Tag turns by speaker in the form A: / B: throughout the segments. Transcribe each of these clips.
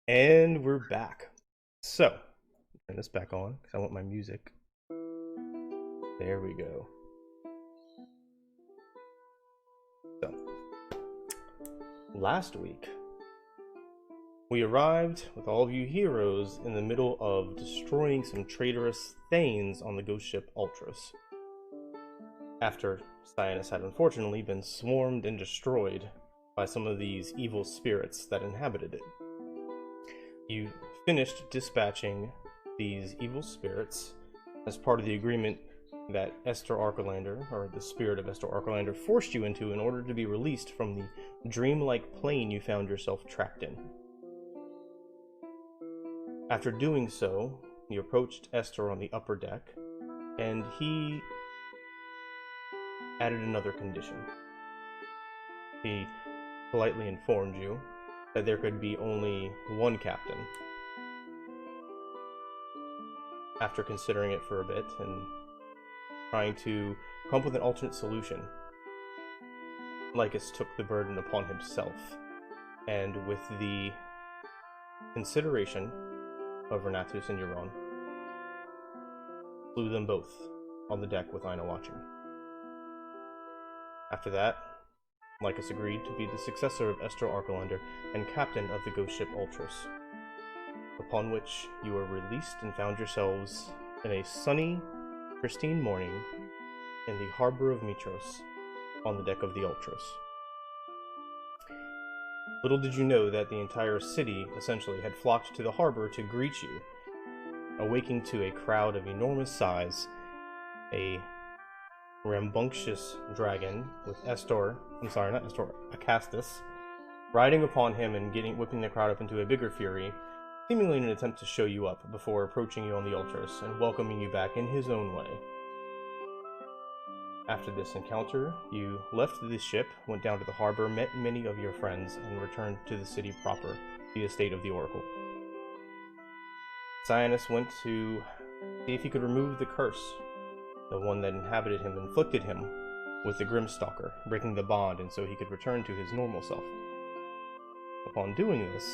A: And we're back. So, turn this back on because I want my music. There we go. So, last week, we arrived with all of you heroes in the middle of destroying some traitorous Thanes on the ghost ship Ultras. After Cyanus had unfortunately been swarmed and destroyed by some of these evil spirits that inhabited it. You finished dispatching these evil spirits as part of the agreement that Esther Arcolander, or the spirit of Esther Arcolander, forced you into in order to be released from the dreamlike plane you found yourself trapped in. After doing so, you approached Esther on the upper deck, and he added another condition. He politely informed you that there could be only one captain. After considering it for a bit and trying to come up with an alternate solution, Lycus took the burden upon himself, and with the consideration of Renatus and Euron, flew them both on the deck with Ina watching. After that, Lycus agreed to be the successor of Esther Arcolander and captain of the ghost ship Ultras, upon which you were released and found yourselves in a sunny, pristine morning in the harbor of Mitros on the deck of the Ultras. Little did you know that the entire city essentially had flocked to the harbor to greet you, awaking to a crowd of enormous size, a rambunctious dragon with Acastus, riding upon him and whipping the crowd up into a bigger fury, seemingly in an attempt to show you up before approaching you on the Ultras and welcoming you back in his own way. After this encounter, you left the ship, went down to the harbor, met many of your friends, and returned to the city proper, the estate of the Oracle. Cyanus went to see if he could remove the curse, the one that inhabited him, inflicted him with the Grimstalker, breaking the bond, and so he could return to his normal self. Upon doing this,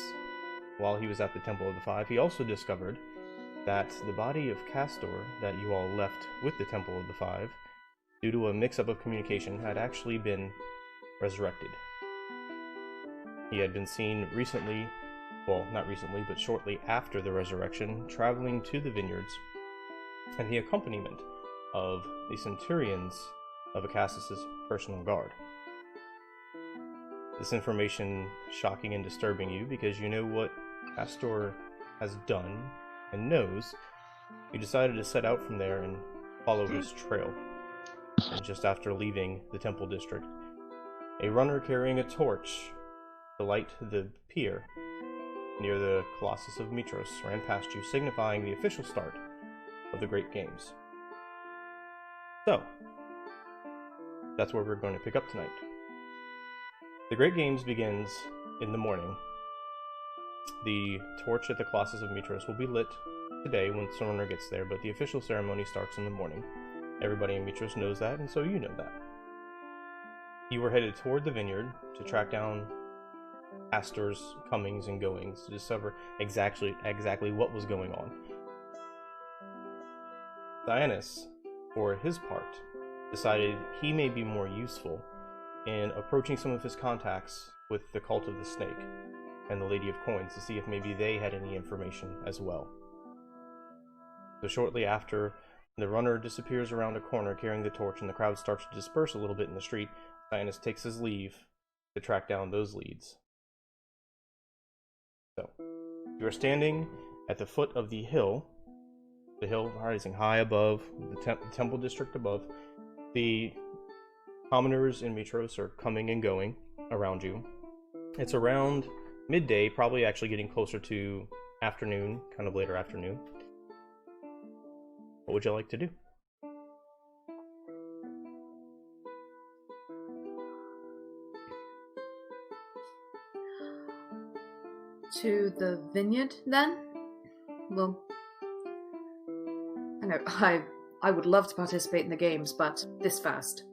A: while he was at the Temple of the Five, he also discovered that the body of Castor that you all left with the Temple of the Five, due to a mix-up of communication, had actually been resurrected. He had been seen recently, well, not recently, but shortly after the resurrection, traveling to the vineyards, and the accompaniment of the centurions of Acastus' personal guard. This information shocking and disturbing you because you know what Castor has done and knows. You decided to set out from there and follow his trail. And just after leaving the temple district, a runner carrying a torch to light the pier near the Colossus of Mitros ran past you, signifying the official start of the Great Games. So, that's where we're going to pick up tonight. The Great Games begins in the morning. The torch at the Colossus of Mitros will be lit today when Sorner gets there, but the official ceremony starts in the morning. Everybody in Mitros knows that, and so you know that. You were headed toward the vineyard to track down Castor's comings and goings to discover exactly what was going on. Cyanus, for his part, decided he may be more useful in approaching some of his contacts with the Cult of the Snake and the Lady of Coins to see if maybe they had any information as well. So shortly after the runner disappears around a corner carrying the torch and the crowd starts to disperse a little bit in the street, Cyanus takes his leave to track down those leads. So, you are standing at the foot of the hill rising high above, the temple district above. The commoners in Mitros are coming and going around you. It's around midday, probably actually getting closer to afternoon, kind of later afternoon. What would you like to do?
B: To the vineyard, then? Well, I know, I would love to participate in the games, but this fast.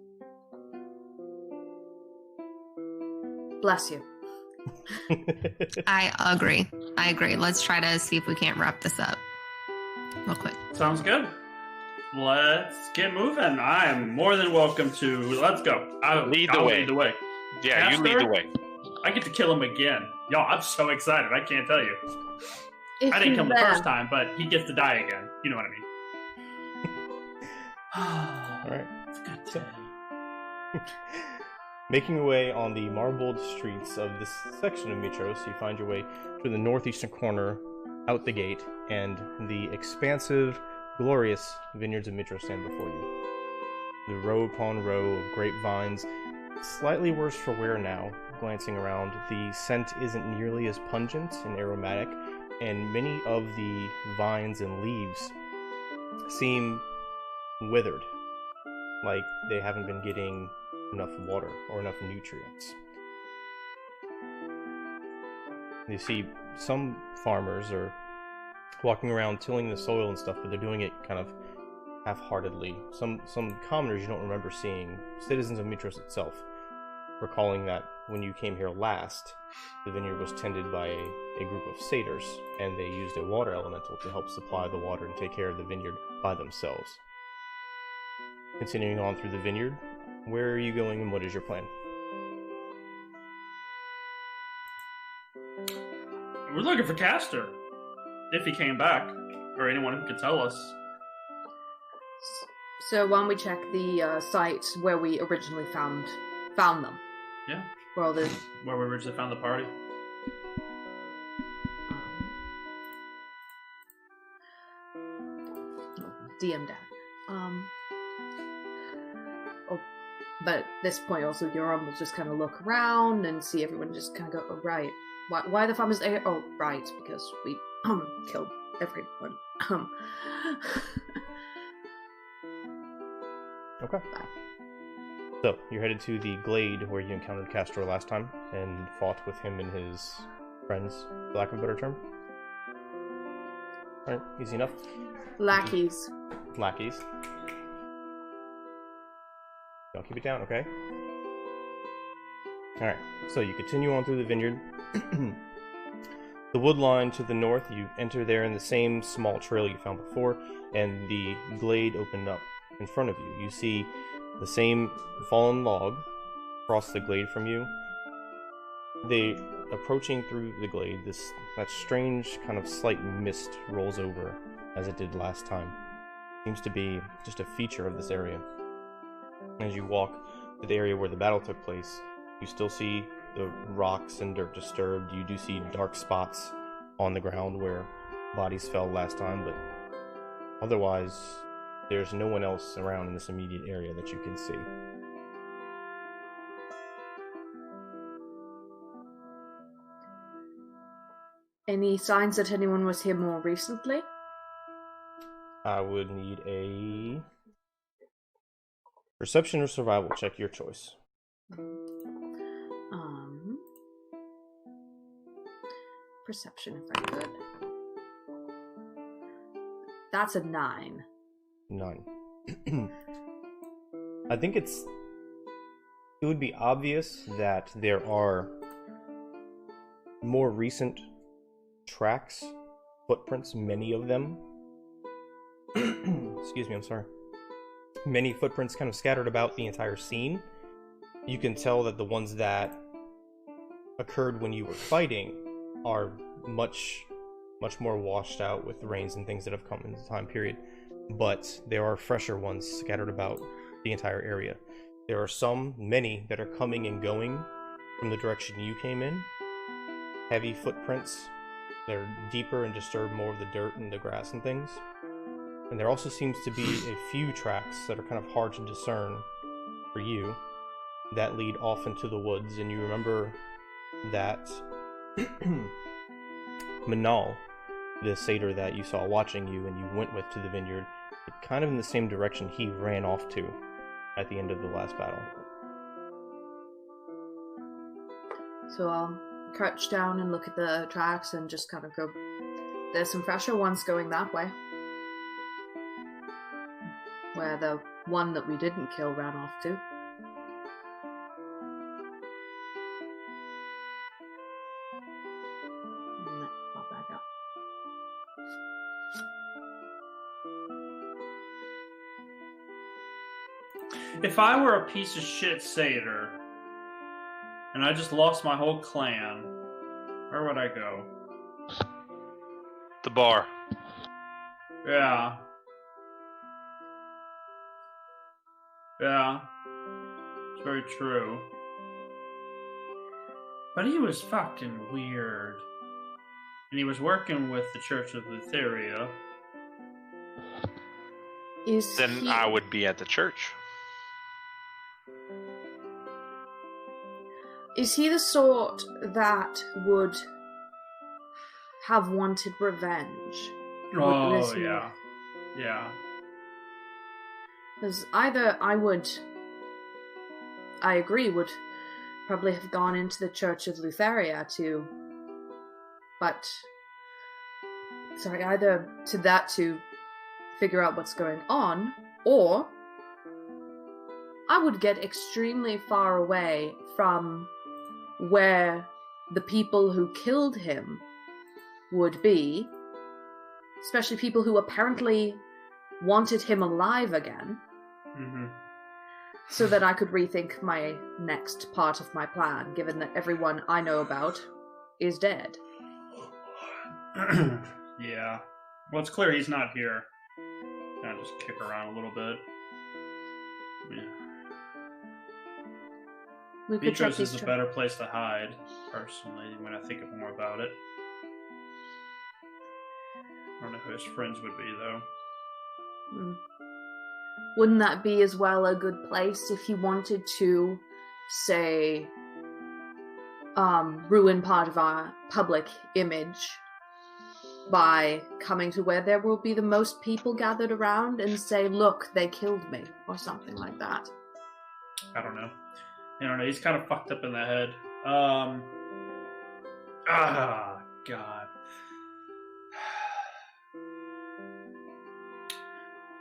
B: Bless you.
C: I agree. Let's try to see if we can't wrap this up real quick.
D: Sounds good. Let's get moving. I am more than welcome to. Let's go. I'll
E: Lead the way. Yeah,
D: Castor,
E: you lead the way.
D: I get to kill him again. Y'all, I'm so excited. I can't tell you.
B: If
D: I didn't kill him the
B: he's
D: first
B: there.
D: time, but he gets to die again. You know what I mean?
A: All right.
D: It's a good
A: So-
D: day.
A: Making your way on the marbled streets of this section of Mitros, you find your way to the northeastern corner, out the gate, and the expansive, glorious vineyards of Mitros stand before you. The row upon row of grapevines, slightly worse for wear now. Glancing around, the scent isn't nearly as pungent and aromatic, and many of the vines and leaves seem withered, like they haven't been getting enough water or enough nutrients. You see some farmers are walking around tilling the soil and stuff, but they're doing it kind of half-heartedly. Some commoners you don't remember seeing, citizens of Mitros itself, recalling that when you came here last, the vineyard was tended by a group of satyrs, and they used a water elemental to help supply the water and take care of the vineyard by themselves. Continuing on through the vineyard, where are you going and what is your plan?
D: We're looking for Castor. If he came back, or anyone who could tell us.
B: So why don't we check the site where we originally found them?
D: Yeah,
B: Where all the
D: where we originally found the party.
B: DM dad. But at this point, also, Yoram will just kind of look around and see everyone just kind of go, oh, right. Why the farmers there? Oh, right, because we killed everyone.
A: Okay.
B: Bye.
A: So, you're headed to the glade where you encountered Castor last time and fought with him and his friends, for lack of a better term. Alright, easy enough.
B: Lackeys.
A: Lackeys. Don't keep it down, okay? Alright, so you continue on through the vineyard. The wood line to the north, you enter there in the same small trail you found before, and the glade opened up in front of you. You see the same fallen log across the glade from you. Approaching through the glade, that strange kind of slight mist rolls over as it did last time. Seems to be just a feature of this area. As you walk to the area where the battle took place, you still see the rocks and dirt disturbed. You do see dark spots on the ground where bodies fell last time, but otherwise, there's no one else around in this immediate area that you can see.
B: Any signs that anyone was here more recently?
A: I would need a perception or survival check, your choice.
B: Perception, if I could. That's a 9.
A: 9. I think it would be obvious that there are more recent tracks, footprints, many of them. Excuse me, I'm sorry. Many footprints kind of scattered about the entire scene. You can tell that the ones that occurred when you were fighting are much more washed out with rains and things that have come in the time period. But there are fresher ones scattered about the entire area. There are many that are coming and going from the direction you came in. Heavy footprints. They're deeper and disturb more of the dirt and the grass and things. And there also seems to be a few tracks that are kind of hard to discern for you that lead off into the woods. And you remember that Manal, the satyr that you saw watching you and you went with to the vineyard, kind of in the same direction he ran off to at the end of the last battle.
B: So I'll crouch down and look at the tracks and just kind of go, there's some fresher ones going that way. Where the one that we didn't kill ran off to.
D: If I were a piece of shit satyr, and I just lost my whole clan, where would I go?
E: The bar.
D: Yeah. Yeah. It's very true. But he was fucking weird. And he was working with the Church of Lutheria.
E: Then I would be at the church.
B: Is he the sort that would have wanted revenge?
D: Oh, yeah. Yeah.
B: Because either I agree, would probably have gone into the Church of Lutheria either to figure out what's going on, or I would get extremely far away from where the people who killed him would be, especially people who apparently wanted him alive again, so that I could rethink my next part of my plan, given that everyone I know about is dead.
D: Yeah. Well, it's clear he's not here. I'll just kick around a little bit. Yeah. Beatrice is a better place to hide, personally, when I think more about it. I don't know who his friends would be, though.
B: Wouldn't that be as well a good place if he wanted to, say, ruin part of our public image by coming to where there will be the most people gathered around and say, look, they killed me, or something like that?
D: I don't know. He's kind of fucked up in the head. God.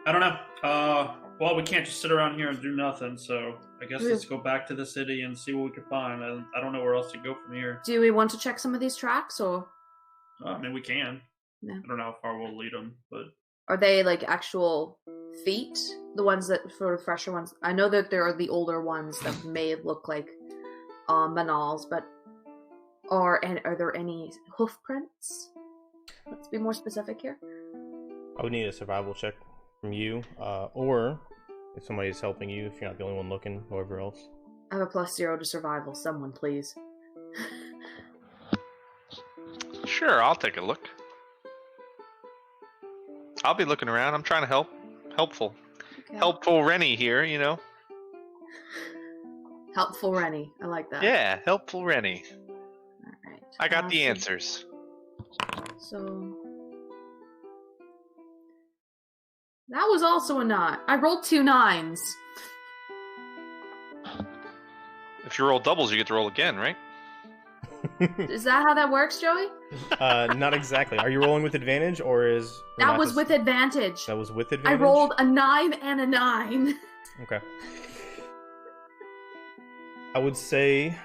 D: I don't know. Well, we can't just sit around here and do nothing, so I guess let's go back to the city and see what we can find. I don't know where else to go from here.
B: Do we want to check some of these tracks, or?
D: I mean, we can.
B: No.
D: I don't know how far we'll lead them, but...
B: Are they, like, actual feet? The ones that, sort of fresher ones? I know that there are the older ones that may look like manals, but are there any hoof prints? Let's be more specific here.
A: I would need a survival check from you, or if somebody's helping you, if you're not the only one looking, whoever else.
B: I have a +0 to survival. Someone, please.
E: Sure, I'll take a look. I'll be looking around. I'm trying to help. Helpful. Okay. Helpful Rennie here, you know.
B: Helpful Rennie. I like that.
E: Yeah, helpful Rennie.
B: Alright.
E: I got the answers.
B: So... That was also a 9. I rolled 2 9s.
E: If you roll doubles, you get to roll again, right?
B: Is that how that works, Joey?
A: Not exactly. Are you rolling with advantage, or is...
B: That was with advantage.
A: That was with advantage?
B: I rolled a 9 and a 9.
A: Okay. I would say...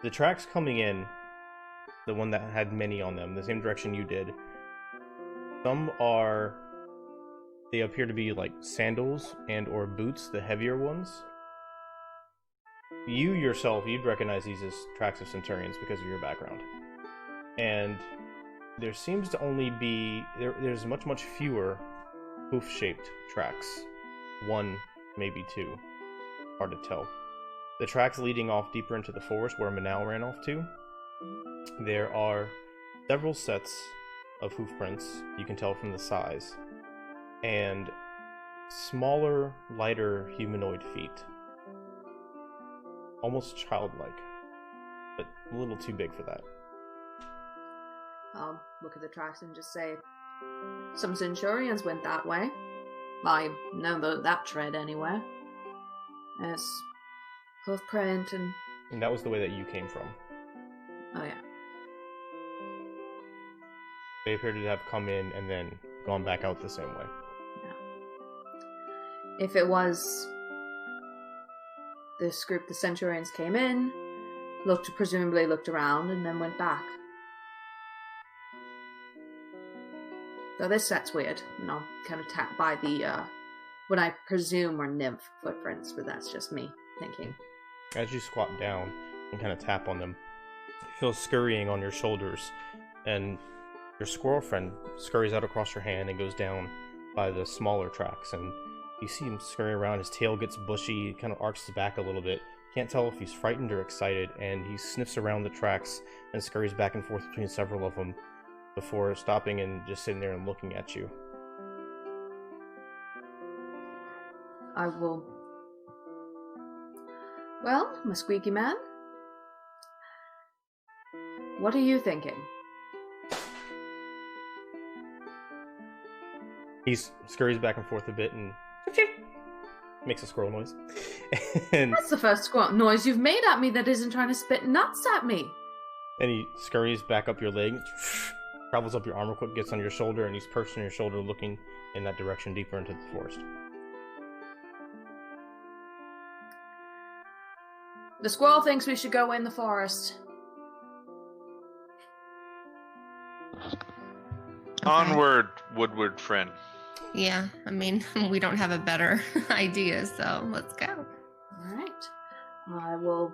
A: the tracks coming in, the one that had many on them, the same direction you did, some are... they appear to be like sandals and or boots, the heavier ones. You yourself, you'd recognize these as tracks of centurions because of your background. And there seems to only be... there's much fewer hoof-shaped tracks. 1, maybe 2. Hard to tell. The tracks leading off deeper into the forest where Manal ran off to, there are several sets of hoof prints, you can tell from the size, and smaller, lighter humanoid feet. Almost childlike, but a little too big for that.
B: I'll look at the tracks and just say, some centurions went that way. I know that tread anywhere. There's hoof print and
A: that was the way that you came from.
B: Oh yeah.
A: They appear to have come in and then gone back out the same way.
B: Yeah. If it was this group, the centurions came in, presumably looked around, and then went back. So this set's weird, and I'll kind of tap by the what I presume are nymph footprints, but that's just me thinking.
A: As you squat down and kind of tap on them, you feel scurrying on your shoulders, and your squirrel friend scurries out across your hand and goes down by the smaller tracks, and you see him scurry around. His tail gets bushy, kind of arcs back a little bit. Can't tell if he's frightened or excited, and he sniffs around the tracks and scurries back and forth between several of them before stopping and just sitting there and looking at you.
B: I will... Well, my squeaky man, what are you thinking?
A: He scurries back and forth a bit and makes a squirrel noise. And
B: That's the first squirrel noise you've made at me that isn't trying to spit nuts at me.
A: then he scurries back up your leg, travels up your arm real quick, gets on your shoulder, and he's perched on your shoulder looking in that direction deeper into the forest.
B: The squirrel thinks we should go in the forest.
E: Onward, Woodward friend.
C: Yeah, I mean, we don't have a better idea, so let's go.
B: Alright. I will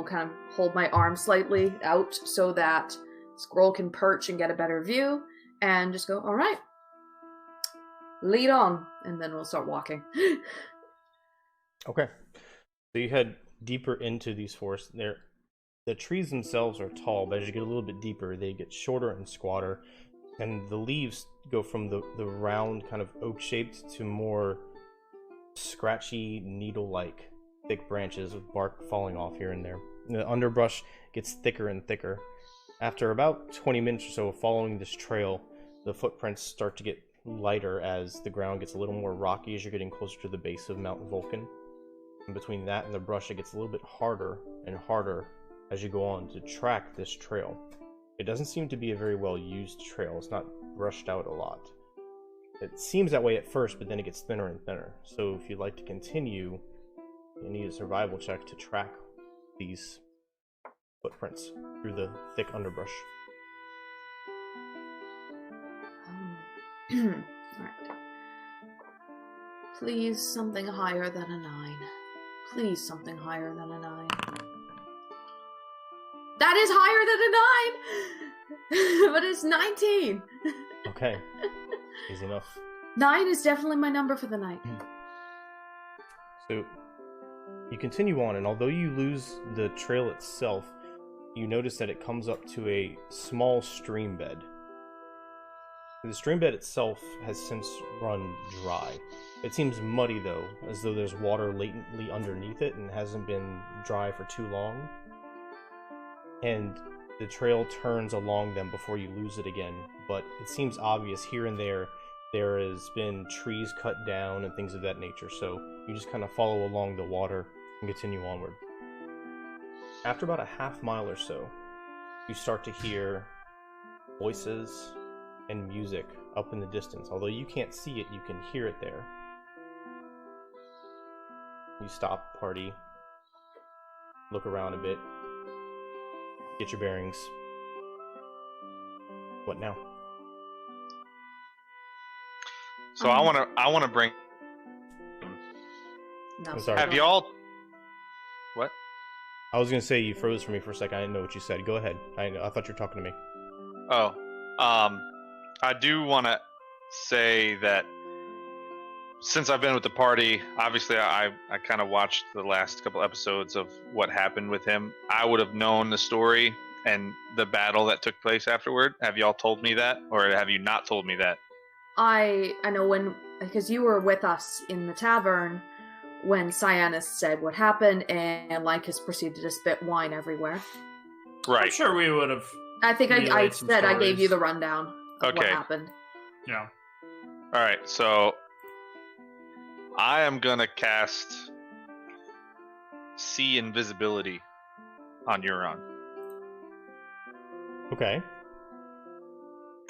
B: kind of hold my arm slightly out so that Squirrel can perch and get a better view, and just go, alright. Lead on, and then we'll start walking.
A: Okay. So you head deeper into these forests. The trees themselves are tall, but as you get a little bit deeper, they get shorter and squatter, and the leaves go from the round, kind of oak-shaped to more scratchy, needle-like, thick branches with bark falling off here and there. The underbrush gets thicker and thicker. After about 20 minutes or so of following this trail, the footprints start to get lighter as the ground gets a little more rocky as you're getting closer to the base of Mount Vulcan. And between that and the brush, it gets a little bit harder and harder as you go on to track this trail. It doesn't seem to be a very well used trail. It's not brushed out a lot. It seems that way at first, but then it gets thinner and thinner. So if you'd like to continue, you need a survival check to track these footprints through the thick underbrush.
B: Alright. Please, something higher than a 9. Please, something higher than a 9. That is higher than a 9! But it's 19!
A: Okay. Easy enough.
B: 9 is definitely my number for the night.
A: So you continue on, and although you lose the trail itself, you notice that it comes up to a small stream bed. The stream bed itself has since run dry. It seems muddy though, as though there's water latently underneath it and hasn't been dry for too long. And the trail turns along them before you lose it again, but it seems obvious here and there has been trees cut down and things of that nature, so you just kind of follow along the water and continue onward. After about a half mile or so, you start to hear voices and music up in the distance. Although you can't see it, you can hear it there. You stop, party, look around a bit, get your bearings. What now?
E: So I want to bring.
B: No,
A: I'm sorry.
E: Have y'all? What?
A: I was gonna say you froze for me for a second. I didn't know what you said. Go ahead. I thought you were talking to me.
E: Oh, I do want to say that since I've been with the party, obviously I kind of watched the last couple episodes of what happened with him. I would have known the story and the battle that took place afterward. Have y'all told me that, or have you not told me that?
B: I know because you were with us in the tavern when Cyanus said what happened, and Lycus proceeded to spit wine everywhere.
E: Right.
D: I'm sure we would have.
B: I think I
D: relayed some
B: said I gave
D: stories.
B: you the rundown of what
E: Okay.
B: happened.
D: Yeah.
E: All right. So I am gonna cast See Invisibility on Euron,
A: Okay.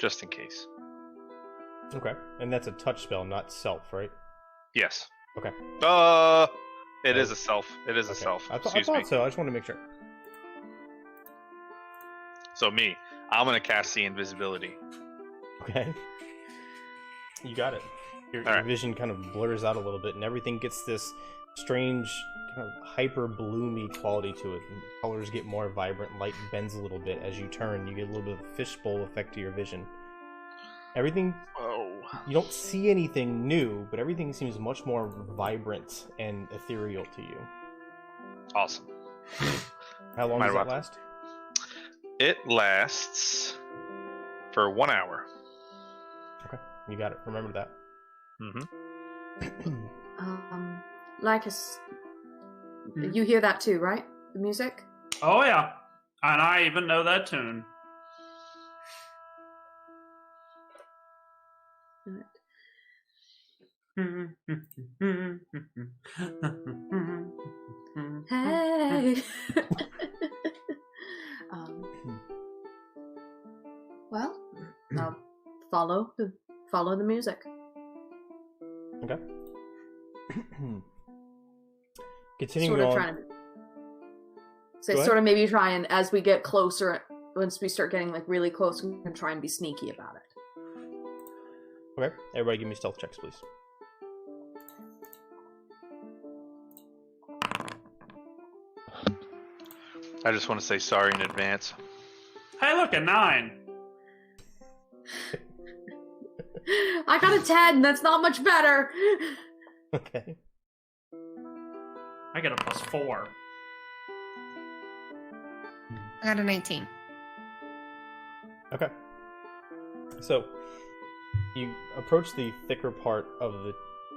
E: just in case.
A: Okay. And that's a touch spell, not self, right?
E: Yes.
A: Okay.
E: It is a self. It is a
A: Okay.
E: self.
A: I
E: Excuse
A: thought
E: me.
A: so. I just wanted to make sure.
E: So me, I'm gonna cast See Invisibility.
A: Okay. You got it. Your
E: All right.
A: vision kind of blurs out a little bit, and everything gets this strange, kind of hyper bloomy quality to it. And colors get more vibrant, light bends a little bit as you turn. You get a little bit of a fishbowl effect to your vision. Everything,
E: Whoa.
A: you don't see anything new, but everything seems much more vibrant and ethereal to you.
E: Awesome.
A: How long
E: Might
A: does that
E: watch.
A: last?
E: It lasts for 1 hour.
A: Okay, you got it. Remember that.
E: Mm-hmm.
B: Lycus, you hear that too, right? The music?
D: Oh yeah, and I even know that tune.
B: Hey. Well, now follow the music.
A: Okay. Continuing
B: Sort of
A: on.
B: trying to. So
A: Go
B: sort
A: ahead.
B: of maybe try and as we get closer, once we start getting like really close, we can try and be sneaky about it.
A: Okay, everybody give me stealth checks, please.
E: I just want to say sorry in advance.
D: Hey, look, a 9.
B: I got a 10. That's not much better.
A: Okay.
D: I get a +4.
C: I got a 19.
A: Okay. So, you approach the thicker part of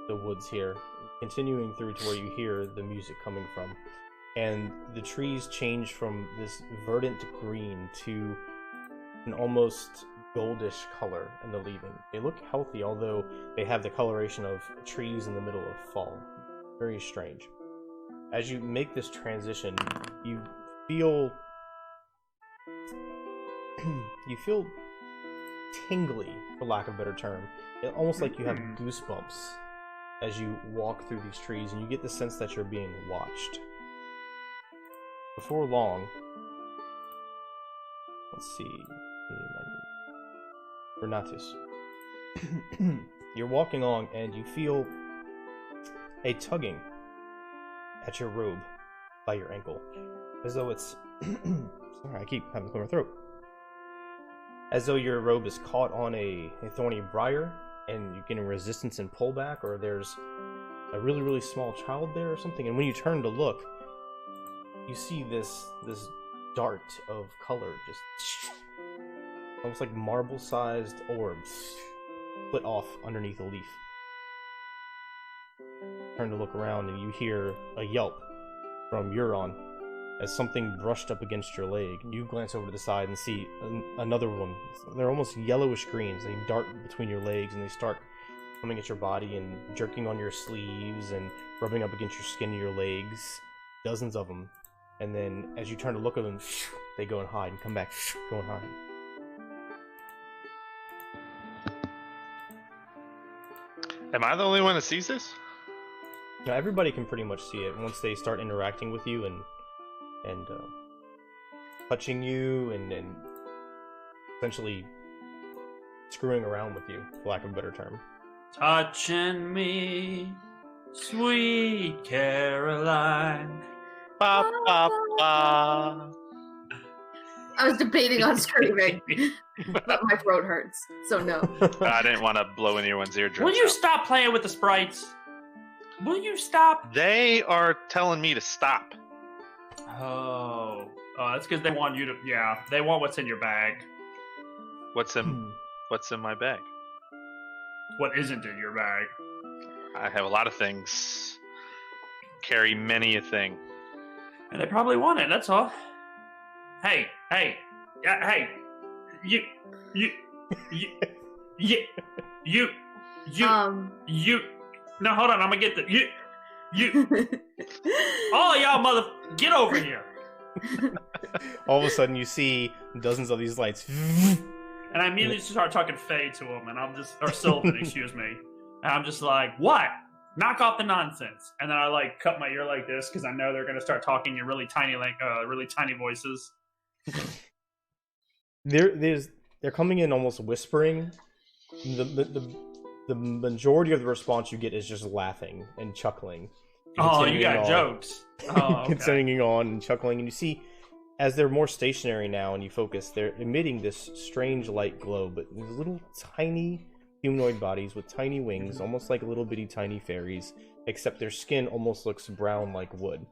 A: the woods here, continuing through to where you hear the music coming from. And the trees change from this verdant green to an almost goldish color in the leaving. They look healthy, although they have the coloration of trees in the middle of fall. Very strange. As you make this transition, you feel tingly, for lack of a better term. Almost like you have goosebumps as you walk through these trees, and you get the sense that you're being watched. Before long, let's see, Renatus. You're walking along, and you feel a tugging at your robe by your ankle, as though it's sorry, I keep having to clear my throat. As though your robe is caught on a thorny briar, and you're getting resistance and pullback, or there's a really, really small child there or something. And when you turn to look, you see this dart of color, just almost like marble-sized orbs, split off underneath a leaf. Turn to look around, and you hear a yelp from Euron as something brushed up against your leg. You glance over to the side and see another one. They're almost yellowish greens. They dart between your legs, and they start coming at your body and jerking on your sleeves and rubbing up against your skin and your legs. Dozens of them. And then, as you turn to look at them, they go and hide and come back, go and hide.
E: Am I the only one that sees this?
A: Now, everybody can pretty much see it once they start interacting with you and touching you and essentially screwing around with you, for lack of a better term.
D: Touching me, sweet Caroline.
E: Ba, ba, ba.
B: I was debating on screaming, but my throat hurts, so no.
E: I didn't want to blow anyone's eardrums
D: Will you
E: out.
D: stop playing with the sprites? Will you stop?
E: They are telling me to stop.
D: Oh, that's because they want you to. Yeah, they want what's in your bag.
E: What's in my bag?
D: What isn't in your bag?
E: I have a lot of things. Carry many a thing.
D: And they probably want it. That's all. Hey, yeah, hey, you. No, hold on. I'm gonna get the you. All y'all get over here.
A: All of a sudden, you see dozens of these lights.
D: And I immediately start talking Faye to him, and or Sylvan, excuse me. And I'm just like, what? Knock off the nonsense. And then I like cut my ear like this because I know they're gonna start talking in really tiny voices.
A: They're coming in almost whispering. The the majority of the response you get is just laughing and chuckling.
D: Oh, you got jokes. Oh, okay.
A: Continuing on and chuckling, and you see, as they're more stationary now and you focus, they're emitting this strange light glow, but these little tiny humanoid bodies with tiny wings, almost like little bitty tiny fairies, except their skin almost looks brown like wood.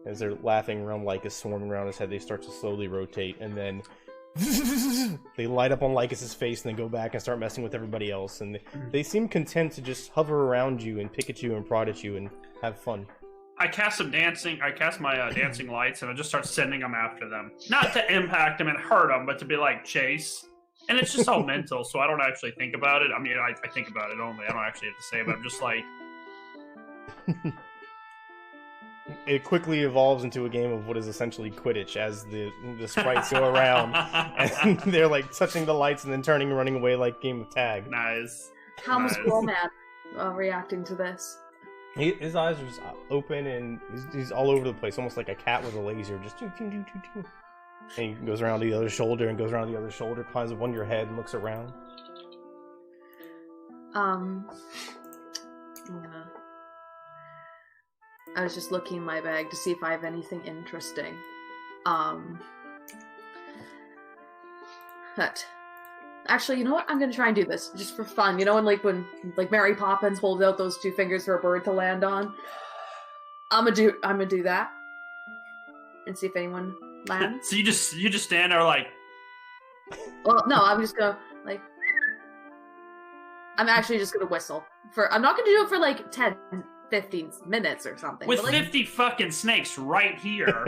A: As they're laughing around Lycus, swarming around his head, they start to slowly rotate, and then they light up on Lycus's face and then go back and start messing with everybody else, and they seem content to just hover around you and pick at you and prod at you and have fun.
D: I cast my dancing lights, and I just start sending them after them. Not to impact them and hurt them, but to be like, chase. And it's just all mental, so I don't actually think about it. I mean, I think about it only. I don't actually have to say it, but I'm just like...
A: It quickly evolves into a game of what is essentially Quidditch, as the sprites go around, and they're like touching the lights and then turning and running away like game of tag.
D: Nice.
B: How was Squirrel reacting to this?
A: His eyes are just open, and he's all over the place, almost like a cat with a laser, just and he goes around the other shoulder and goes around the other shoulder, climbs up on your head and looks around.
B: I was just looking in my bag to see if I have anything interesting. But actually, you know what? I'm gonna try and do this just for fun. You know, when Mary Poppins holds out those two fingers for a bird to land on. I'm gonna do that and see if anyone lands.
D: So you just stand there like.
B: Well, no, I'm just gonna like. I'm actually just gonna whistle for. I'm not gonna do it for like 10, 15 minutes or something.
D: With
B: like,
D: 50 fucking snakes right here.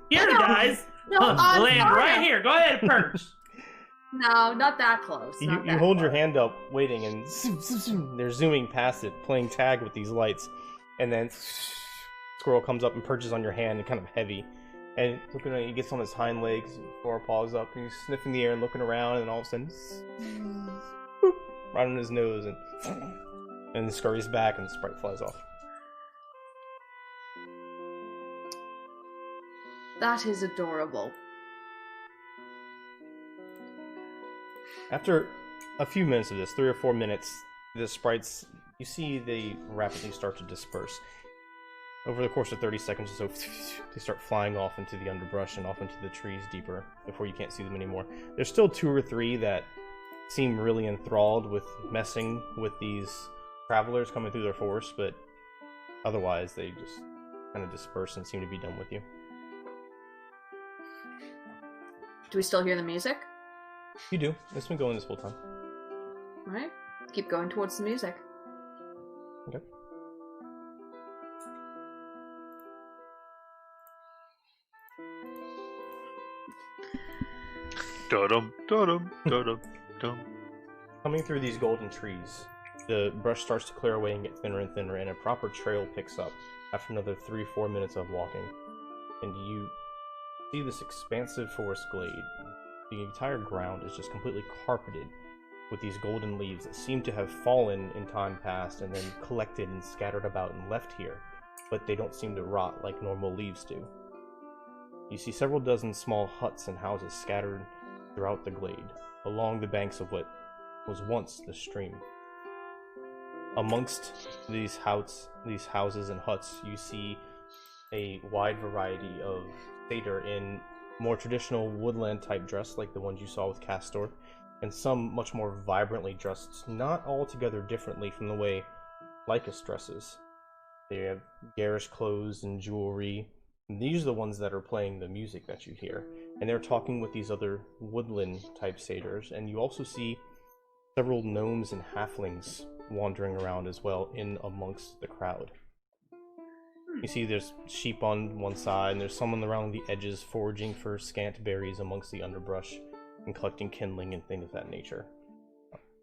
D: Here,
B: No,
D: guys.
B: no,
D: Land right here. Go ahead, perch.
B: No, not that close.
A: You hold your hand up, waiting, and they're zooming past it, playing tag with these lights, and then squirrel comes up and perches on your hand, and kind of heavy, and looking at you, he gets on his hind legs, forepaws up, and he's sniffing the air and looking around, and all of a sudden, right on his nose, and then scurries back, and the sprite flies off.
B: That is adorable.
A: After a few minutes of this, 3 or 4 minutes, the sprites, you see they rapidly start to disperse. Over the course of 30 seconds or so, they start flying off into the underbrush and off into the trees deeper before you can't see them anymore. There's still 2 or 3 that seem really enthralled with messing with these travelers coming through their forest, but otherwise they just kind of disperse and seem to be done with you.
B: Do we still hear the music?
A: You do. It's been going this whole time.
B: Alright. Keep going towards the music.
A: Okay.
E: Da-dum, da-dum, da-dum, dum.
A: Coming through these golden trees, the brush starts to clear away and get thinner and thinner, and a proper trail picks up after another 3-4 minutes of walking. And you see this expansive forest glade. The entire ground is just completely carpeted with these golden leaves that seem to have fallen in time past and then collected and scattered about and left here, but they don't seem to rot like normal leaves do. You see several dozen small huts and houses scattered throughout the glade, along the banks of what was once the stream. Amongst these houses and huts, you see a wide variety of satyr in more traditional woodland type dress like the ones you saw with Castor, and some much more vibrantly dressed, not altogether differently from the way Lycus dresses. They have garish clothes and jewelry, and these are the ones that are playing the music that you hear, and they're talking with these other woodland type satyrs, and you also see several gnomes and halflings wandering around as well in amongst the crowd. You see there's sheep on one side, and there's someone around the edges foraging for scant berries amongst the underbrush and collecting kindling and things of that nature.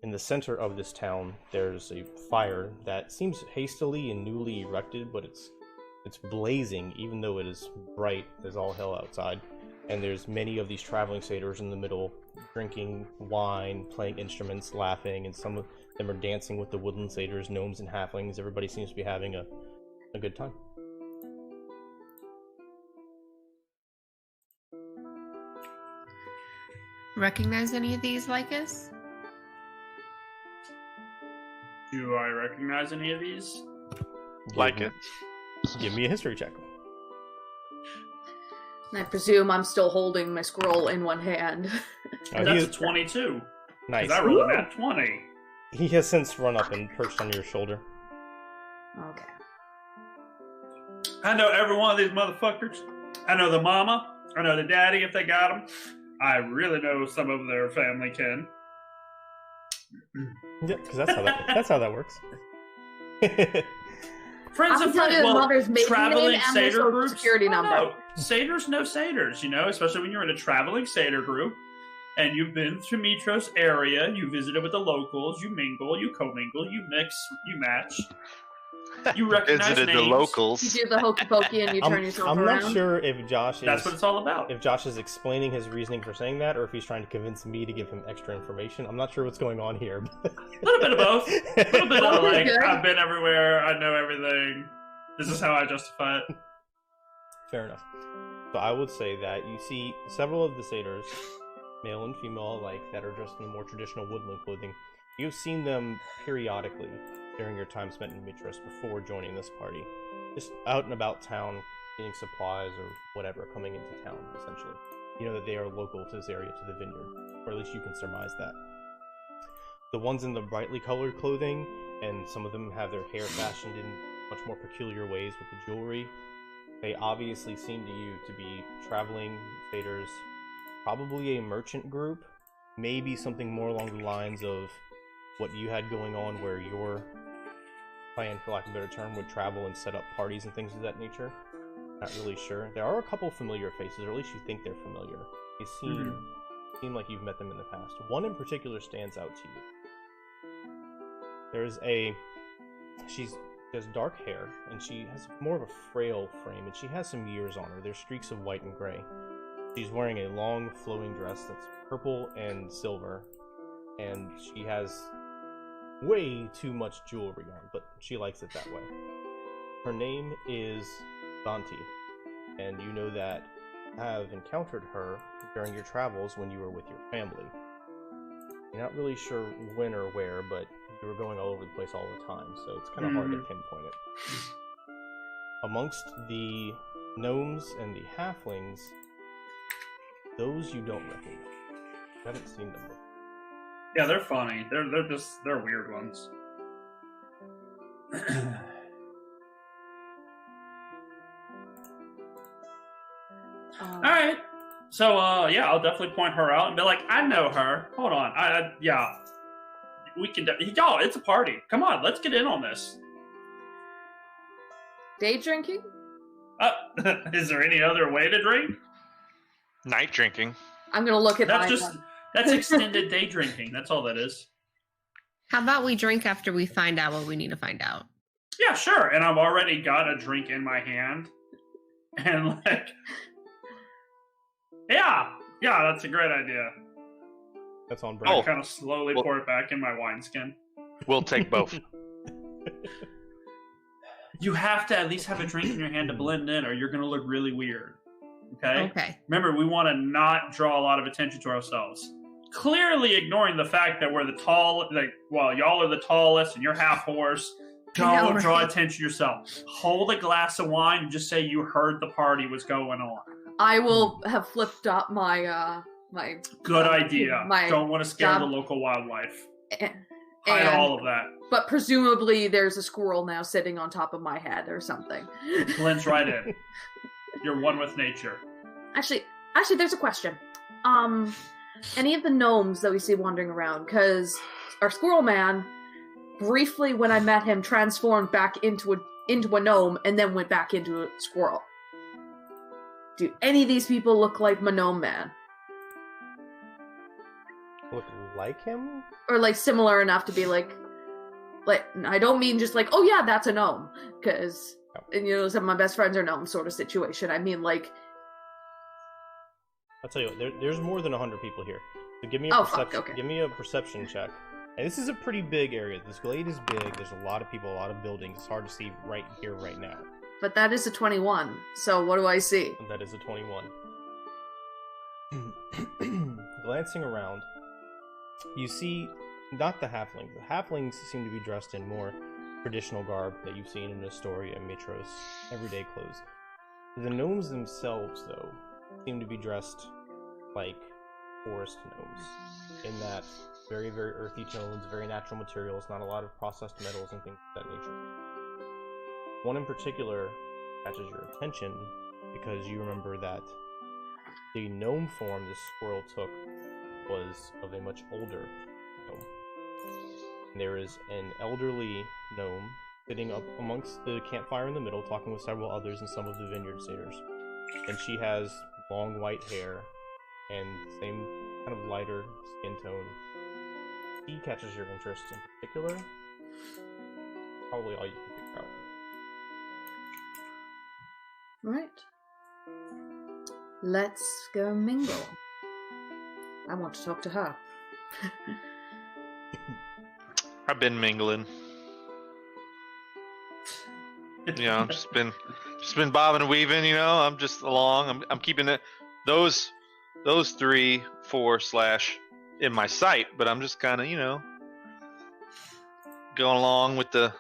A: In the center of this town, there's a fire that seems hastily and newly erected, but it's blazing, even though it is bright as all hell outside. And there's many of these traveling satyrs in the middle, drinking wine, playing instruments, laughing, and some of them are dancing with the woodland satyrs, gnomes, and halflings. Everybody seems to be having a good time.
C: Recognize any of these, Lycus?
D: Do I recognize any of these?
E: Like it.
A: Give me a history check.
B: And I presume I'm still holding my scroll in one hand.
A: Oh,
D: That's a 22.
A: nice.
D: Because I rolled a nat 20.
A: He has since run up and perched on your shoulder.
B: Okay.
D: I know every one of these motherfuckers. I know the mama. I know the daddy if they got them. I really know some of their family kin.
A: Yeah, because that's how that works.
D: Friends
B: I
D: of
B: can tell
D: friends.
B: you the
D: Well,
B: mother's maiden
D: traveling
B: name and their
D: satyr
B: social
D: groups.
B: security
D: Well,
B: number.
D: no, satyrs know satyrs, you know, especially when you're in a traveling satyr group and you've been to Mitros area, you visited with the locals, you mingle, you commingle, you mix, you match. You recognize
E: Visited
D: names.
E: the locals.
B: You do the hokey pokey and you turn yourself
A: I'm
B: around.
A: not sure if Josh
D: That's what it's all about.
A: if Josh is explaining his reasoning for saying that, or if he's trying to convince me to give him extra information. I'm not sure what's going on here.
D: A little bit of both. A little bit of like,
B: Good.
D: I've been everywhere, I know everything. This is how I justify it.
A: Fair enough. So I would say that you see several of the satyrs, male and female alike, that are dressed in more traditional woodland clothing. You've seen them periodically during your time spent in Mitros before joining this party. Just out and about town, getting supplies or whatever, coming into town, essentially. You know that they are local to this area, to the vineyard, or at least you can surmise that. The ones in the brightly colored clothing, and some of them have their hair fashioned in much more peculiar ways with the jewelry, they obviously seem to you to be traveling satyrs, probably a merchant group, maybe something more along the lines of what you had going on where your clan, for lack of a better term, would travel and set up parties and things of that nature. Not really sure. There are a couple familiar faces, or at least you think they're familiar. They seem like you've met them in the past. One in particular stands out to you. She has dark hair, and she has more of a frail frame, and she has some years on her. There's streaks of white and gray. She's wearing a long, flowing dress that's purple and silver, and she has way too much jewelry on, but she likes it that way. Her name is Banti, and you know that have encountered her during your travels when you were with your family. You're not really sure when or where, but you were going all over the place all the time, so it's kind of hard to pinpoint it. Amongst the gnomes and the halflings, those you don't recognize. You haven't seen them before.
D: Yeah, they're funny. They're weird ones. All right. So, yeah, I'll definitely point her out and be like, I know her. Hold on. Yeah. We can... Y'all, it's a party. Come on, let's get in on this.
B: Day drinking?
D: Is there any other way to drink?
E: Night drinking.
B: I'm gonna look at
D: That's extended day drinking. That's all that is.
C: How about we drink after we find out what we need to find out?
D: Yeah, sure. And I've already got a drink in my hand. And like... Yeah, that's a great idea.
A: That's on
D: I
A: brand.
D: kind of slowly pour it back in my wineskin.
E: We'll take both.
D: You have to at least have a drink in your hand to blend in, or you're going to look really weird. Okay?
C: Okay.
D: Remember, we want to not draw a lot of attention to ourselves. Clearly ignoring the fact that we're the tall, y'all are the tallest and you're half horse. Don't draw attention to yourself. Hold a glass of wine and just say you heard the party was going on.
B: I will have flipped up my my.
D: Good idea. Don't want to scare the
B: job.
D: local wildlife.
B: And
D: Hide all of that.
B: But presumably there's a squirrel now sitting on top of my head or something.
D: Blends right in. You're one with nature.
B: Actually, there's a question. Any of the gnomes that we see wandering around, because our squirrel man, briefly when I met him, transformed back into a gnome and then went back into a squirrel. Do any of these people look like my gnome man?
A: Look like him?
B: Or like similar enough to be like I don't mean just like, oh yeah, that's a gnome, because some of my best friends are gnomes sort of situation. I mean like,
A: I'll tell you what, there's more than 100 people here. So give me give me a perception check. And this is a pretty big area. This glade is big. There's a lot of people, a lot of buildings. It's hard to see right here, right now.
B: but that is a 21. So what do I see?
A: And that is a 21. Glancing around, you see not the halflings. The halflings seem to be dressed in more traditional garb that you've seen in Astoria, Mitros, everyday clothes. The gnomes themselves, though, seem to be dressed like forest gnomes, in that very, very earthy tones, very natural materials, not a lot of processed metals and things of that nature. One in particular catches your attention because you remember that the gnome form this squirrel took was of a much older gnome. And there is an elderly gnome sitting up amongst the campfire in the middle, talking with several others and some of the vineyard satyrs. And she has long white hair and same kind of lighter skin tone. He catches your interest in particular. Probably all you can figure out.
B: Right. Let's go mingle. I want to talk to her.
E: I've been mingling. You know, just been bobbing and weaving. You know, I'm just along. I'm keeping it those 3, 4 / in my sight, but I'm just kind of, you know, going along with the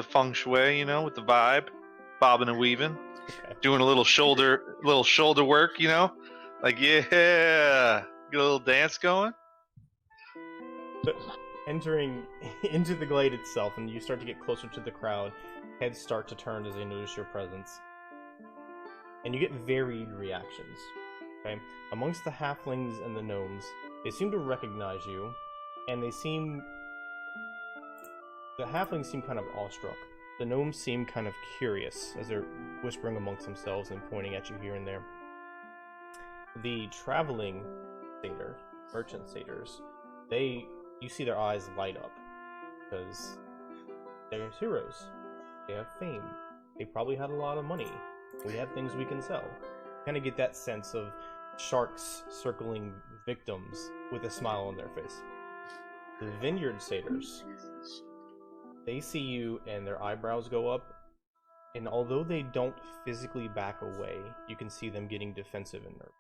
E: feng shui. You know, with the vibe, bobbing and weaving, doing a little shoulder work. You know, like yeah, get a little dance going.
A: But entering into the glade itself, and you start to get closer to the crowd, heads start to turn as they notice your presence. And you get varied reactions. Okay? Amongst the halflings and the gnomes, they seem to recognize you, and the halflings seem kind of awestruck. The gnomes seem kind of curious as they're whispering amongst themselves and pointing at you here and there. The traveling satyr, merchant satyrs, you see their eyes light up, because they're heroes. They have fame. They probably had a lot of money. We have things we can sell. Kind of get that sense of sharks circling victims with a smile on their face. The vineyard satyrs, they see you and their eyebrows go up, and although they don't physically back away, you can see them getting defensive and nervous.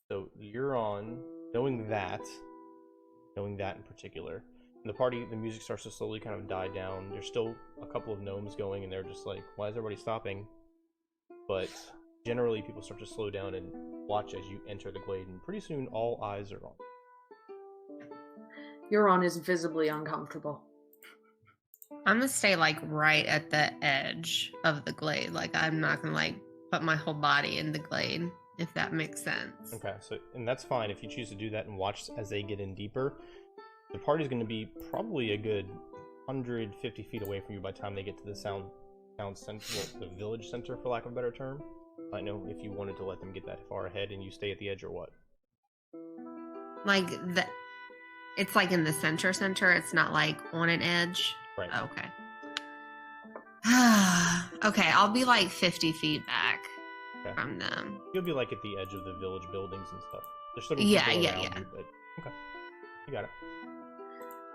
A: So you're on, knowing that in particular, and the music starts to slowly kind of die down. There's still a couple of gnomes going, and they're just like, why is everybody stopping? But generally, people start to slow down and watch as you enter the glade, and pretty soon all eyes are on.
B: Euron is visibly uncomfortable.
C: I'm gonna stay like right at the edge of the glade. Like I'm not gonna like put my whole body in the glade, if that makes sense.
A: Okay, and that's fine if you choose to do that and watch as they get in deeper. The party's going to be probably a good 150 feet away from you by the time they get to the town center, the village center, for lack of a better term. I know if you wanted to let them get that far ahead and you stay at the edge or what.
C: Like it's like in the center. It's not like on an edge.
A: Right.
C: Okay. Okay, I'll be like 50 feet back from them.
A: You'll be like at the edge of the village buildings and stuff. There's still
C: Yeah.
A: you, but... Okay, you got it.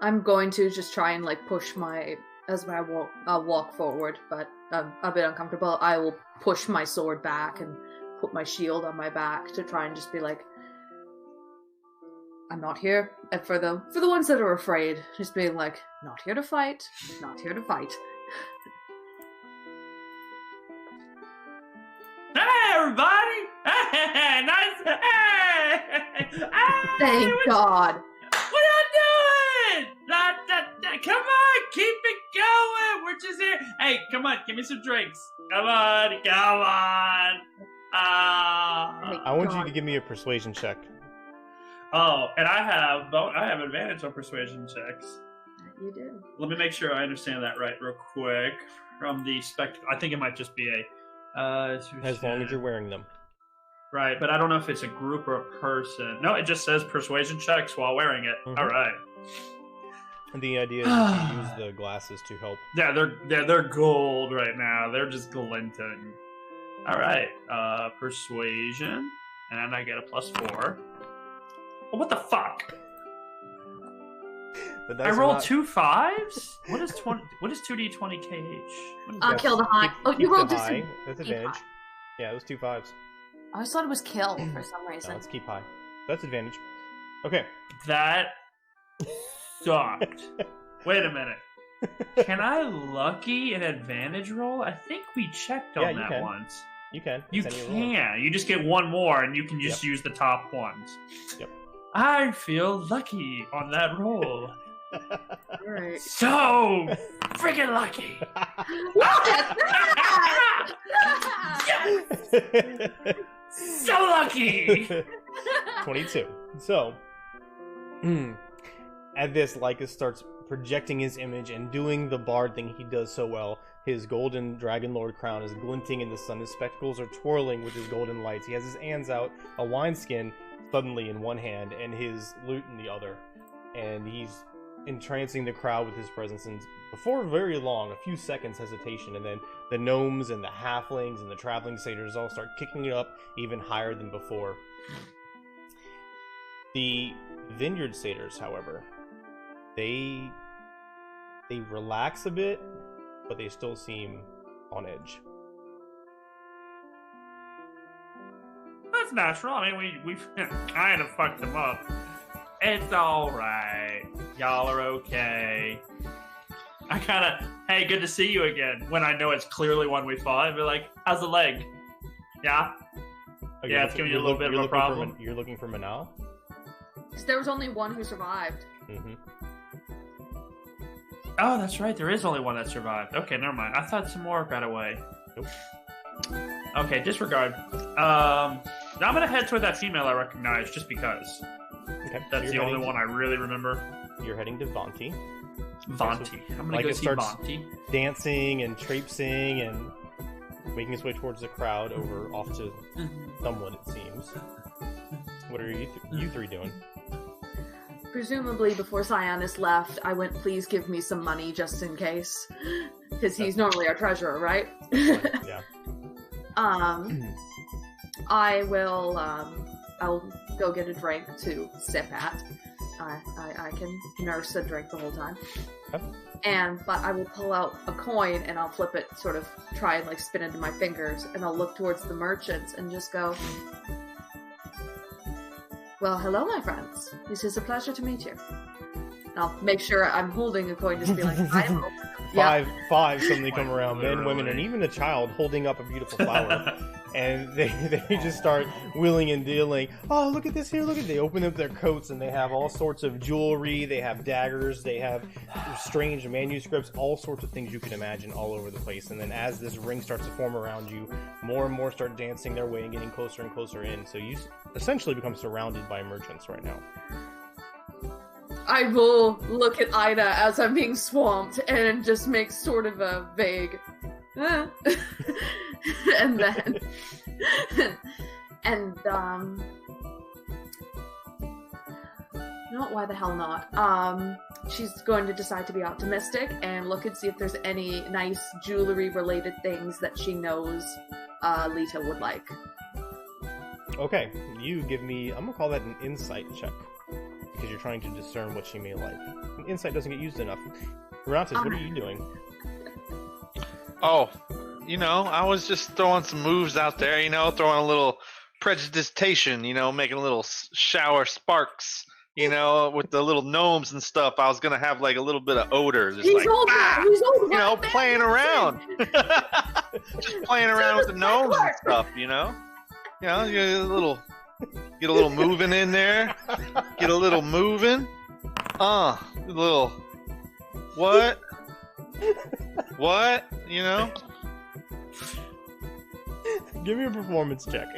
B: I'm going to just try and like push I'll walk forward, but I'm a bit uncomfortable. I will push my sword back and put my shield on my back to try and just be like, I'm not here. And for the ones that are afraid, just being like, not here to fight, not here to fight.
D: Hey, everybody! Hey, nice. Hey,
B: Thank God.
D: What y'all doing? Come on, keep it going. We're just here. Hey, come on, give me some drinks. Come on.
A: I want you to give me a persuasion check.
D: Oh, and I have advantage on persuasion checks.
B: You do.
D: Let me make sure I understand that right, real quick. From the I think it might just be
A: as long as you're wearing them.
D: Right, but I don't know if it's a group or a person. No, it just says persuasion checks while wearing it. Mm-hmm. All right.
A: And the idea is to use the glasses to help.
D: Yeah, they're gold right now. They're just glinting. All right, persuasion, and I get a +4. Oh, what the fuck? I rolled 2 5s. What is 20? What is 2d20 kh?
B: I'll kill the high. You rolled
A: high. That's advantage. Yeah, it was 2 5s.
B: I always thought it was kill for some reason.
A: No, let's keep high. That's advantage. Okay.
D: That sucked. Wait a minute. Can I lucky an advantage roll? I think we checked on
A: you
D: that
A: can.
D: once.
A: You can.
D: You
A: It's any roll.
D: can. You just get one more, and you can just use the top ones.
A: Yep.
D: I feel lucky on that roll.
B: Alright.
D: So freaking lucky. So lucky.
A: 22. So, at this, Lycus starts projecting his image and doing the bard thing he does so well. His golden dragon lord crown is glinting in the sun. His spectacles are twirling with his golden lights. He has his hands out, a wineskin suddenly in one hand, and his lute in the other. And he's entrancing the crowd with his presence. And before very long, a few seconds hesitation, and then the gnomes and the halflings and the traveling satyrs all start kicking it up even higher than before. The vineyard satyrs, however, they relax a bit, but they still seem on edge.
D: That's natural. I mean, we've kind of fucked them up. It's all right. Y'all are okay. I kind of, hey, good to see you again. When I know it's clearly one we fought, I'd be like, how's the leg? Yeah?
A: Okay,
D: Yeah, it's giving you a little bit of a problem.
A: You're looking for Manal?
B: Because there was only one who survived.
A: Mm-hmm.
D: Oh, that's right. There is only one that survived. Okay, never mind. I thought some more got away.
A: Nope.
D: Okay, disregard. Now I'm going to head toward that female I recognize just because.
A: Okay.
D: That's the only one I really remember.
A: You're heading to Vanti.
D: Vanti. I'm going to go see
A: starts
D: Vanti.
A: dancing and traipsing and making his way towards the crowd over off to someone, it seems. What are you three doing?
B: Presumably before Cyanus left, I went, please give me some money just in case. Because he's normally our treasurer, right?
A: Yeah.
B: I will, I'll go get a drink to sip at. I can nurse a drink the whole time.
A: Okay.
B: But I will pull out a coin and I'll flip it, sort of try and like spin into my fingers, and I'll look towards the merchants and just go, well, hello, my friends. This is a pleasure to meet you. And I'll make sure I'm holding a coin, just be like,
A: Five suddenly come around, men,
D: Literally.
A: women, and even a child holding up a beautiful flower. And they just start wheeling and dealing. Oh, look at this here, look at. They open up their coats and they have all sorts of jewelry. They have daggers. They have strange manuscripts. All sorts of things you can imagine all over the place. And then as this ring starts to form around you, more and more start dancing their way and getting closer and closer in. So you essentially become surrounded by merchants right now.
B: I will look at Ida as I'm being swamped and just make sort of a vague, and then, no, why the hell not? She's going to decide to be optimistic and look and see if there's any nice jewelry-related things that she knows Lita would like.
A: Okay, you give me, I'm gonna call that an insight check, because you're trying to discern what she may like. And insight doesn't get used enough. Rarantis, what are you doing?
E: Oh, I was just throwing some moves out there, throwing a little prejudication, making a little shower sparks, with the little gnomes and stuff. I was going to have like a little bit of odor. Just
B: He's
E: like,
B: old,
E: playing around. Just playing around with the gnomes and stuff, You get a little moving in there. Get a little moving. A little, what? What?
A: Give me a performance check.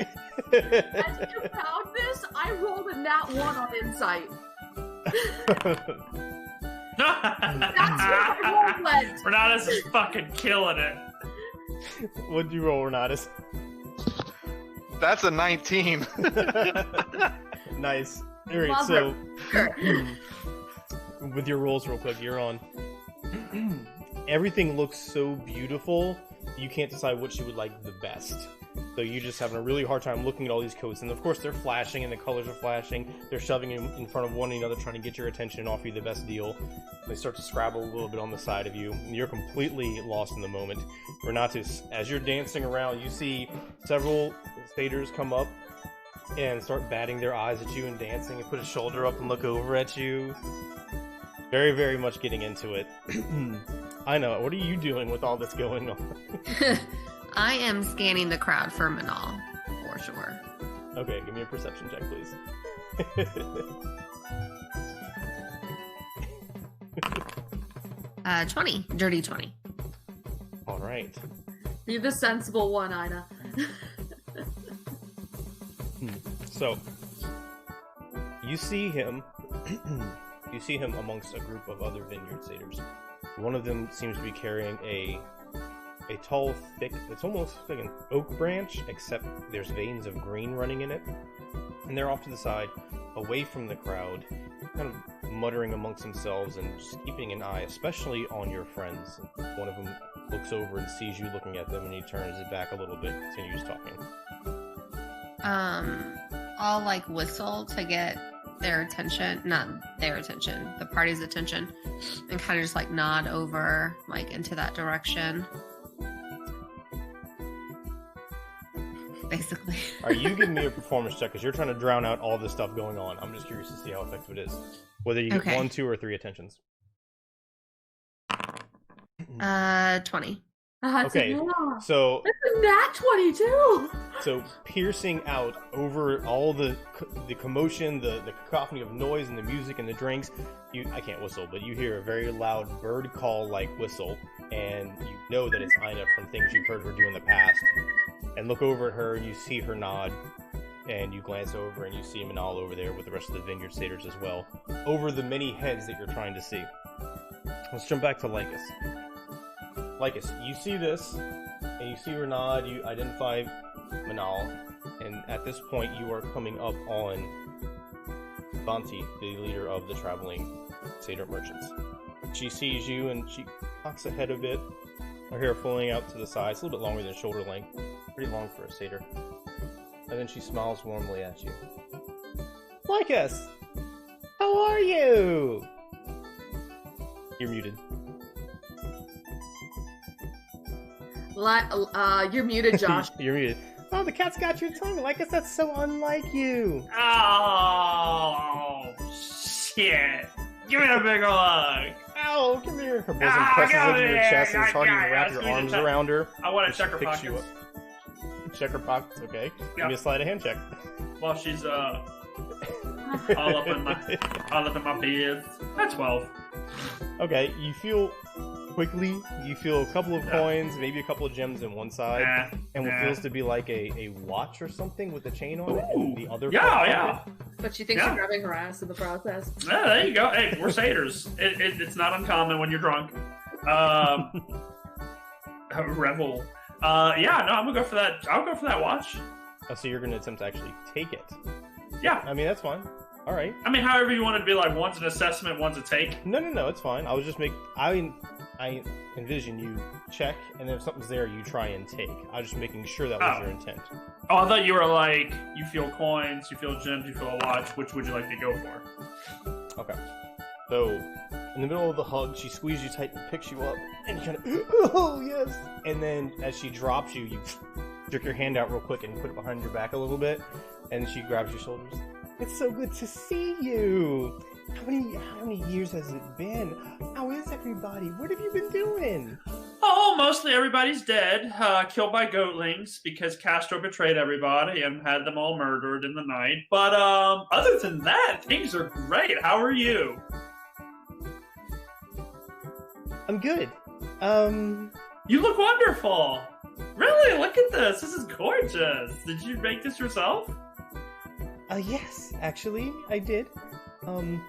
B: As you found this, I rolled a nat 1 on insight. That's where my roll went.
D: Renatus is fucking killing it.
A: What'd you roll, Renatus?
E: That's a 19.
A: Nice. Alright, so with your rolls real quick, you're on. Everything looks so beautiful, you can't decide what you would like the best. So you're just having a really hard time looking at all these coats, and of course they're flashing and the colors are flashing. They're shoving them in front of one another, trying to get your attention and offer you the best deal. They start to scrabble a little bit on the side of you, and you're completely lost in the moment. Renatus, as you're dancing around, you see several satyrs come up and start batting their eyes at you and dancing and put a shoulder up and look over at you. Very, very much getting into it. I know. What are you doing with all this going on?
C: I am scanning the crowd for Manal, for sure.
A: Okay, give me a perception check, please.
C: 20. Dirty 20.
A: All right.
B: Be the sensible one, Ina.
A: So, you see him. You see him amongst a group of other vineyard satyrs. One of them seems to be carrying a tall, thick, it's almost like an oak branch, except there's veins of green running in it. And they're off to the side, away from the crowd, kind of muttering amongst themselves and just keeping an eye, especially on your friends. One of them looks over and sees you looking at them, and he turns it back a little bit and continues talking.
C: I'll like whistle to get their attention, not their attention, the party's attention, and kind of just like nod over like into that direction. Basically.
A: Are you giving me a performance check because you're trying to drown out all this stuff going on? I'm just curious to see how effective it is. Whether you get 1, 2, or 3 attentions.
C: 20.
A: Okay, so
B: that's a nat 22.
A: So piercing out over all the commotion, the cacophony of noise and the music and the drinks, I can't whistle, but you hear a very loud bird call like whistle, and you know that it's Ina from things you've heard her do in the past. And look over at her, and you see her nod, and you glance over, and you see Manal over there with the rest of the vineyard satyrs as well, over the many heads that you're trying to see. Let's jump back to Lycus. Lycus, you see this, and you see her nod, you identify Manal, and at this point you are coming up on Banti, the leader of the traveling satyr merchants. She sees you, and she cocks ahead a bit, her hair flowing out to the side. It's a little bit longer than shoulder length. Pretty long for a satyr. And then she smiles warmly at you. Lycus! How are you? You're muted.
B: You're muted, Josh.
A: You're muted. Oh, the cat's got your tongue. Lycus, that's so unlike you.
D: Oh, shit. Give me a big hug.
A: Ow, come here. Her bosom presses into your chest, and it's hard to wrap your arms around her.
D: I want to check her pockets.
A: Check her pockets, okay. Give me a sleight of hand check.
D: While she's all up in my beard. That's 12.
A: Okay, you feel a couple of coins, maybe a couple of gems in one side, and what feels to be like a watch or something with a chain on it. And the other
B: But she thinks you're grabbing her ass in the process.
D: Yeah, there you go. Hey, we're satyrs. It's not uncommon when you're drunk. Revel. Yeah, no, I'm gonna go for that. I'll go for that watch.
A: Oh, so you're gonna attempt to actually take it?
D: Yeah.
A: I mean, that's fine. All right.
D: I mean, however you want it to be, like one's an assessment, one's a take.
A: No, it's fine. I was just I envision you check, and then if something's there, you try and take. I was just making sure that was your intent.
D: Oh, I thought you were like, you feel coins, you feel gems, you feel a watch. Which would you like to go for?
A: Okay. So, in the middle of the hug, she squeezes you tight and picks you up, and you kind of, oh, yes! And then, as she drops you, you jerk your hand out real quick and put it behind your back a little bit, and she grabs your shoulders. It's so good to see you! How many years has it been? How is everybody? What have you been doing?
D: Oh, mostly everybody's dead, killed by goatlings because Castor betrayed everybody and had them all murdered in the night. But other than that, things are great. How are you?
A: I'm good.
D: You look wonderful. Really? Look at this. This is gorgeous. Did you make this yourself?
A: Yes, actually, I did. I'm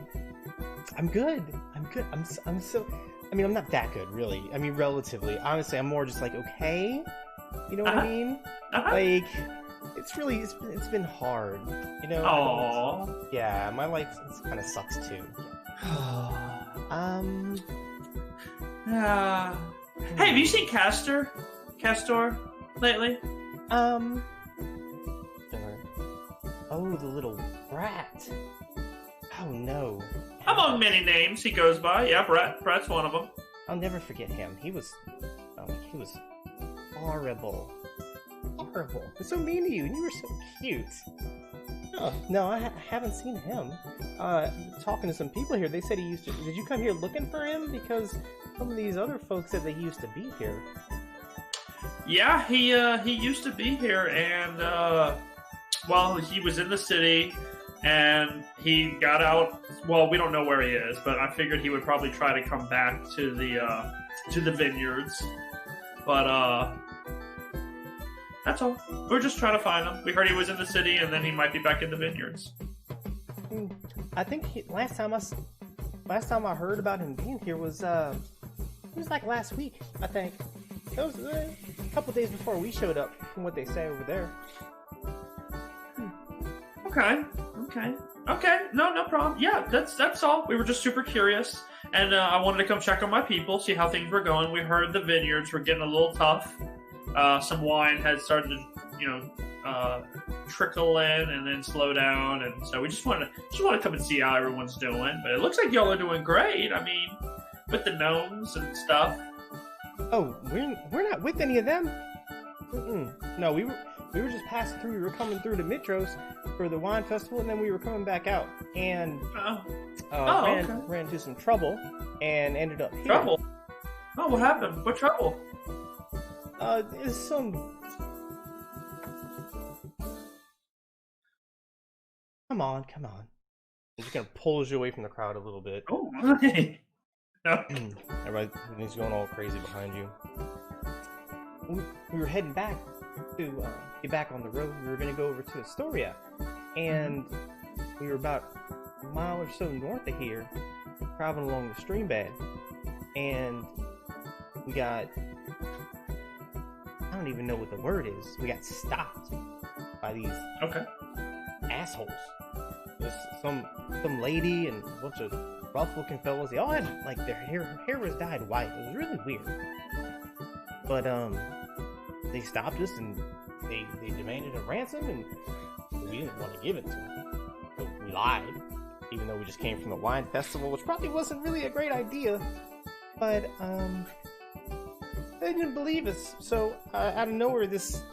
A: good. I'm so. I mean, I'm not that good, really. I mean, relatively. Honestly, I'm more just like okay. You know what I mean? Like, it's been hard. You know.
D: Aww.
A: Yeah, my life kind of sucks too.
D: Hey, have you seen Castor lately?
A: Oh, the little brat. Oh no.
D: Among many names he goes by. Yeah, Brat's one of them.
A: I'll never forget him. He was horrible. Horrible. He's so mean to you, and you were so cute. Oh, no, I haven't seen him. Talking to some people here, they said he used to... Did you come here looking for him? Because some of these other folks said that he used to be here.
D: Yeah, he used to be here, and well, he was in the city, and he got out. Well, we don't know where he is, but I figured he would probably try to come back to the vineyards. But that's all. We're just trying to find him. We heard he was in the city, and then he might be back in the vineyards.
A: I think last time I heard about him being here was like last week. I think it was a couple days before we showed up, from what they say over there.
D: Okay. No problem. Yeah, that's all. We were just super curious, and I wanted to come check on my people, see how things were going. We heard the vineyards were getting a little tough. Some wine had started to, trickle in and then slow down, and so we just want to come and see how everyone's doing. But it looks like y'all are doing great. I mean, with the gnomes and stuff.
A: Oh, we're not with any of them. No, we were just passing through. We were coming through to Mitros for the wine festival, and then we were coming back out, and ran into some trouble, and ended up here.
D: Trouble? Oh, what happened? What trouble?
A: It's some... Come on. I'm just gonna pull you away from the crowd a little bit.
D: Oh, okay.
A: Everybody's going all crazy behind you. We were heading back to get back on the road. We were gonna go over to Astoria, and we were about a mile or so north of here, traveling along the stream bed, and we got... I don't even know what the word is. We got stopped by these assholes. There's some lady and a bunch of rough-looking fellas. They all had, like, their hair was dyed white. It was really weird. But they stopped us and they demanded a ransom, and we didn't want to give it to them. So we lied, even though we just came from the wine festival, which probably wasn't really a great idea. But they didn't believe us. So out of nowhere, this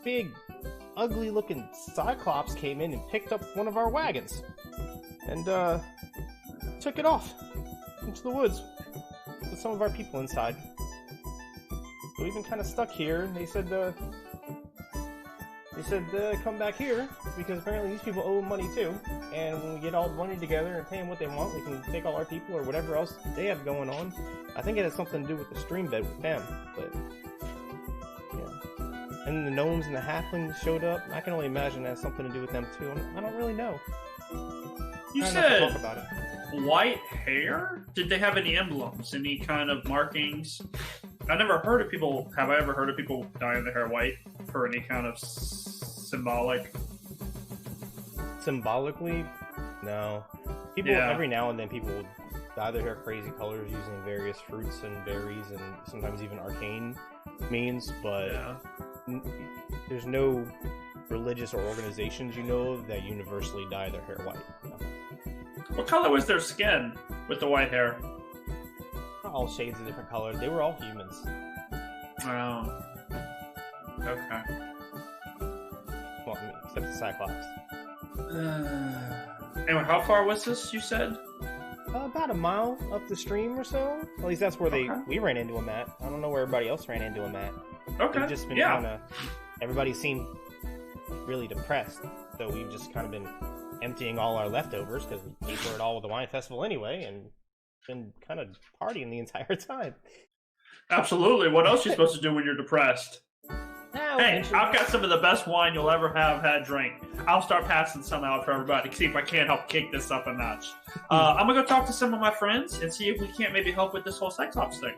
A: big, ugly-looking Cyclops came in and picked up one of our wagons and took it off into the woods with some of our people inside. So we've been kind of stuck here. They said come back here because apparently these people owe money too. And when we get all the money together and pay them what they want, we can take all our people or whatever else they have going on. I think it has something to do with the stream bed with them, but yeah. And the gnomes and the halflings showed up. I can only imagine it has something to do with them too. I don't really know.
D: You said white hair? Did they have any emblems? Any kind of markings? I never heard of people. Have I ever heard of people dyeing their hair white for any kind of symbolic?
A: Symbolically, no. People every now and then people will dye their hair crazy colors using various fruits and berries and sometimes even arcane means, but there's no religious or organizations you know of that universally dye their hair white. No.
D: What color was their skin with the white hair?
A: All shades of different colors. They were all humans.
D: Oh. Okay.
A: Well, except the Cyclops.
D: Anyway, how far was this, you said?
A: About a mile up the stream or so. At least that's where we ran into them at. I don't know where everybody else ran into them at.
D: Okay.
A: We've just been kind of... Everybody seemed really depressed. So we've just kind of been emptying all our leftovers because we paid for it all with the wine festival anyway, and been kind of partying the entire time.
D: Absolutely. What else are you supposed to do when you're depressed? Hey, I've got some of the best wine you'll ever have had drink. I'll start passing some out for everybody to see if I can't help kick this up a notch. I'm gonna go talk to some of my friends and see if we can't maybe help with this whole Cyclops thing.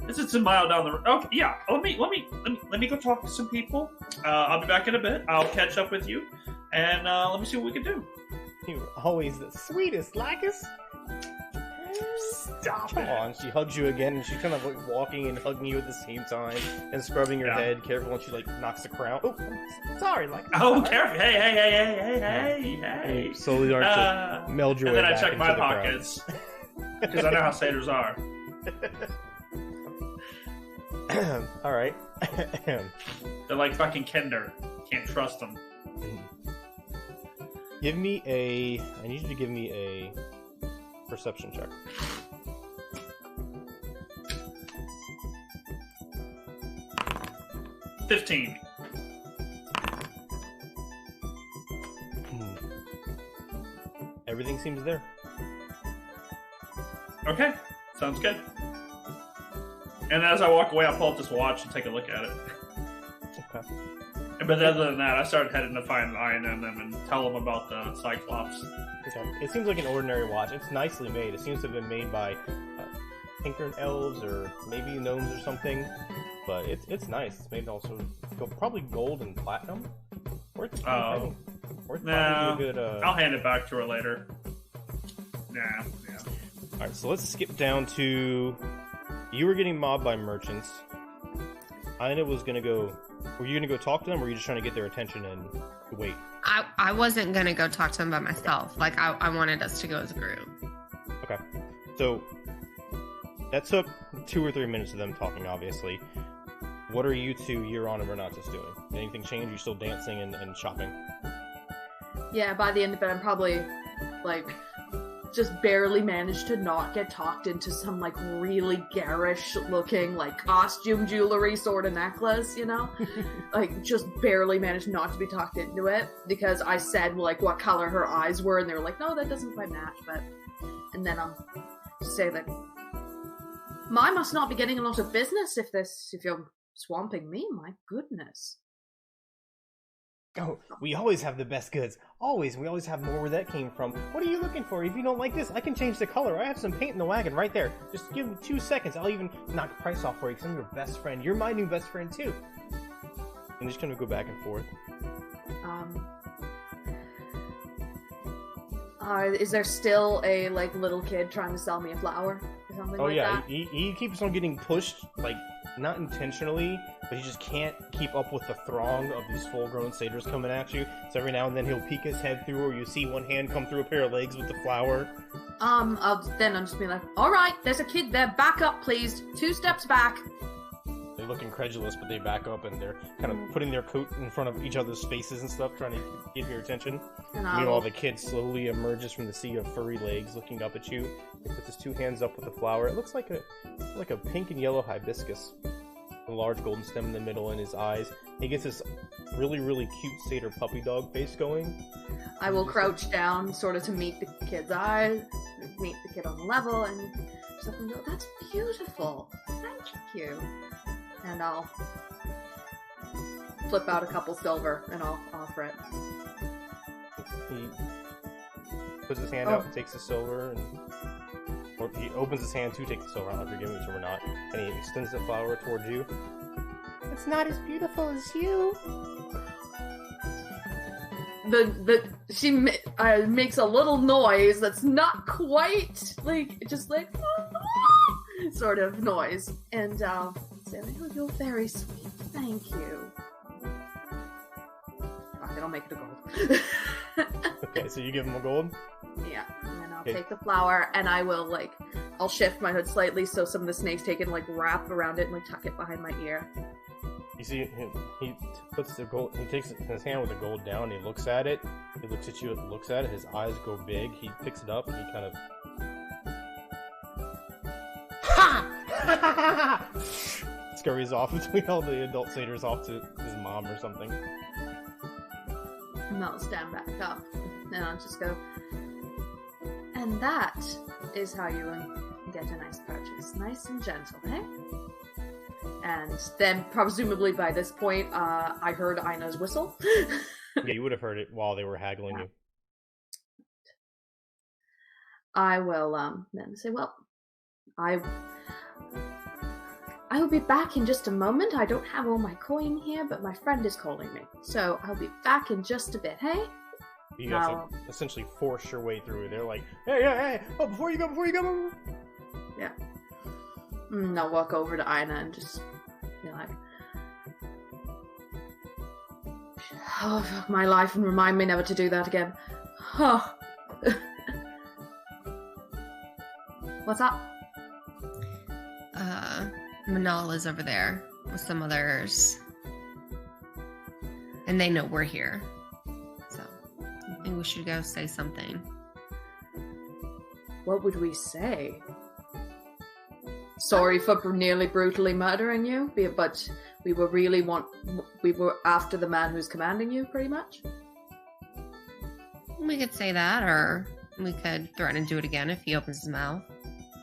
D: This is a mile down the road. Okay, yeah. Let me go talk to some people. I'll be back in a bit. I'll catch up with you, and let me see what we can do.
A: You're always the sweetest, Lycus.
D: Stop
A: Come on, she hugs you again, and she's kind of like walking and hugging you at the same time, and scrubbing your head. Careful when she like knocks the crown. Oh, I'm sorry, Lycus.
D: Oh, careful! Hey!
A: You slowly start to meld your way back.
D: And then I check
A: into
D: my
A: the
D: pockets because I know how satyrs are.
A: All right.
D: They're like fucking Kinder. Can't trust them.
A: Give me a... I need you to give me a perception check.
D: $15.
A: Everything seems there.
D: Okay, sounds good. And as I walk away, I'll pull up this watch and take a look at it.
A: Okay.
D: But other than that, I started heading to find Ian and them and tell them about the Cyclops.
A: Okay. It seems like an ordinary watch. It's nicely made. It seems to have been made by tinker elves or maybe gnomes or something. But it's nice. It's made also probably gold and platinum. Worth probably a good.
D: I'll hand it back to her later. Yeah.
A: All right, so let's skip down to you were getting mobbed by merchants. Ina was gonna go. Were you gonna go talk to them, or were you just trying to get their attention and wait?
C: I wasn't gonna go talk to them by myself. Like I wanted us to go as a group.
A: Okay, so that took 2 or 3 minutes of them talking. Obviously, what are you two year on and Renatus doing? Anything change? You're still dancing and shopping?
B: Yeah, by the end of it, I'm probably, like, just barely managed to not get talked into some, like, really garish-looking, like, costume jewelry sort of necklace, you know? Like, just barely managed not to be talked into it, because I said, like, what color her eyes were, and they were like, no, that doesn't quite match, but... And then say that... Mine must not be getting a lot of business if you're swamping me, my goodness.
A: Oh, we always have the best goods. Always. We always have more where that came from. What are you looking for? If you don't like this, I can change the color. I have some paint in the wagon right there. Just give me 2 seconds. I'll even knock the price off for you because I'm your best friend. You're my new best friend, too. I'm just going to go back and forth.
B: Is there still a, like, little kid trying to sell me a flower or something like that?
A: He keeps on getting pushed, like, not intentionally, but he just can't keep up with the throng of these full-grown satyrs coming at you. So every now and then he'll peek his head through, or you see one hand come through a pair of legs with the flower.
B: I'll just be like, alright, there's a kid there, back up please, 2 steps back.
A: They look incredulous, but they back up and they're kind of putting their coat in front of each other's faces and stuff, trying to get your attention. Meanwhile, the kid slowly emerges from the sea of furry legs, looking up at you. He puts his 2 hands up with the flower. It looks like a pink and yellow hibiscus. A large golden stem in the middle and his eyes. He gets this really, really cute satyr puppy dog face going.
B: I will crouch down, sort of to meet the kid's eyes, meet the kid on the level, and just go, that's beautiful. Thank you. And I'll flip out a couple silver and I'll offer it.
A: He puts his hand out and takes the silver, or he opens his hand to take the silver. I don't know if you're giving it to him or not. And he extends the flower towards you. It's not as beautiful as you. She
B: makes a little noise that's not quite just like sort of noise, and say, "Oh, you're very sweet. Thank you." Okay, I'll make it a gold.
A: Okay, so you give him a gold?
B: Yeah, and then I'll take the flower, and I will, I'll shift my hood slightly so some of the snakes take it and, wrap around it and, tuck it behind my ear.
A: You see, he puts the gold, he takes his hand with the gold down, he looks at it, he looks at you and looks at it, his eyes go big, he picks it up, and he kind of... Ha! Scurries off between all the adult satyrs off to his mom or something.
B: And I'll stand back up, and I'll just go, and that is how you get a nice purchase. Nice and gentle, eh? And then, presumably by this point, I heard Ina's whistle.
A: Yeah, you would have heard it while they were haggling you.
B: I will then say, well, I will be back in just a moment. I don't have all my coin here, but my friend is calling me. So I'll be back in just a bit, hey?
A: You guys essentially force your way through. They're like, hey, oh, before you go.
B: Yeah. And I'll walk over to Ina and just be like, oh, my life, and remind me never to do that again. Oh. What's up?
C: Manal is over there with some others. And they know we're here. I think we should go say something.
B: What would we say? Sorry for nearly brutally murdering you, but we were after the man who's commanding you, pretty much.
C: We could say that, or we could threaten to do it again if he opens his mouth.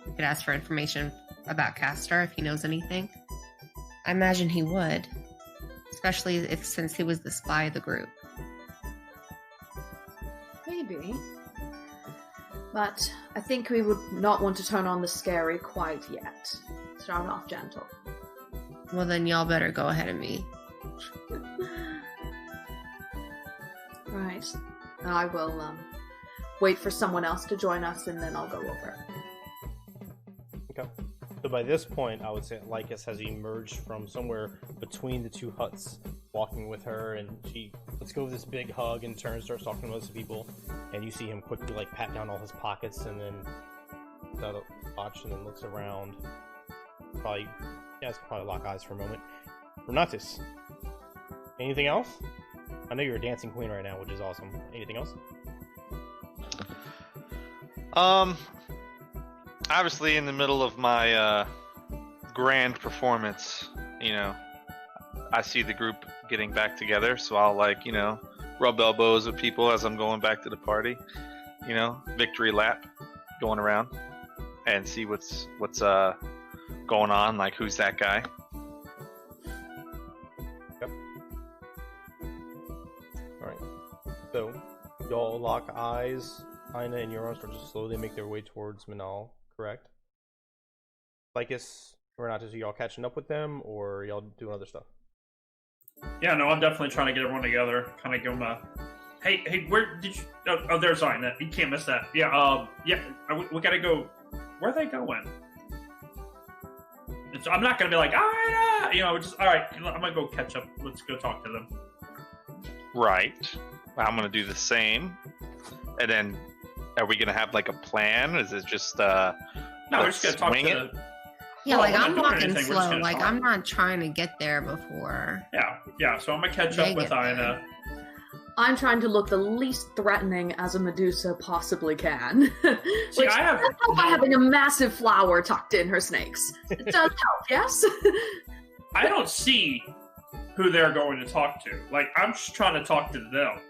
C: We could ask for information about Castor if he knows anything. I imagine he would, especially since he was the spy of the group.
B: Maybe. But I think we would not want to turn on the scary quite yet. Start off gentle.
C: Well, then y'all better go ahead of me.
B: Right. I will wait for someone else to join us, and then I'll go over.
A: Okay. So by this point, I would say Lycus has emerged from somewhere between the two huts, walking with her, and she lets go of this big hug and turns, starts talking to most of the people, and you see him quickly like pat down all his pockets, and then watch, and then looks around. Probably, you guys can probably lock eyes for a moment. Renatus, anything else? I know you're a dancing queen right now, which is awesome. Anything else?
E: Obviously, in the middle of my grand performance, I see the group getting back together, so I'll rub elbows with people as I'm going back to the party. Victory lap, going around, and see what's going on. Like, who's that guy?
A: Yep. All right. So y'all lock eyes. Aina and Euron start to slowly make their way towards Manal. Correct. Lycus, Renatus, are y'all catching up with them, or y'all doing other stuff?
D: Yeah, no, I'm definitely trying to get everyone together. Kind of give them a, hey, where did you? Oh, there's Aina. You can't miss that. Yeah, we gotta go. Where are they going? I'm not gonna be like, Aina, just all right. I'm gonna go catch up. Let's go talk to them.
E: Right. I'm gonna do the same, and then. Are we gonna have like a plan? Is it just
D: no? We're just gonna talk to
E: it?
C: Yeah,
D: well,
C: like I'm walking
D: anything,
C: slow. Like
D: talk.
C: I'm not trying to get there before.
D: Yeah. So I'm gonna catch up with Aina.
B: I'm trying to look the least threatening as a Medusa possibly can.
D: See, I have
B: help by having a massive flower tucked in her snakes. It does help, yes.
D: I don't see who they're going to talk to. Like, I'm just trying to talk to them.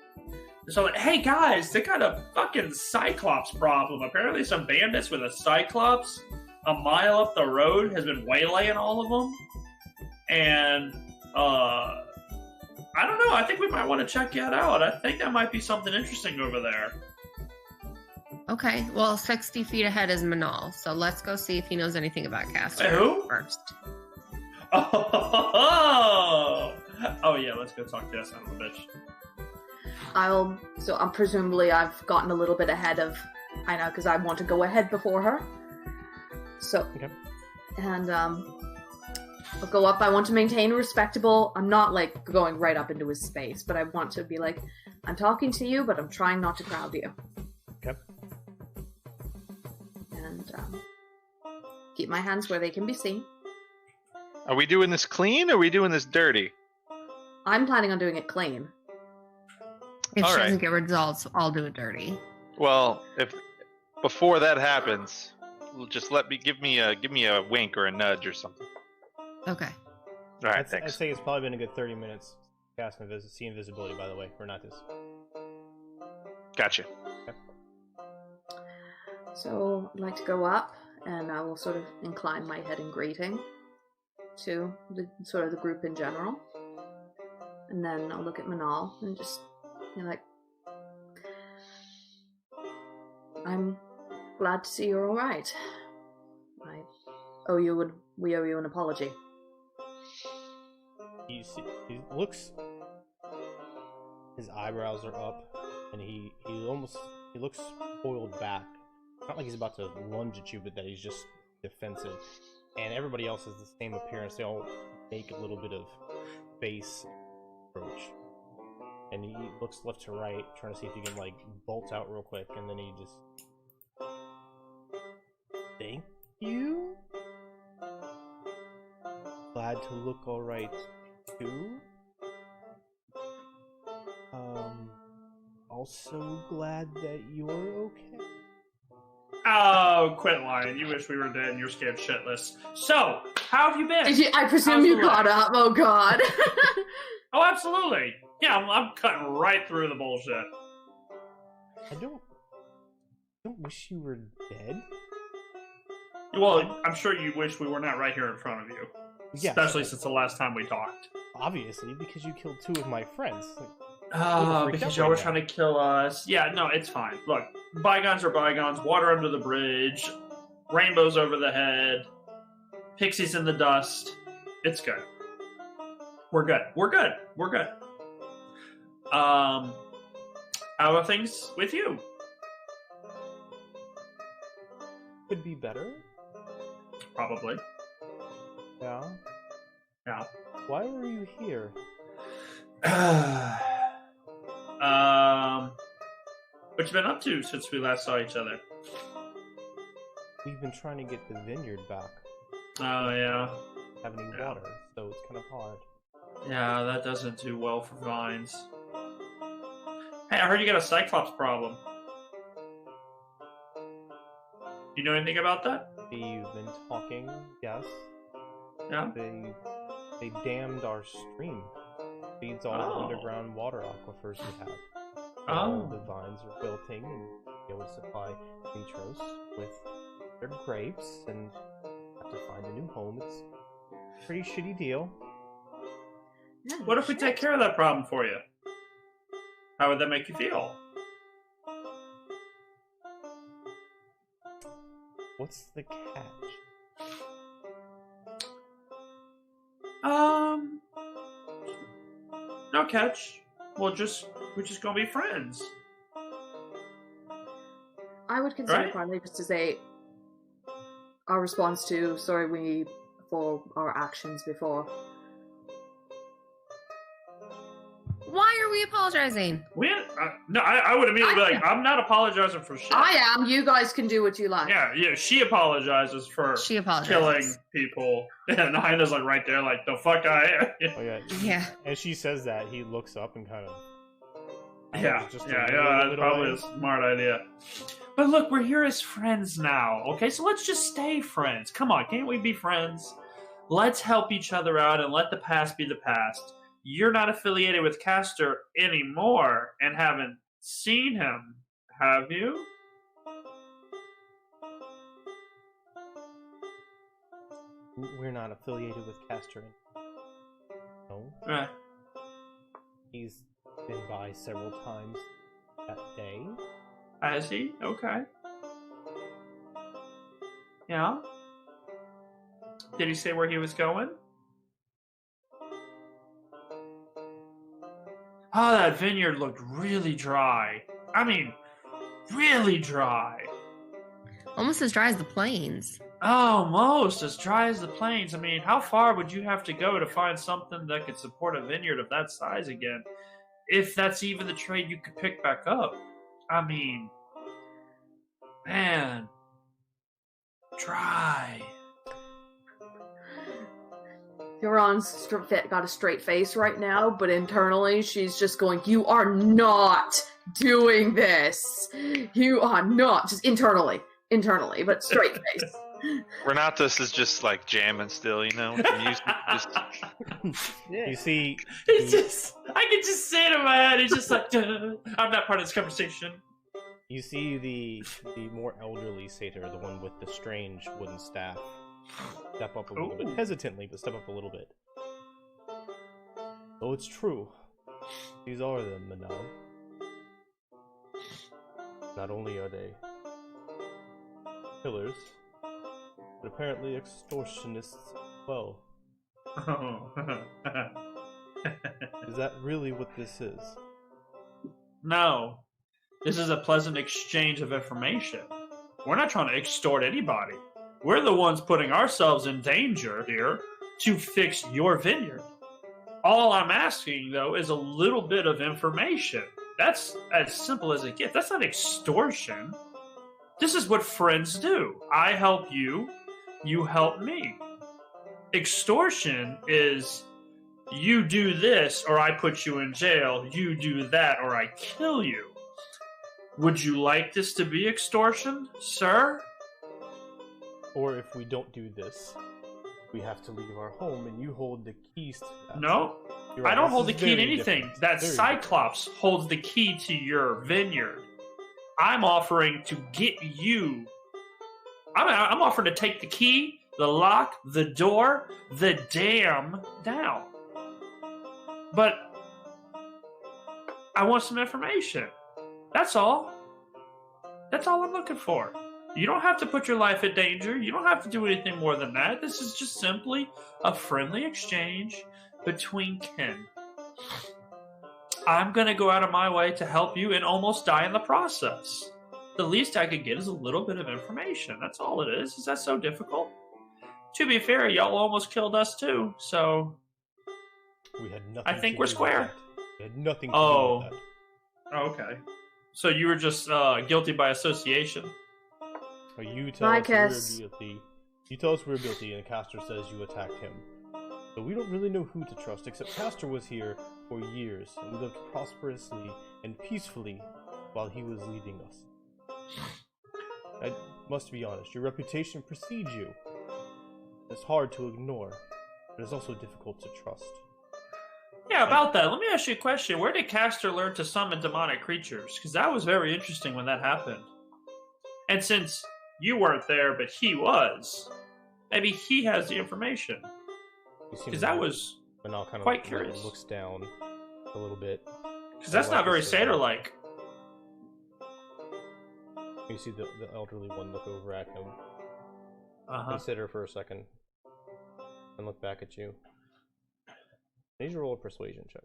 D: So, like, hey guys, they got a fucking Cyclops problem. Apparently, some bandits with a Cyclops a mile up the road has been waylaying all of them. And, I don't know. I think we might want to check that out. I think that might be something interesting over there.
C: Okay, well, 60 feet ahead is Manal, so let's go see if he knows anything about Castor
D: Who?
C: first.
D: Oh, yeah, let's go talk to that son of a bitch.
B: I'm presumably I've gotten a little bit ahead of Aina because I want to go ahead before her. So,
A: okay.
B: And I'll go up. I want to maintain respectable. I'm not like going right up into his space, but I want to be like, I'm talking to you, but I'm trying not to crowd you.
A: Okay.
B: And keep my hands where they can be seen.
E: Are we doing this clean or are we doing this dirty?
B: I'm planning on doing it clean.
C: If
E: All
C: she
E: right.
C: doesn't get results, I'll do it dirty.
E: Well, if before that happens, just give me a wink or a nudge or something.
C: Okay.
E: All right,
A: I'd
E: thanks.
A: say it's probably been a good 30 minutes. Cast see invisibility, by the way, for Renatus.
E: Gotcha.
A: Okay.
B: So I'd like to go up, and I will sort of incline my head in greeting to the sort of the group in general. And then I'll look at Manal and just like, I'm glad to see you're all right. We owe you an apology.
A: He looks. His eyebrows are up, and he looks boiled back. Not like he's about to lunge at you, but that he's just defensive. And everybody else has the same appearance. They all make a little bit of face approach. And he looks left to right, trying to see if he can like bolt out real quick, and then he just, thank you. Glad to look all right too. also glad that you're okay.
D: Oh, quit lying. You wish we were dead and you're scared shitless. So, how have you been?
B: I presume
D: How's
B: you
D: the
B: caught
D: leg?
B: up. Oh God.
D: Oh, absolutely. Yeah, I'm cutting right through the bullshit.
A: I don't wish you were dead.
D: Well, I'm sure you wish we were not right here in front of you.
A: Yes,
D: Especially since the last time we talked.
A: obviously, because you killed 2 of my friends.
D: Oh,
A: freaked
D: because
A: out
D: y'all
A: right
D: were
A: now.
D: trying to kill us. Yeah, no, it's fine. Look, bygones are bygones. Water under the bridge. Rainbows over the head. Pixies in the dust. It's good. We're good. We're good. We're good. How are things with you?
A: Could be better.
D: Probably.
A: Yeah.
D: Yeah.
A: Why were you here?
D: What you been up to since we last saw each other?
A: We've been trying to get the vineyard back.
D: Oh, yeah.
A: Have any
D: Yeah.
A: water, so it's kind of hard.
D: Yeah, that doesn't do well for vines. Hey, I heard you got a Cyclops problem. You know anything about that?
A: You've been talking, yes.
D: Yeah?
A: They dammed our stream. Feeds all the underground water aquifers we have. All the vines are wilting and be able to supply Nitros with their grapes and have to find a new home. It's a pretty shitty deal.
B: Yeah,
D: What if we
B: shit.
D: take care of that problem for you? How would that make you feel?
A: What's the catch?
D: No catch. We're just gonna be friends.
B: I would consider
D: Right.
B: kindly just to say our response to sorry for our actions before.
C: Why are we apologizing?
D: I would immediately be like, I'm not apologizing for shit.
B: I am. You guys can do what you like.
D: Yeah, she apologizes for
C: She apologizes.
D: killing people. And Hina's like right there, like, the fuck I am.
A: Oh yeah.
C: Yeah.
A: As she says that, he looks up and kind of.
D: Yeah,
A: just a
D: yeah,
A: little
D: that's
A: bit
D: probably
A: away.
D: a smart idea. But look, we're here as friends now, okay? So let's just stay friends. Come on, can't we be friends? Let's help each other out and let the past be the past. You're not affiliated with Castor anymore and haven't seen him, have you?
A: We're not affiliated with Castor. No.
D: Eh,
A: He's been by several times that day.
D: has he? Okay. Yeah? Did he say where he was going? Oh, that vineyard looked really dry. I mean, really dry.
C: Almost as dry as the plains.
D: Almost as dry as the plains. I mean, how far would you have to go to find something that could support a vineyard of that size again? If that's even the trade you could pick back up. I mean, man, dry.
B: Huron's got a straight face right now, but internally she's just going, "You are not doing this. You are not." Just internally, but straight face.
E: Renatus is just like jamming still, you know. The music just
A: You see,
D: It's just, I can just see it in my head. It's just like, duh, I'm not part of this conversation.
A: you see the more elderly satyr, the one with the strange wooden staff, step up a little bit,
D: Ooh.
A: hesitantly, but step up a little bit. Oh, it's true. These are the Manal. Not only are they killers, but apparently extortionists as well. Is that really what this is?
D: No. This is a pleasant exchange of information. We're not trying to extort anybody. We're the ones putting ourselves in danger here to fix your vineyard. All I'm asking, though, is a little bit of information. That's as simple as it gets. That's not extortion. This is what friends do. I help you, you help me. Extortion is you do this or I put you in jail, you do that or I kill you. Would you like this to be extortion, sir?
A: Or if we don't do this, we have to leave our home and you hold the keys to that.
D: No,
A: You're right,
D: I don't
A: this
D: hold the
A: is
D: key to
A: very
D: anything.
A: different.
D: That
A: Very
D: Cyclops holds the key to your vineyard. I'm offering to get you. I'm offering to take the key, the lock, the door, the dam down. But I want some information. That's all. That's all I'm looking for. You don't have to put your life in danger. You don't have to do anything more than that. This is just simply a friendly exchange between kin. I'm going to go out of my way to help you and almost die in the process. The least I could get is a little bit of information. That's all it is. Is that so difficult? To be fair, y'all almost killed us too, so...
A: We had nothing
D: I think
A: to
D: we're
A: do with
D: square.
A: that. We had nothing to
D: Oh.
A: do with that.
D: Okay. So you were just guilty by association?
A: Or you tell us we're guilty. You tell us we're guilty, and Castor says you attacked him. So we don't really know who to trust, except Castor was here for years, and we lived prosperously and peacefully while he was leading us. I must be honest, your reputation precedes you. It's hard to ignore, but it's also difficult to trust.
D: Yeah, about that, let me ask you a question. Where did Castor learn to summon demonic creatures? Because that was very interesting when that happened. And since you weren't there, but he was, maybe he has the information. Because that was quite curious.
A: Looks down a little bit.
D: Because that's not very satyr-like.
A: You see the elderly one look over at him.
D: Uh-huh.
A: Consider for a second. And look back at you. I need you to roll a persuasion check.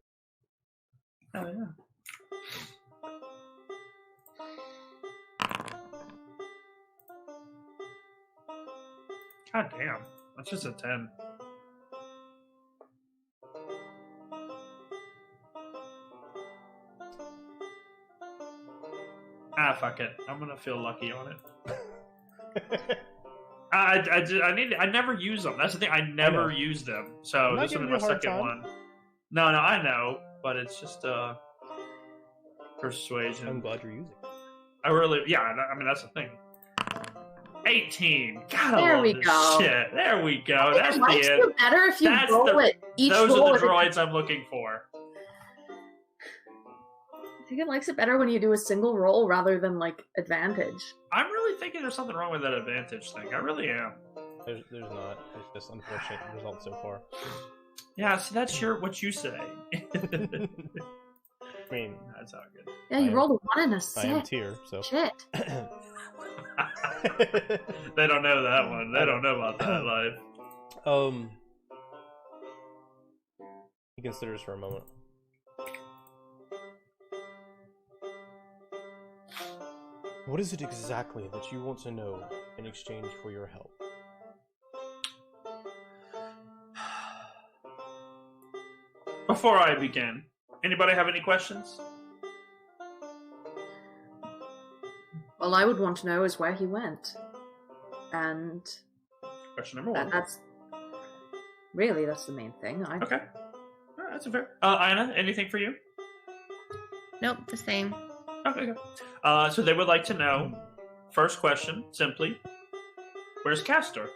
D: Oh, yeah. God damn. That's just a 10. Ah, fuck it. I'm gonna feel lucky on it. I never use them. That's the thing. I never use them. So this will be my second one. No, I know, but it's just persuasion.
A: I'm glad you're using it.
D: I really, yeah. I mean, that's the thing. 18. God,
B: There
D: I love
B: we
D: this
B: go.
D: shit. There we go.
B: It
D: That's
B: might
D: the end.
B: feel better if you
D: That's
B: roll
D: the-
B: it. Each
D: Those
B: roll
D: are the
B: it-
D: droids I'm looking for.
B: I think it likes it better when you do a single roll rather than like advantage.
D: I'm really thinking there's something wrong with that advantage thing. I really am.
A: There's not. It's just unfortunate result so far.
D: Yeah, so that's what you say.
A: I mean,
D: That's all good.
B: Yeah, you
A: I
B: rolled a 1 and a
A: I am
B: 6.
A: tier, so.
B: Shit.
D: They don't know that one. They don't know about that life.
A: He considers for a moment. What is it exactly that you want to know in exchange for your help?
D: Before I begin, anybody have any questions?
B: All I would want to know is where he went. And
D: Question number one.
B: that's the main thing.
D: Okay. All right, that's fair. Anna, anything for you?
C: Nope, the same.
D: Okay, good. So they would like to know, first question, simply, where's Castor?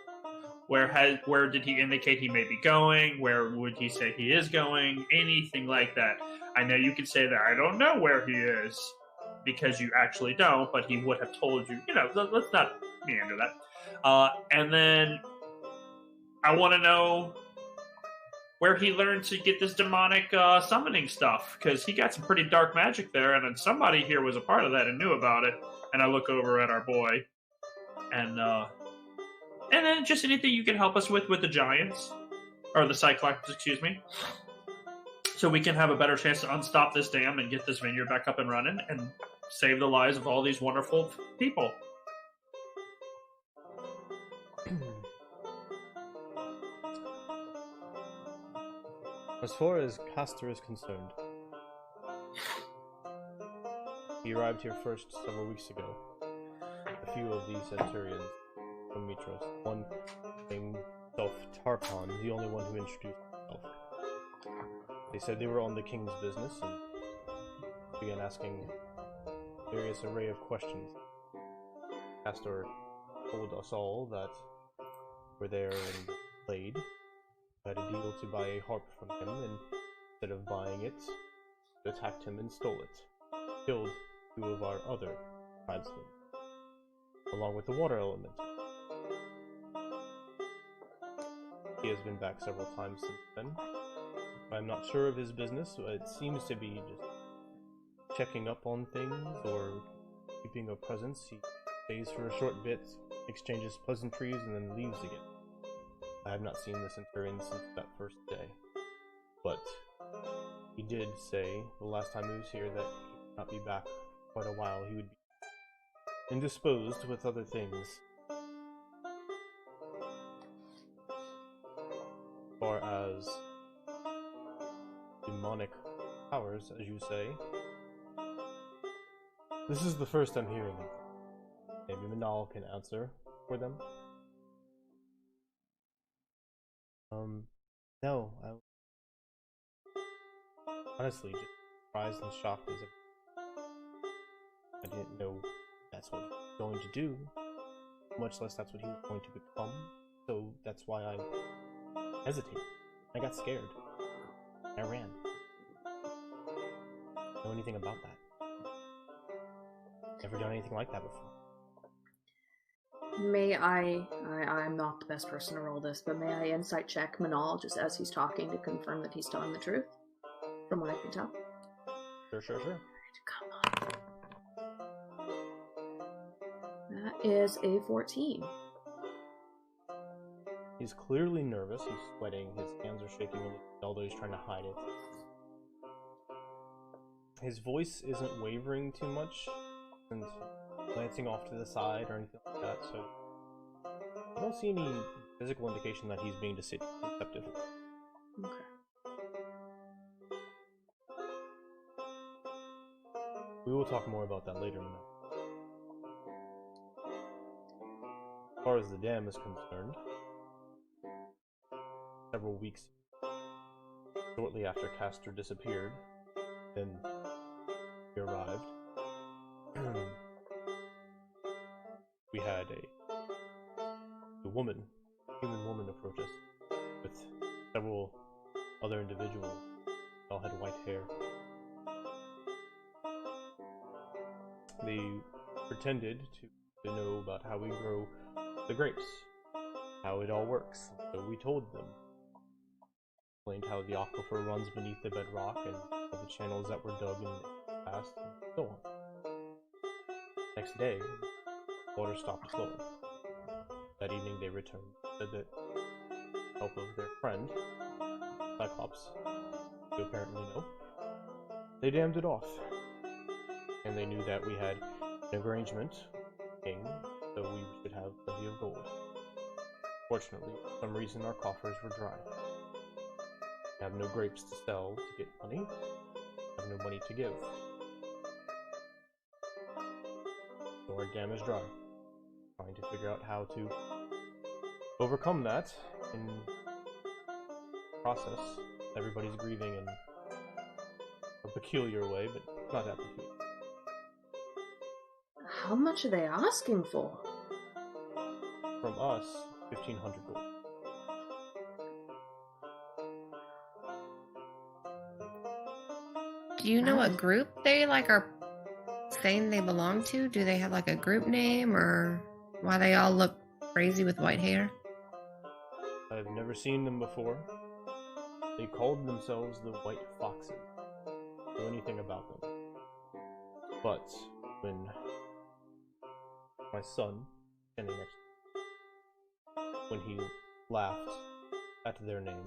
D: Where did he indicate he may be going? Where would he say he is going? Anything like that. I know you could say that I don't know where he is, because you actually don't, but he would have told you. You know, let's not meander that. And then I want to know where he learned to get this demonic summoning stuff, because he got some pretty dark magic there, and then somebody here was a part of that and knew about it. And I look over at our boy, and then just anything you can help us with the giants, or the Cyclops, excuse me, so we can have a better chance to unstop this dam and get this vineyard back up and running and save the lives of all these wonderful people.
A: As far as Castor is concerned, he arrived here first several weeks ago. A few of these centurions from Mitros. One named Tarpon, the only one who introduced himself. They said they were on the king's business and began asking various array of questions. Castor told us all that we're there and played. We had a deal to buy a harp from him, and instead of buying it, we attacked him and stole it. Killed 2 of our other tribesmen, along with the water element. He has been back several times since then. I'm not sure of his business, but it seems to be just checking up on things or keeping a presence. He stays for a short bit, exchanges pleasantries, and then leaves again. I have not seen the Centurion since that first day, but he did say the last time he was here that he would not be back for quite a while. He would be indisposed with other things. As far as demonic powers, as you say, this is the first I'm hearing of them. Maybe Manal can answer for them. No, I honestly just surprised and shocked as I didn't know that's what he was going to do, much less that's what he was going to become. So that's why I hesitated. I got scared. I ran. Know anything about that? Never done anything like that before.
B: May I'm not the best person to roll this, but may I insight check Manal just as he's talking to confirm that he's telling the truth? From what I can tell.
A: Sure.
B: Come on. That is a 14.
A: He's clearly nervous, he's sweating, his hands are shaking a little, although he's trying to hide it. His voice isn't wavering too much, and glancing off to the side or anything like that, so I don't see any physical indication that he's being deceptive.
B: Okay.
A: We will talk more about that later. As far as the dam is concerned, several weeks shortly after Castor disappeared, then he arrived. We had a human woman approach us with several other individuals. They all had white hair. They pretended to know about how we grow the grapes, how it all works. So we told them. Explained how the aquifer runs beneath the bedrock and all the channels that were dug in the past, and so on. Next day, water stopped flowing. That evening they returned, said that with the help of their friend, Cyclops, who apparently know, they dammed it off. And they knew that we had an arrangement with the king, so we should have plenty of gold. Fortunately, for some reason our coffers were dry. We have no grapes to sell to get money, we have no money to give. So our dam is dry. Trying to figure out how to overcome that in process. Everybody's grieving in a peculiar way, but not that peculiar.
B: How much are they asking for?
A: From us, 1,500 gold.
C: Do you know what group they are saying they belong to? Do they have a group name, or why they all look crazy with white hair?
A: I've never seen them before. They called themselves the White Foxes. Don't know anything about them. But when my son, standing next to me, when he laughed at their name,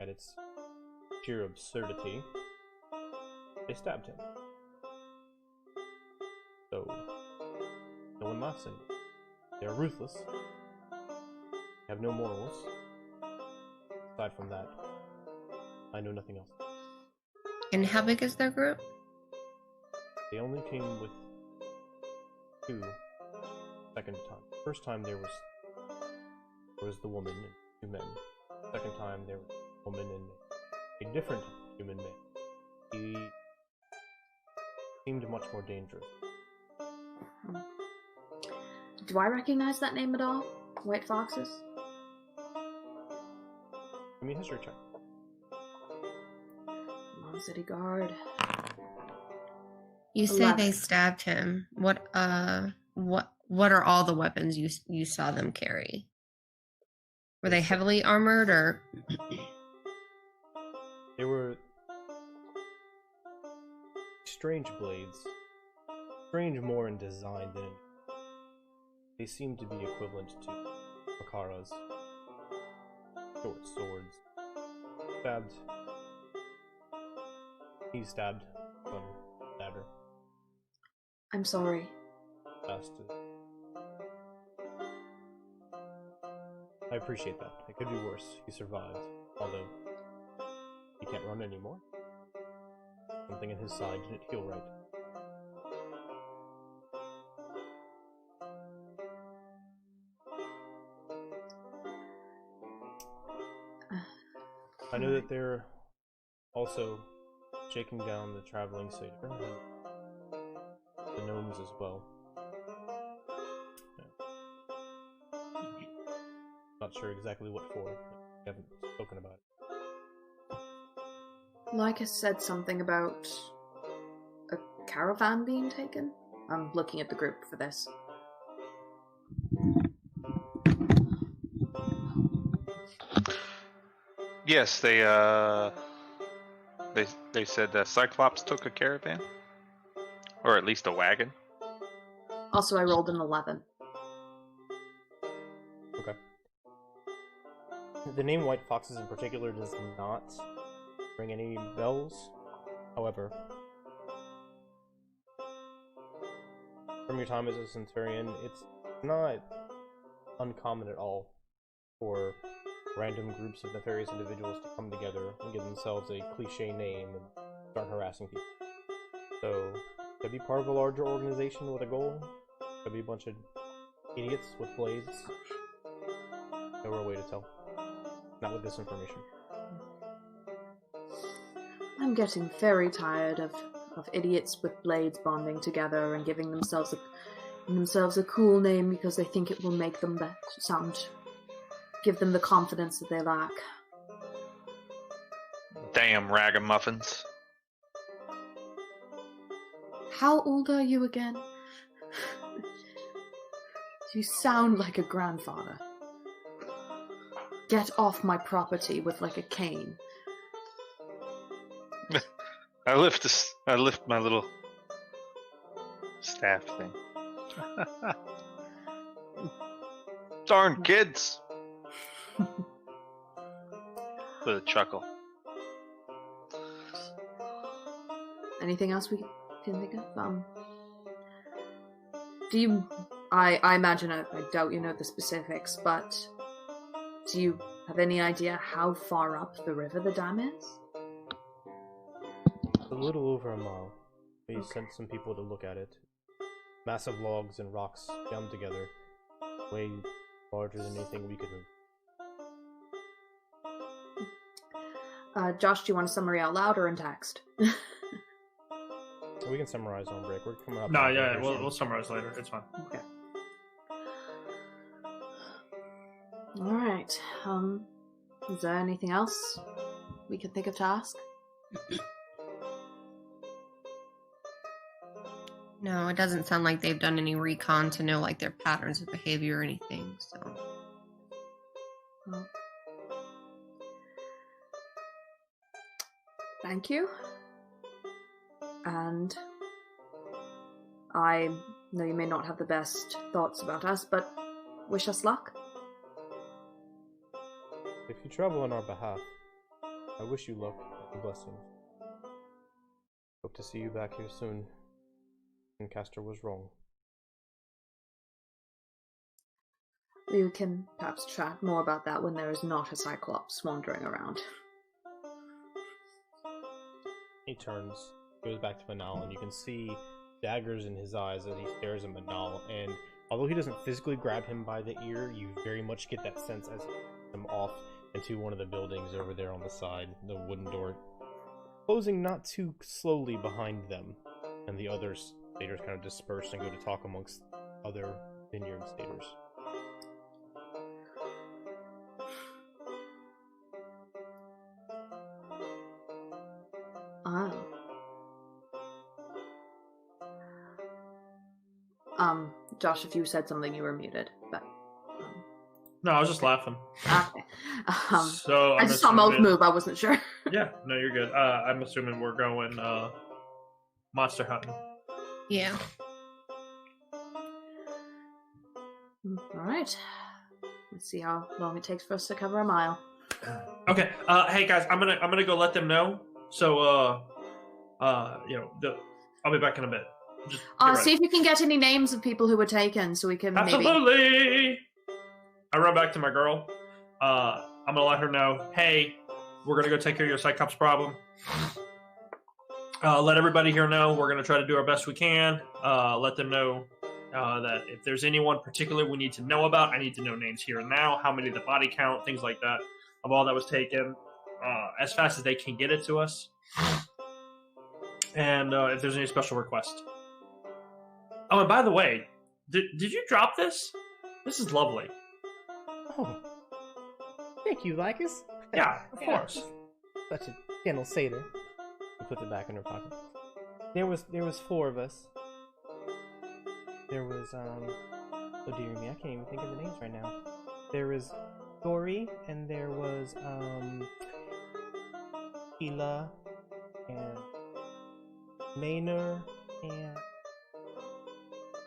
A: at its sheer absurdity, they stabbed him. So, no one laughs anymore. They are ruthless. They have no morals. Aside from that, I know nothing else.
C: And how big is their group?
A: They only came with 2 second time. First time there was the woman and 2 men. Second time there was a woman and a different human man. He seemed much more dangerous.
B: Do I recognize that name at all? White Foxes?
A: Give me a history check.
B: Come on, City Guard.
C: You say
B: 11.
C: they stabbed him. What are all the weapons you saw them carry? Were they heavily armored or?
A: They were strange blades. Strange more in design than they seem to be equivalent to Makara's short swords. Stabbed. He stabbed. Stabbed her.
B: I'm sorry.
A: I appreciate that. It could be worse. He survived. Although, he can't run anymore. Something in his side didn't heal right. I know that they're also shaking down the traveling satyr and the gnomes as well. Not sure exactly what for. We haven't spoken about it.
B: Like I said something about a caravan being taken. I'm looking at the group for this.
E: Yes, they said Cyclops took a caravan, or at least a wagon.
B: Also, I rolled an 11.
A: Okay. The name White Foxes in particular does not ring any bells. However, from your time as a centurion, it's not uncommon at all for random groups of nefarious individuals to come together and give themselves a cliche name and start harassing people. So, could be part of a larger organization with a goal. Could be a bunch of idiots with blades. No real way to tell. Not with this information.
B: I'm getting very tired of idiots with blades bonding together and giving themselves a cool name because they think it will make them give them the confidence that they lack.
E: Damn ragamuffins.
B: How old are you again? You sound like a grandfather. Get off my property with like a cane.
E: I lift my little staff thing. Darn kids! With a chuckle.
B: Anything else we can think of? Do you? I imagine I doubt you know the specifics, but do you have any idea how far up the river the dam is?
A: A little over a mile. We sent some people to look at it. Massive logs and rocks jammed together. Way larger than anything we could move.
B: Josh, do you want a summary out loud or in text?
A: We can summarize on break. We're coming up.
D: No, yeah, we'll summarize later. It's fine.
B: Okay. Alright. Is there anything else we can think of to ask?
C: No, it doesn't sound like they've done any recon to know like their patterns of behavior or anything, so.
B: Well, thank you. And I know you may not have the best thoughts about us, but wish us luck.
A: If you travel on our behalf, I wish you luck and blessings. Hope to see you back here soon. And Castor was wrong.
B: We can perhaps chat more about that when there is not a Cyclops wandering around.
A: He turns, goes back to Manal, and you can see daggers in his eyes as he stares at Manal. And although he doesn't physically grab him by the ear, you very much get that sense as he pulls him off into one of the buildings over there on the side, the wooden door closing not too slowly behind them, and the others staters kind of disperse and go to talk amongst other vineyard staters.
B: Oh. Josh, if you said something, you were muted, but...
D: No, I was just laughing.
B: Okay.
D: So
B: I just saw mouth move, I wasn't sure.
D: Yeah, no, you're good. I'm assuming we're going monster hunting.
C: Yeah.
B: Alright. Let's see how long it takes for us to cover a mile.
D: Okay. Hey guys, I'm gonna go let them know. So I'll be back in a bit. Just
B: See if you can get any names of people who were taken, so we can
D: Absolutely. I run back to my girl. I'm gonna let her know, hey, we're gonna go take care of your Cyclops problem. Let everybody here know we're gonna try to do our best we can. Let them know that if there's anyone particular we need to know about, I need to know names here and now, how many, the body count, things like that, of all that was taken, as fast as they can get it to us. And if there's any special request. Oh, and by the way, did you drop this? This is lovely.
A: Oh, thank you, Lycus.
D: Yeah, of course.
A: Such a gentle satyr. She puts it back in her pocket. There was 4 of us. There was oh dear me, I can't even think of the names right now. There was Dory, and there was Ela, and Maynor, and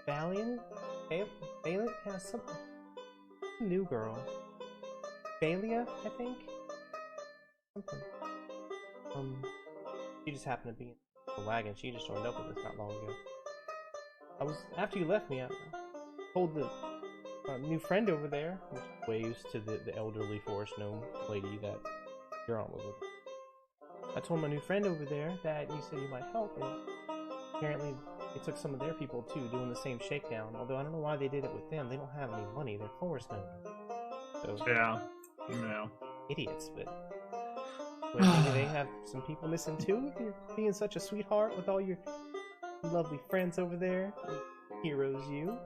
A: Valiant? Valiant has something. New girl. Balia, I think? Something. She just happened to be in the wagon. She just joined up with us not long ago. After you left me, I told the new friend over there, which waves to the elderly forest gnome lady that your aunt was with. I told my new friend over there that you said you might help, and apparently they took some of their people too, doing the same shakedown. Although I don't know why they did it with them. They don't have any money. They're forest gnomes. So,
D: yeah.
A: idiots, but maybe they have some people missing too. You're being such a sweetheart with all your lovely friends over there. Heroes, you.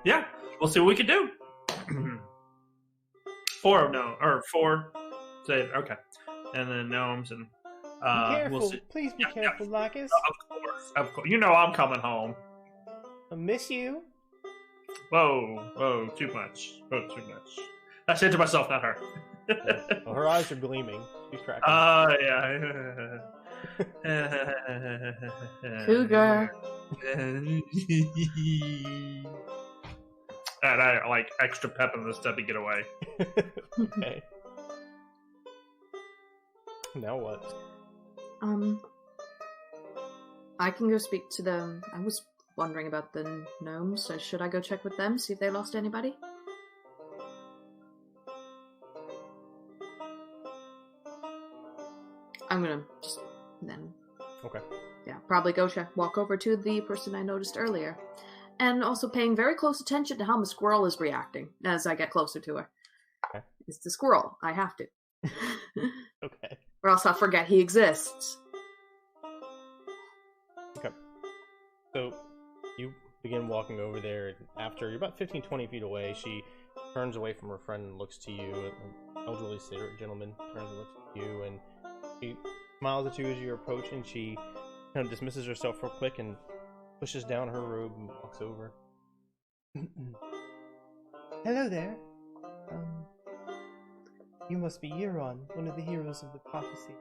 D: Yeah, we'll see what we can do. 4 say okay, and then gnomes and
A: Be careful.
D: we'll see.
A: Please be careful, Lycus.
D: Of course. You know I'm coming home.
A: I miss you.
D: Whoa, too much. I said to myself, not her.
A: Well, her eyes are gleaming. She's tracking.
D: Yeah.
B: Cougar.
D: And I like extra pep in this Debbie get away.
A: Okay. Now what?
B: I can go speak to them. I was wondering about the gnomes, so should I go check with them, see if they lost anybody? I'm gonna just then.
A: Okay.
B: Yeah, probably go walk over to the person I noticed earlier. And also paying very close attention to how my squirrel is reacting as I get closer to her.
A: Okay.
B: It's the squirrel. I have to.
A: Okay.
B: Or else I'll forget he exists.
A: Okay. So, you begin walking over there, and after you're about 15-20 feet away, she turns away from her friend and looks to you. An elderly gentleman turns and looks at you, and she smiles at you as you approach, and she kind of dismisses herself real quick and pushes down her robe and walks over. Hello there. You must be Euron, one of the heroes of the prophecy.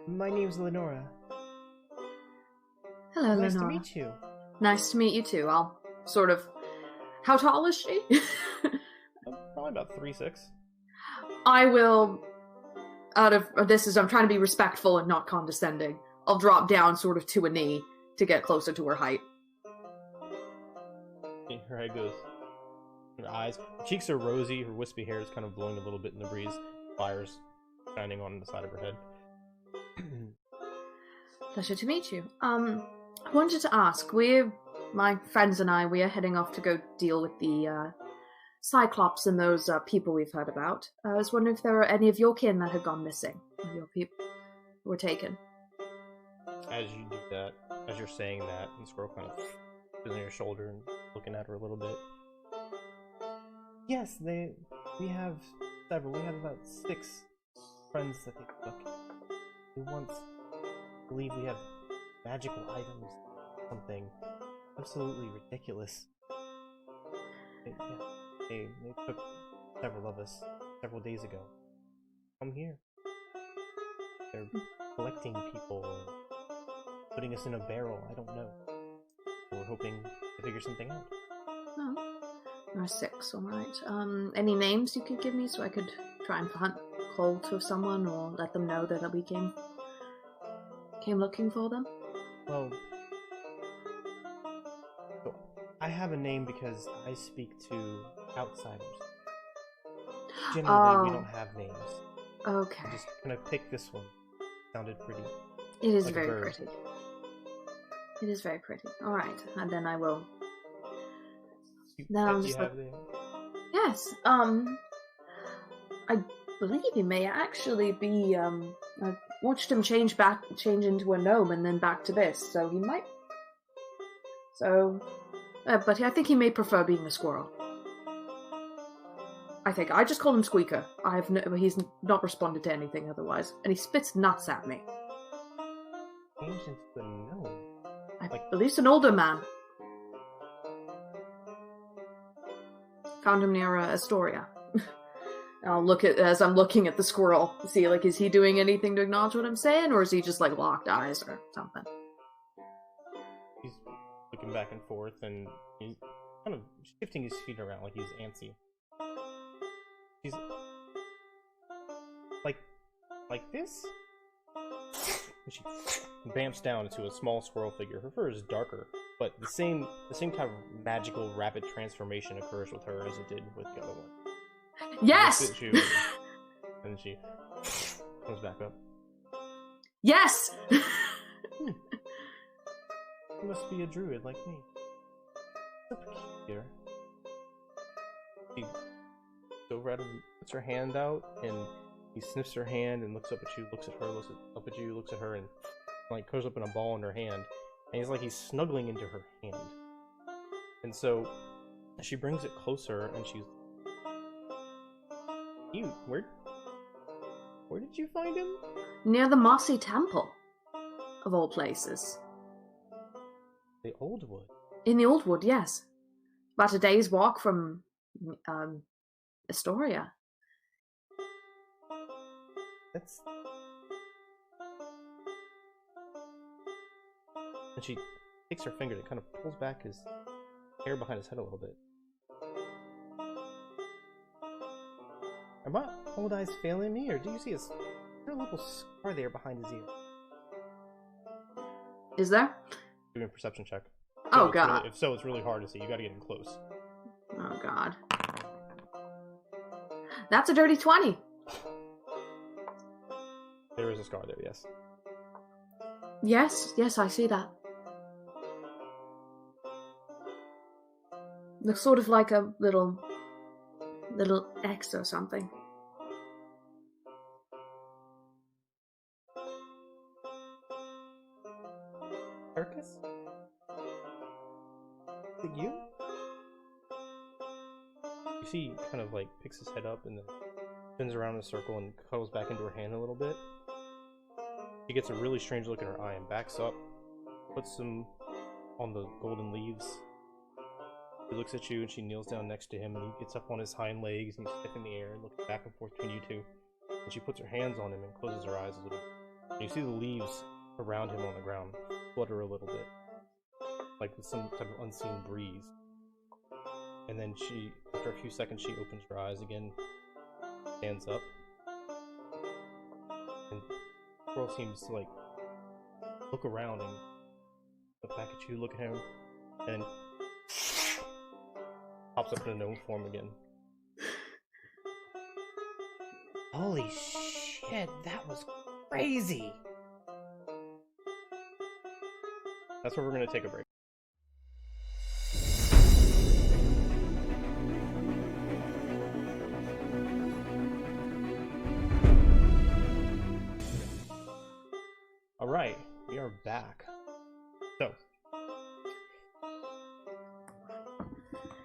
A: My name's Lenora.
B: Hello,
A: Nice
B: Lenora.
A: to meet you.
B: Nice to meet you too. I'll sort of... How tall is she?
A: Probably about 3'6".
B: I will... I'm trying to be respectful and not condescending. I'll drop down sort of to a knee to get closer to her height.
A: Her head goes. Her eyes, her cheeks are rosy. Her wispy hair is kind of blowing a little bit in the breeze. Fires shining on the side of her head.
B: Pleasure to meet you. I wanted to ask. My friends and I, we are heading off to go deal with the Cyclops and those people we've heard about. I was wondering if there were any of your kin that had gone missing, or your people were taken.
A: As you do that, as you're saying that, the squirrel kind of is on your shoulder and looking at her a little bit. Yes, we have several. We have about 6 friends that they took. We once believe we have magical items, something absolutely ridiculous. They took several of us several days ago. Come here. They're collecting people or putting us in a barrel. I don't know. We're hoping to figure something out.
B: Oh, there are 6. All right. Any names you could give me so I could try and hunt hold of someone or let them know that we came looking for them?
A: Well, I have a name because I speak to outsiders. Generally, we don't have names.
B: Okay.
A: I just kind of picked this one. Sounded pretty.
B: It is
A: like
B: very pretty. It is very pretty. All right, and then I will. Now I'm just like, yes. I believe he may actually be. I watched him change into a gnome and then back to this, so he might. So, but I think he may prefer being a squirrel. I just call him Squeaker. He's not responded to anything otherwise, and he spits nuts at me.
A: Changed into a gnome.
B: I believe it's an older man. Found him near Astoria. I'll look at as I'm looking at the squirrel. See, is he doing anything to acknowledge what I'm saying, or is he just locked eyes or something?
A: He's looking back and forth, and he's kind of shifting his feet around like he's antsy. He's like this. And she bamps down into a small squirrel figure. Her fur is darker, but the same type of magical rapid transformation occurs with her as it did with the other one.
B: Yes!
A: And she comes back up.
B: Yes!
A: You must be a druid like me. So peculiar. She goes over at him, puts her hand out, and he sniffs her hand and looks up at you, looks at her, looks up at you, looks at her, and curls up in a ball in her hand. And he's snuggling into her hand. And so she brings it closer, and she's, where did you find him?
B: Near the Mossy Temple, of all places.
A: The Old Wood?
B: In the Old Wood, yes. About a day's walk from Astoria.
A: That's... And she takes her finger and kind of pulls back his hair behind his head a little bit. Are my old eyes failing me, or do you see is there a little scar there behind his ear?
B: Is there?
A: Do a perception check.
B: Oh, God.
A: If so, it's really hard to see. You gotta get in close.
B: Oh, God. That's a dirty 20.
A: There is a scar there, yes.
B: Yes, I see that. Looks sort of like a little X or something.
A: Circus? Is it you? You see, he kind of picks his head up and then spins around in a circle and cuddles back into her hand a little bit. She gets a really strange look in her eye and backs up, puts them on the golden leaves. He looks at you and she kneels down next to him and he gets up on his hind legs and he's sniffing the air and looking back and forth between you two. And she puts her hands on him and closes her eyes a little. And you see the leaves around him on the ground flutter a little bit, like with some type of unseen breeze. And then she, after a few seconds, she opens her eyes again, stands up, and the girl seems to look around and look back at you, look at him, and pops up in a gnome form again. Holy shit, that was crazy! That's where we're going to take a break. Alright, we are back. So,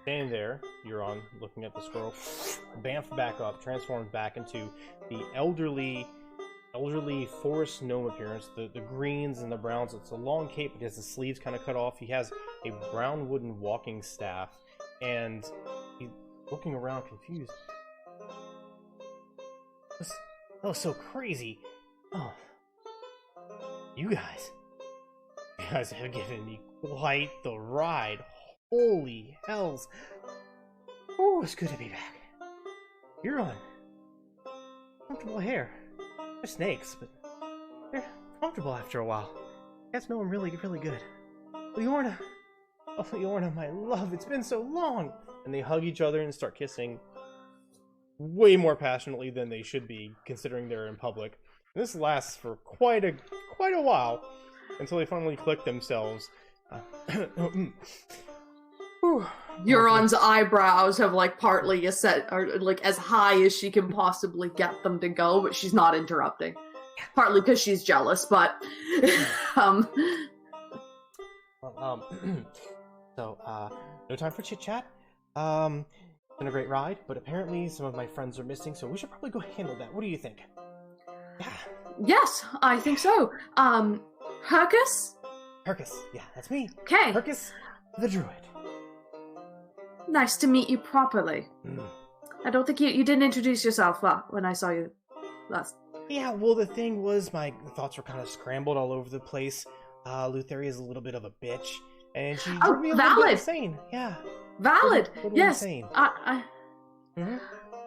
A: standing there, you're on looking at the squirrel. Bamf back up, transformed back into the elderly forest gnome appearance. The greens and the browns. It's a long cape, but has the sleeves kind of cut off. He has a brown wooden walking staff, and he's looking around confused. That was so crazy. Oh, you guys have given me quite the ride. Holy hells. Oh, it's good to be back. You're on comfortable hair. They're snakes, but they're comfortable after a while. You guys know I'm really, really good. Leorna! Oh, Leorna, my love, it's been so long! And they hug each other and start kissing way more passionately than they should be, considering they're in public. And this lasts for quite a while, until they finally click themselves.
B: Euron's eyebrows have like partly set, or like as high as she can possibly get them to go, but she's not interrupting. Partly because she's jealous, but
A: so no time for chit chat. It's been a great ride, but apparently some of my friends are missing, so we should probably go handle that. What do you think? Yeah.
B: Yes, I think so. Hercus?
A: Hercus, yeah, that's me.
B: Okay.
A: Hercus the Druid.
B: Nice to meet you properly. I don't think you didn't introduce yourself when I saw you last.
A: Yeah, well, the thing was, my thoughts were kind of scrambled all over the place. Lutheria's a little bit of a bitch, and she drove me a little bit insane. Yeah.
B: Valid.
A: Little
B: yes.
A: Insane.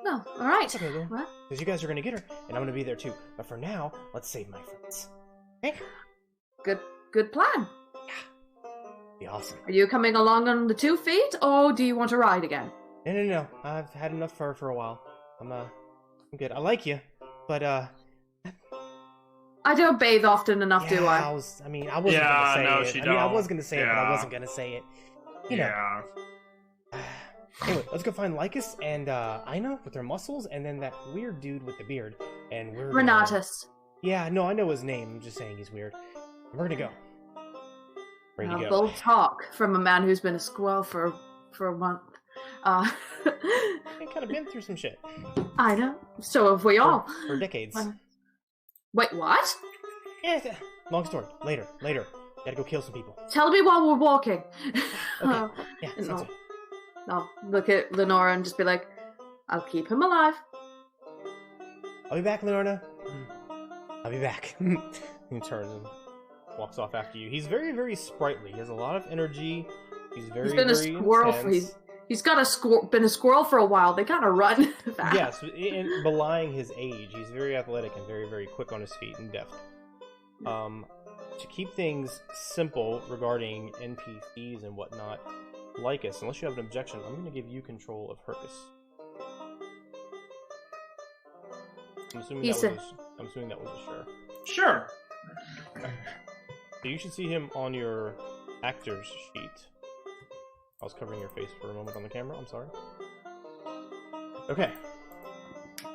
B: No. All right.
A: It's okay, though. Because you guys are gonna get her, and I'm gonna be there too. But for now, let's save my friends. Okay?
B: Good plan.
A: Be awesome.
B: Are you coming along on the 2 feet, or do you want to ride again?
A: No. I've had enough fur for a while. I'm good. I like you, but
B: I don't bathe often enough, do I?
A: I wasn't gonna say it. I was gonna say it, but I wasn't gonna say it. You know. Anyway, let's go find Lycus and Ina with their muscles, and then that weird dude with the beard. And we're
B: Renatus.
A: Yeah, no, I know his name. I'm just saying he's weird. We're gonna go. Ready to go.
B: Bold talk from a man who's been a squirrel for a month.
A: I kind of been through some shit.
B: I know. So have we all.
A: For decades.
B: Wait, what?
A: Yeah, long story. Later. Gotta go kill some people.
B: Tell me while we're walking.
A: Okay. Yeah, sounds good.
B: I'll look at Lenora and just be like, I'll keep him alive.
A: I'll be back, Leona. I'll be back. He turns and walks off after you. He's very, very sprightly. He has a lot of energy. He's been a squirrel
B: he's been a squirrel for a while. They kind of run fast.
A: Yes, and belying his age, he's very athletic and very, very quick on his feet and deft. To keep things simple regarding NPCs and whatnot, Lycus, unless you have an objection, I'm going to give you control of Hercus. I'm assuming that was a sure.
D: Sure.
A: So you should see him on your actor's sheet. I was covering your face for a moment on the camera. I'm sorry. Okay.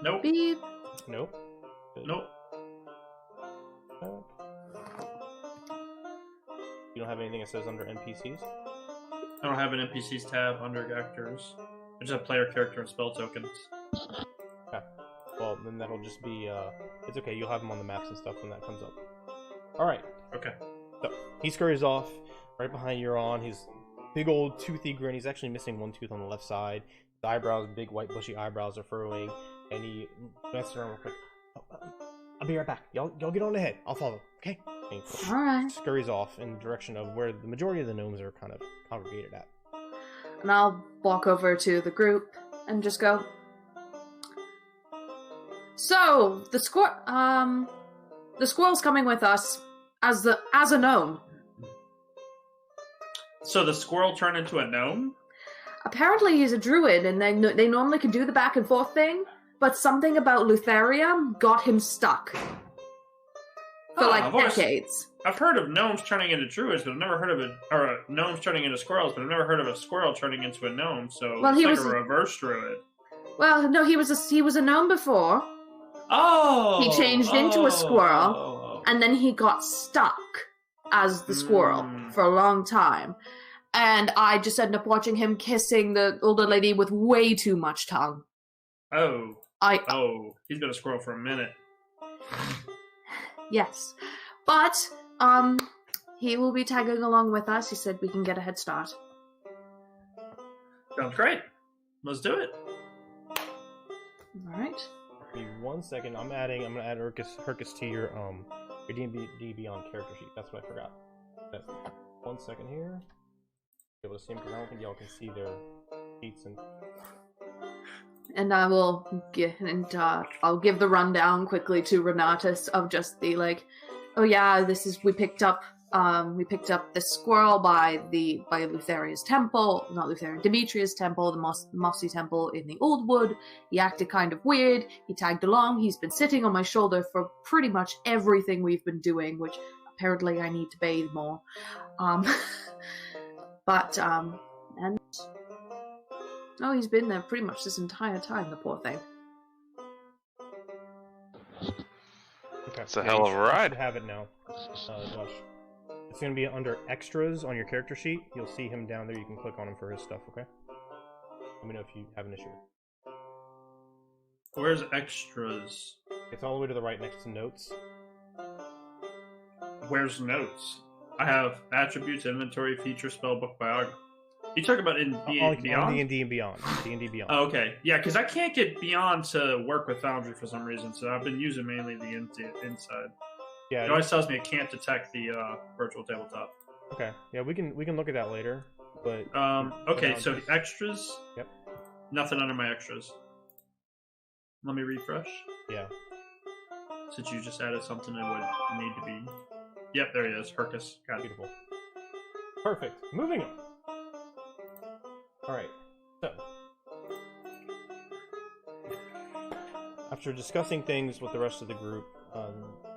D: Nope.
B: Beep.
A: Nope. Good.
D: Nope.
A: You don't have anything that says under NPCs?
D: I don't have an NPCs tab under actors. I just have player character and spell tokens.
A: Okay. Well, then that'll just be, it's okay, you'll have them on the maps and stuff when that comes up. Alright.
D: Okay.
A: So, he scurries off, right behind Euron, his big old toothy grin. He's actually missing one tooth on the left side. His eyebrows, big white bushy eyebrows are furrowing, and he glances around real quick. I'll be right back. Y'all get on ahead. I'll follow, okay? And he
B: Alright.
A: scurries off in the direction of where the majority of the gnomes are kind of congregated at.
B: And I'll walk over to the group and just go, so, the squirrel's coming with us as a gnome.
D: So the squirrel turned into a gnome?
B: Apparently he's a druid, and they normally can do the back and forth thing, but something about Lutheria got him stuck. For decades.
D: I've heard of gnomes turning into druids, but I've never heard of gnomes turning into squirrels, but I've never heard of a squirrel turning into a gnome, so it's like a reverse druid.
B: Well, no, he was a gnome before.
D: Oh!
B: He changed into a squirrel. and then he got stuck as the squirrel for a long time. And I just ended up watching him kissing the older lady with way too much tongue.
D: Oh, he's been a squirrel for a minute.
B: Yes, but he will be tagging along with us. He said we can get a head start.
D: Sounds great. Let's do it.
B: All right.
A: Give me 1 second. I'm gonna add Hercus to your D&D Beyond character sheet. That's what I forgot. That's 1 second here. Be able to see them because I don't think y'all can see their sheets
B: And I will I'll give the rundown quickly to Renatus of just the oh yeah, we picked up this squirrel by Lutheria's temple, not Lutheria, Demetria's temple, the mossy temple in the Old Wood. He acted kind of weird. He tagged along. He's been sitting on my shoulder for pretty much everything we've been doing, which apparently I need to bathe more. He's been there pretty much this entire time, the poor thing.
A: Okay.
E: It's a hell of a ride.
A: You should have it now, Josh. It's going to be under extras on your character sheet. You'll see him down there. You can click on him for his stuff, okay? Let me know if you have an issue.
D: Where's extras?
A: It's all the way to the right next to notes.
D: Where's notes? I have attributes, inventory, feature, spellbook, biography. You talk about in Beyond?
A: D&D and Beyond. D&D Beyond.
D: Oh, okay. Yeah, because I can't get Beyond to work with Foundry for some reason, so I've been using mainly the inside.
A: Yeah,
D: it always tells me it can't detect the virtual tabletop.
A: Okay. Yeah, we can look at that later. But
D: okay, so the extras.
A: Yep.
D: Nothing under my extras. Let me refresh.
A: Yeah.
D: Since you just added something that would need to be. Yep, there he is. Hercus. Got it.
A: Beautiful. Perfect. Moving on. Alright, so after discussing things with the rest of the group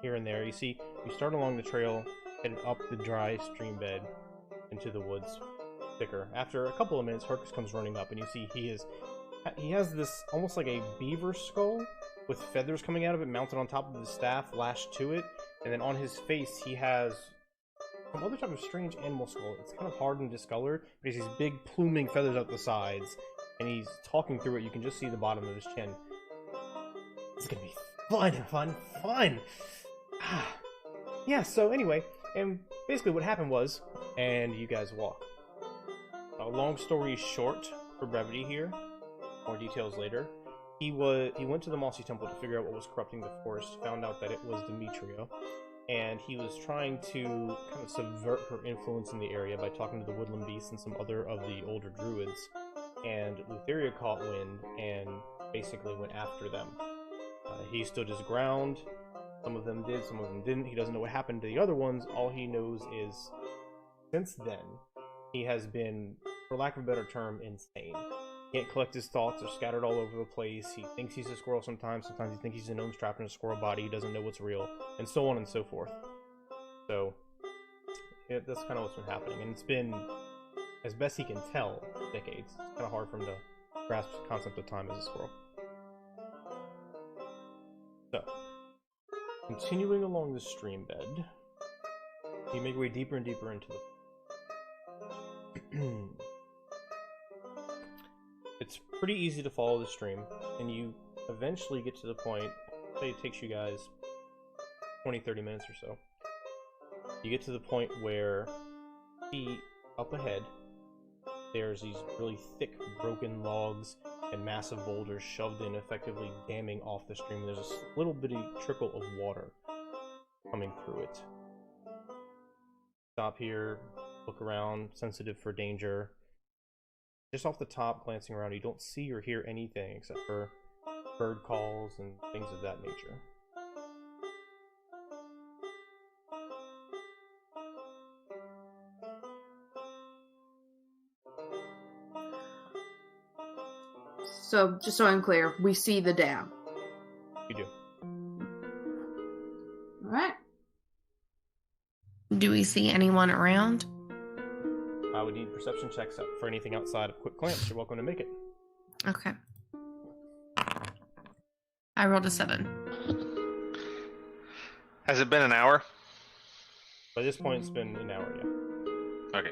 A: here and there, you start along the trail, headed up the dry stream bed into the woods thicker. After a couple of minutes, Hercus comes running up, and you see he has this almost like a beaver skull with feathers coming out of it, mounted on top of the staff, lashed to it, and then on his face he has some other type of strange animal skull. It's kind of hard and discolored, but he has these big pluming feathers out the sides, and he's talking through it. You can just see the bottom of his chin. It's gonna be fun! Yeah, so anyway, and basically what happened was, and you guys walk. Long story short, for brevity here, more details later, he went to the Mossy Temple to figure out what was corrupting the forest, found out that it was Demetria, and he was trying to kind of subvert her influence in the area by talking to the woodland beasts and some other of the older druids. And Lutheria caught wind and basically went after them. He stood his ground. Some of them did, some of them didn't. He doesn't know what happened to the other ones. All he knows is, since then, he has been, for lack of a better term, insane. Can't collect his thoughts. They're scattered all over the place. He thinks he's a squirrel sometimes he thinks he's a gnome trapped in a squirrel body. He doesn't know what's real, and so on and so forth. So that's kind of what's been happening, and it's been, as best he can tell, decades. It's kind of hard for him to grasp the concept of time as a squirrel. So, continuing along the stream bed, you make your way deeper and deeper into the It's pretty easy to follow the stream, and you eventually get to the point, say it takes you guys 20-30 minutes or so. You get to the point where up ahead, there's these really thick broken logs and massive boulders shoved in, effectively damming off the stream. There's a little bitty trickle of water coming through it. Stop here, look around, sensitive for danger. Just off the top, glancing around, you don't see or hear anything except for bird calls and things of that nature.
B: So, just so I'm clear, we see the dam.
A: You do.
B: Alright.
C: Do we see anyone around?
A: I would need perception checks up for anything outside of quick glance. You're welcome to make it.
C: Okay. I rolled a 7.
E: Has it been an hour?
A: By this point, it's been an hour, yeah.
E: Okay.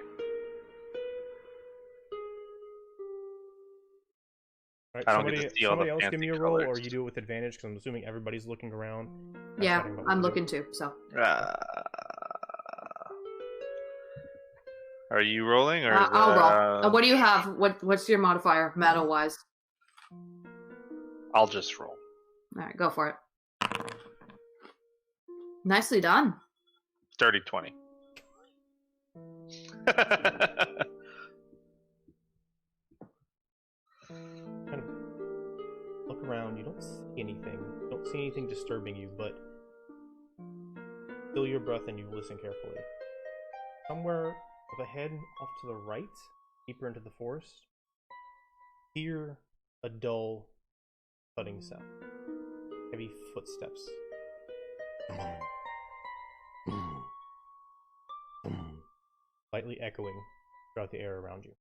A: All right,
E: I don't get to see all
A: somebody
E: the
A: else give
E: fancy
A: me a roll, or
E: colors.
A: you do it with advantage, because I'm assuming everybody's looking around.
B: Yeah,
A: Deciding about what
B: I'm
A: to do.
B: looking too, so.
E: Are you rolling or?
B: I'll roll. What do you have? What's your modifier, meta-wise?
E: I'll just roll.
B: Alright, go for it. Nicely done.
E: Dirty 20.
A: Kind of look around. You don't see anything. You don't see anything disturbing you, but feel your breath and you listen carefully. Somewhere up ahead, off to the right, deeper into the forest, hear a dull thudding sound. Heavy footsteps. Lightly echoing throughout the air around you.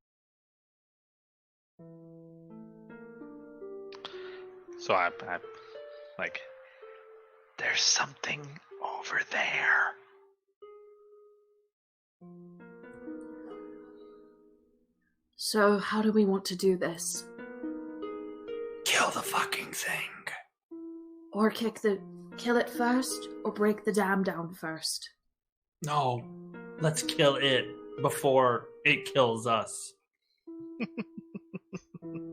E: So I'm like, there's something over there.
B: So, how do we want to do this?
D: Kill the fucking thing.
B: Or kill it first, or break the dam down first?
D: No, let's kill it before it kills us.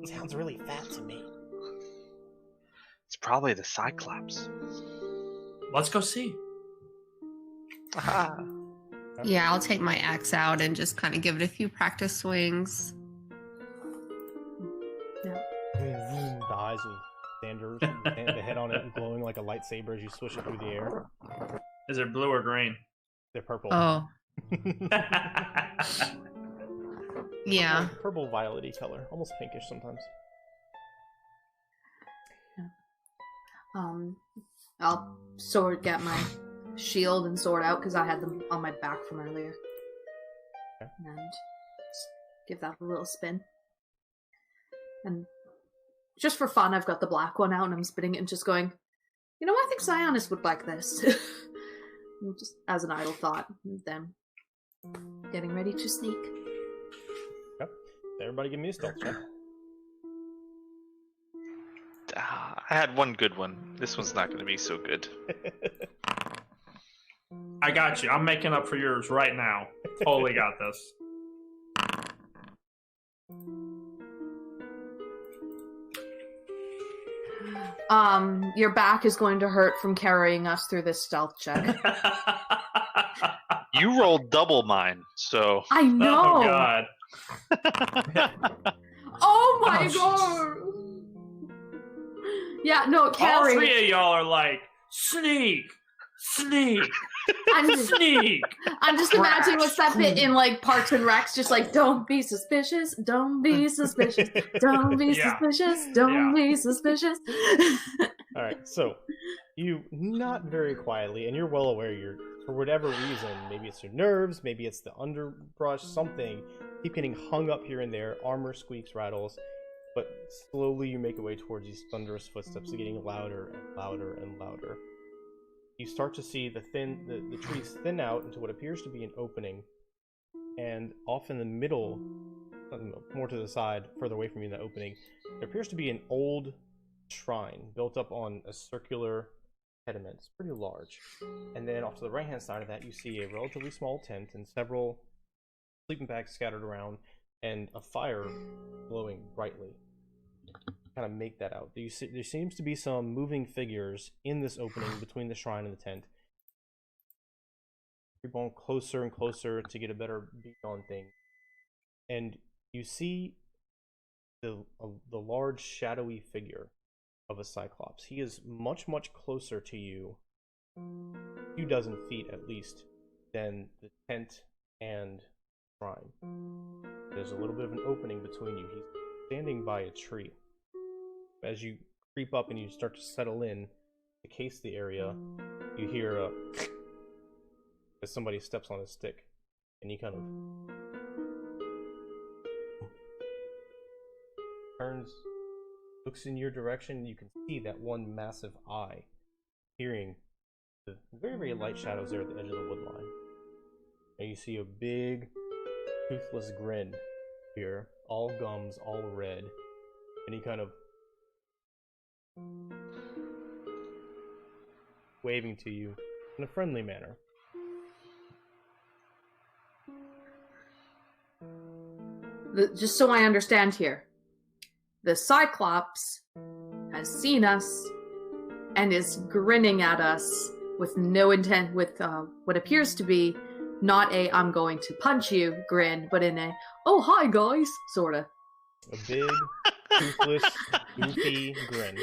A: Sounds really fat to me.
E: It's probably the Cyclops.
D: Let's go see.
C: Yeah, I'll take my axe out and just kind of give it a few practice swings.
A: The eyes of Sanders, and the head on it glowing like a lightsaber as you swish it through the air.
D: Is it blue or green?
A: They're purple.
C: Oh, yeah.
A: Like purple violet-y color, almost pinkish sometimes.
B: I'll get my shield and sword out because I had them on my back from earlier.
A: Okay.
B: And just give that a little spin. And just for fun, I've got the black one out and I'm spinning it and just going, you know, I think Cyanus would like this. Just as an idle thought. And then getting ready to sneak.
A: Yep. Everybody give me a stealth check.
E: I had one good one. This one's not going to be so good.
D: I got you. I'm making up for yours right now. Totally got this.
B: Your back is going to hurt from carrying us through this stealth check.
E: You rolled double mine, so.
B: I know!
D: Oh, God.
B: Oh my
D: Oh,
B: god! Yeah, no,
D: All
B: carry.
D: three of y'all are like, sneak, sneak,
B: I'm just,
D: sneak.
B: I'm just imagining what's that bit in like Parks and Recs, just like, don't be suspicious, don't be suspicious, don't be
D: Yeah.
B: suspicious, don't be suspicious.
A: Alright, so you not very quietly, and you're well aware you're, for whatever reason, maybe it's your nerves, maybe it's the underbrush, something, keep getting hung up here and there, armor squeaks, rattles, but slowly you make your way towards these thunderous footsteps, getting louder and louder and louder. You start to see the trees thin out into what appears to be an opening, and off in the middle, more to the side, further away from you in the opening, there appears to be an old shrine built up on a circular pediment. It's pretty large. And then off to the right-hand side of that, you see a relatively small tent and several sleeping bags scattered around, and a fire glowing brightly. Kind of make that out. There seems to be some moving figures in this opening between the shrine and the tent. You're going closer and closer to get a better beat on things, and you see the large shadowy figure of a Cyclops. He is much closer to you, a few dozen feet at least, than the tent and shrine. There's a little bit of an opening between you. He's standing by a tree. As you creep up and you start to settle in to case the area, you hear as somebody steps on a stick, and he kind of turns, looks in your direction, and you can see that one massive eye peering the very, very light shadows there at the edge of the wood line. And you see a big, toothless grin here, all gums, all red. And he kind of waving to you in a friendly manner.
B: Just so I understand here, the Cyclops has seen us and is grinning at us with no intent, with what appears to be not a "I'm going to punch you" grin, but in a "oh hi guys" sorta.
A: A big, toothless, goofy grin.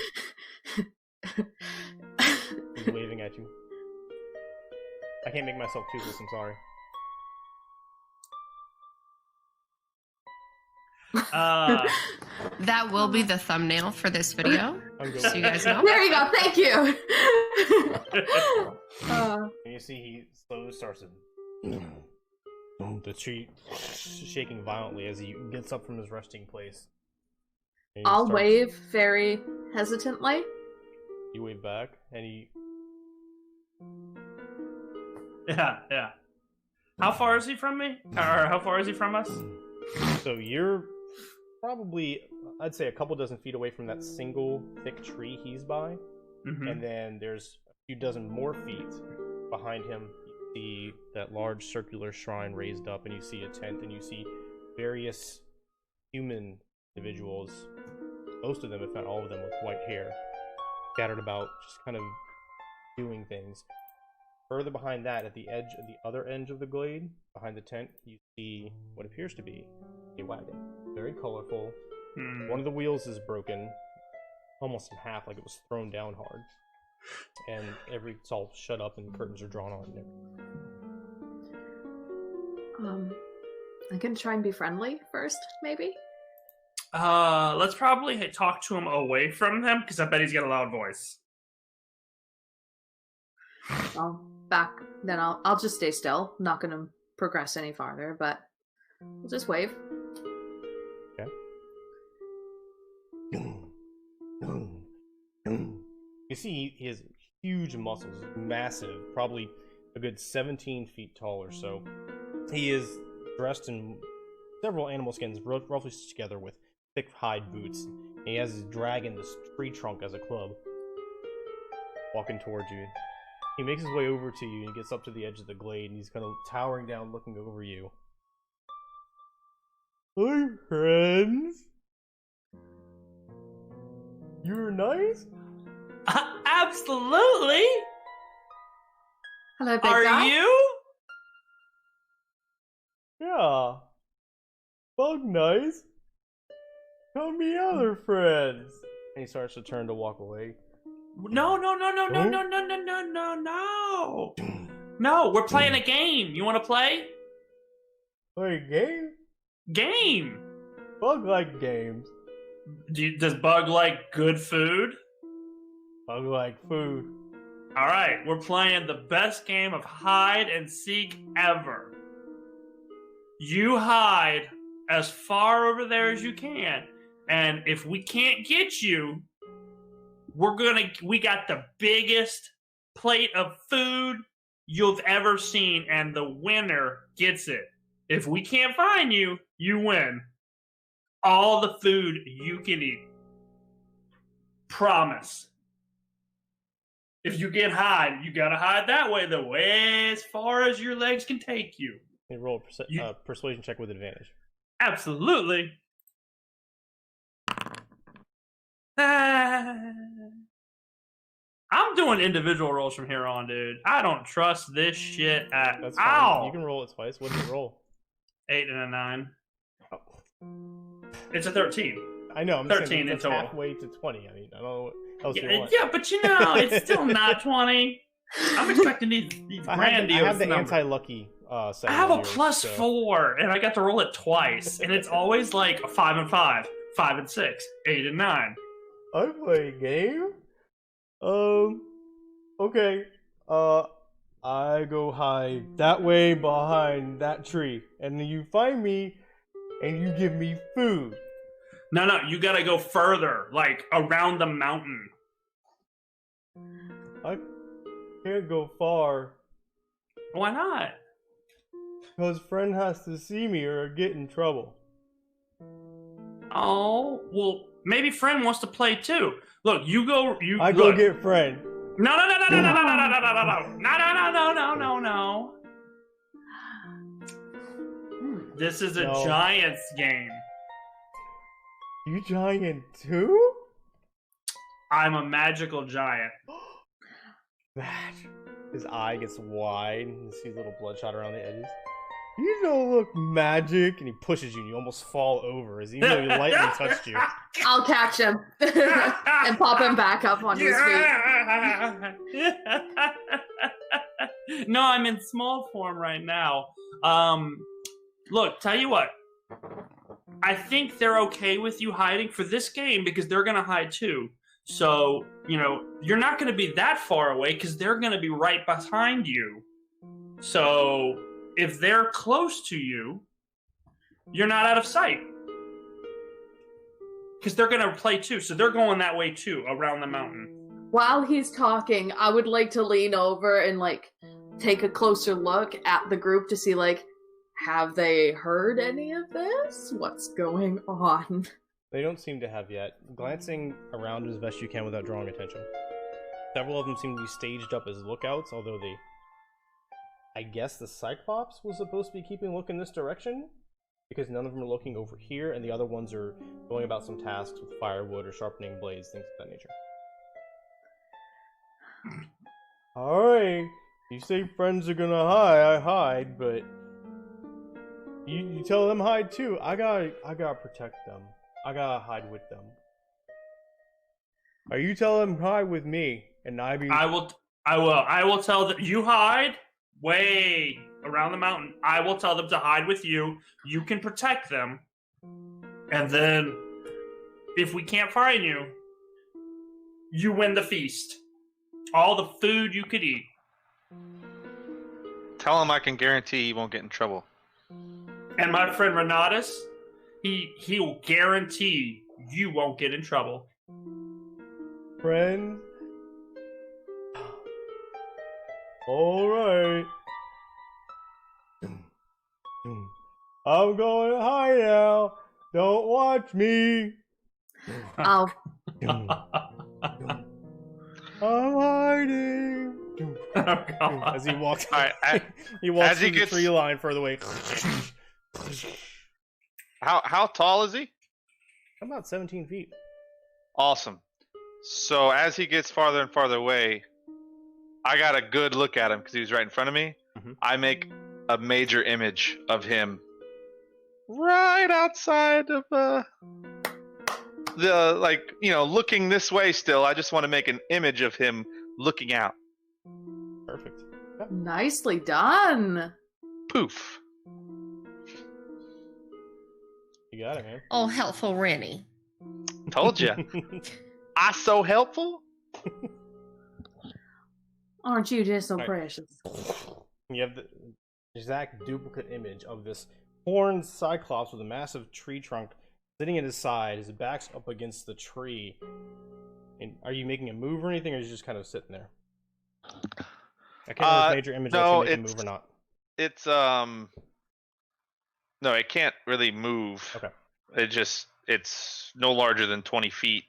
A: He's waving at you. I can't make myself toothless, I'm sorry.
C: That will be the thumbnail for this video, so you guys know.
B: There you go, thank you!
A: And you see he slowly starts to... The tree shaking violently as he gets up from his resting place.
B: I'll wave very hesitantly.
A: You wave back, and he...
D: Yeah. How far is he from me? Or how far is he from us?
A: So you're probably, I'd say, a couple dozen feet away from that single thick tree he's by.
D: Mm-hmm.
A: And then there's a few dozen more feet behind him. You see that large circular shrine raised up, and you see a tent, and you see various human individuals, most of them, if not all of them, with white hair, scattered about, just kind of doing things. Further behind that, at the edge, at the other end of the glade, behind the tent, you see what appears to be a wagon. Very colorful. One of the wheels is broken, almost in half, like it was thrown down hard. And it's all shut up and curtains are drawn on it.
B: I can try and be friendly first, maybe?
D: Let's probably talk to him away from them, because I bet he's got a loud voice.
B: I'll just stay still. I'm not gonna progress any farther, but we'll just wave.
A: Okay. You see he has huge muscles, massive, probably a good 17 feet tall or so. He is dressed in several animal skins, roughly stitched together with thick hide boots. He has his dragon, this tree trunk, as a club, walking towards you. He makes his way over to you and gets up to the edge of the glade, and he's kind of towering down, looking over you. Hi, friends. You're nice?
D: Absolutely.
B: Hello, big
D: Are
B: guy.
D: you?
A: Yeah. Bug nice. Come me other friends. And he starts to turn to walk away.
D: No. No, we're playing a game. You want to play?
A: Play a game?
D: Game.
A: Bug like games.
D: Does Bug like good food?
A: Bug like food.
D: All right, we're playing the best game of hide and seek ever. You hide as far over there as you can, and if we can't get you, we got the biggest plate of food you've ever seen, and the winner gets it. If we can't find you, you win. All the food you can eat. Promise. If you get hide, you gotta hide that way, the way as far as your legs can take you.
A: You roll a persuasion check with advantage.
D: Absolutely. I'm doing individual rolls from here on, dude. I don't trust this shit at
A: That's fine.
D: all.
A: You can roll it twice. What did you roll?
D: 8 and a 9.
A: Oh.
D: It's a 13.
A: I know. I'm
D: 13
A: saying
D: in
A: it's
D: total.
A: halfway to 20. I mean, I don't know what else you want.
D: Yeah, but you know, it's still not 20. I'm expecting these grandiose
A: I have the
D: numbers.
A: anti-lucky setting.
D: I have a
A: on yours,
D: plus
A: so.
D: 4, and I got to roll it twice, and it's always like 5 and 5, 5 and 6, 8 and 9.
A: I play a game? Okay. I go hide that way behind that tree, and then you find me, and you give me food.
D: No, you gotta go further, like around the mountain.
A: Can't go far.
D: Why not?
A: Because friend has to see me or get in trouble.
D: Oh, well, maybe friend wants to play too. Look, you go.
A: I go get friend.
D: No. No. This is a Giants game.
A: You giant too?
D: I'm a magical giant.
A: His eye gets wide and you see little bloodshot around the edges. You don't look magic, and he pushes you and you almost fall over as even though he lightly touched you.
B: I'll catch him and pop him back up on his feet.
D: No, I'm in small form right now. Look, tell you what. I think they're okay with you hiding for this game because they're going to hide too. So, you're not going to be that far away because they're going to be right behind you. So, if they're close to you, you're not out of sight. Because they're going to play too. So they're going that way too, around the mountain.
B: While he's talking, I would like to lean over and, take a closer look at the group to see, have they heard any of this? What's going on?
A: They don't seem to have yet. Glancing around as best you can without drawing attention. Several of them seem to be staged up as lookouts, although I guess the Cyclops was supposed to be keeping a look in this direction, because none of them are looking over here, and the other ones are going about some tasks with firewood or sharpening blades, things of that nature. Alright, you say friends are gonna hide, I hide, but you tell them hide too. I gotta protect them. I gotta hide with them. Are you telling them hide with me, and I will
D: tell them you hide way around the mountain. I will tell them to hide with you. You can protect them. And then if we can't find you, you win the feast. All the food you could eat.
E: Tell him I can guarantee he won't get in trouble.
D: And my friend Renatus, he will guarantee you won't get in trouble.
A: Friend? Alright. I'm going to hide now. Don't watch me.
B: Oh.
A: I'm hiding.
D: Oh, God.
A: As he walks, he
E: as
A: walks
E: he
A: through the
E: gets-
A: tree line further away.
E: How tall is he?
A: About 17 feet.
E: Awesome. So as he gets farther and farther away, I got a good look at him because he was right in front of me.
A: Mhm.
E: I make a major image of him right outside of looking this way still. I just want to make an image of him looking out.
A: Perfect.
B: Nicely done.
E: Poof.
A: You got it, man.
C: Oh, helpful Rennie.
E: Told ya. I so helpful.
B: Aren't you just so
A: Right.
B: precious?
A: You have the exact duplicate image of this horned cyclops with a massive tree trunk sitting at his side. His back's up against the tree. And are you making a move or anything, or are you just kind of sitting there? I can't remember if major image
E: no,
A: lets you make a move or not.
E: It's no, it can't really move.
A: Okay.
E: It's no larger than 20 feet,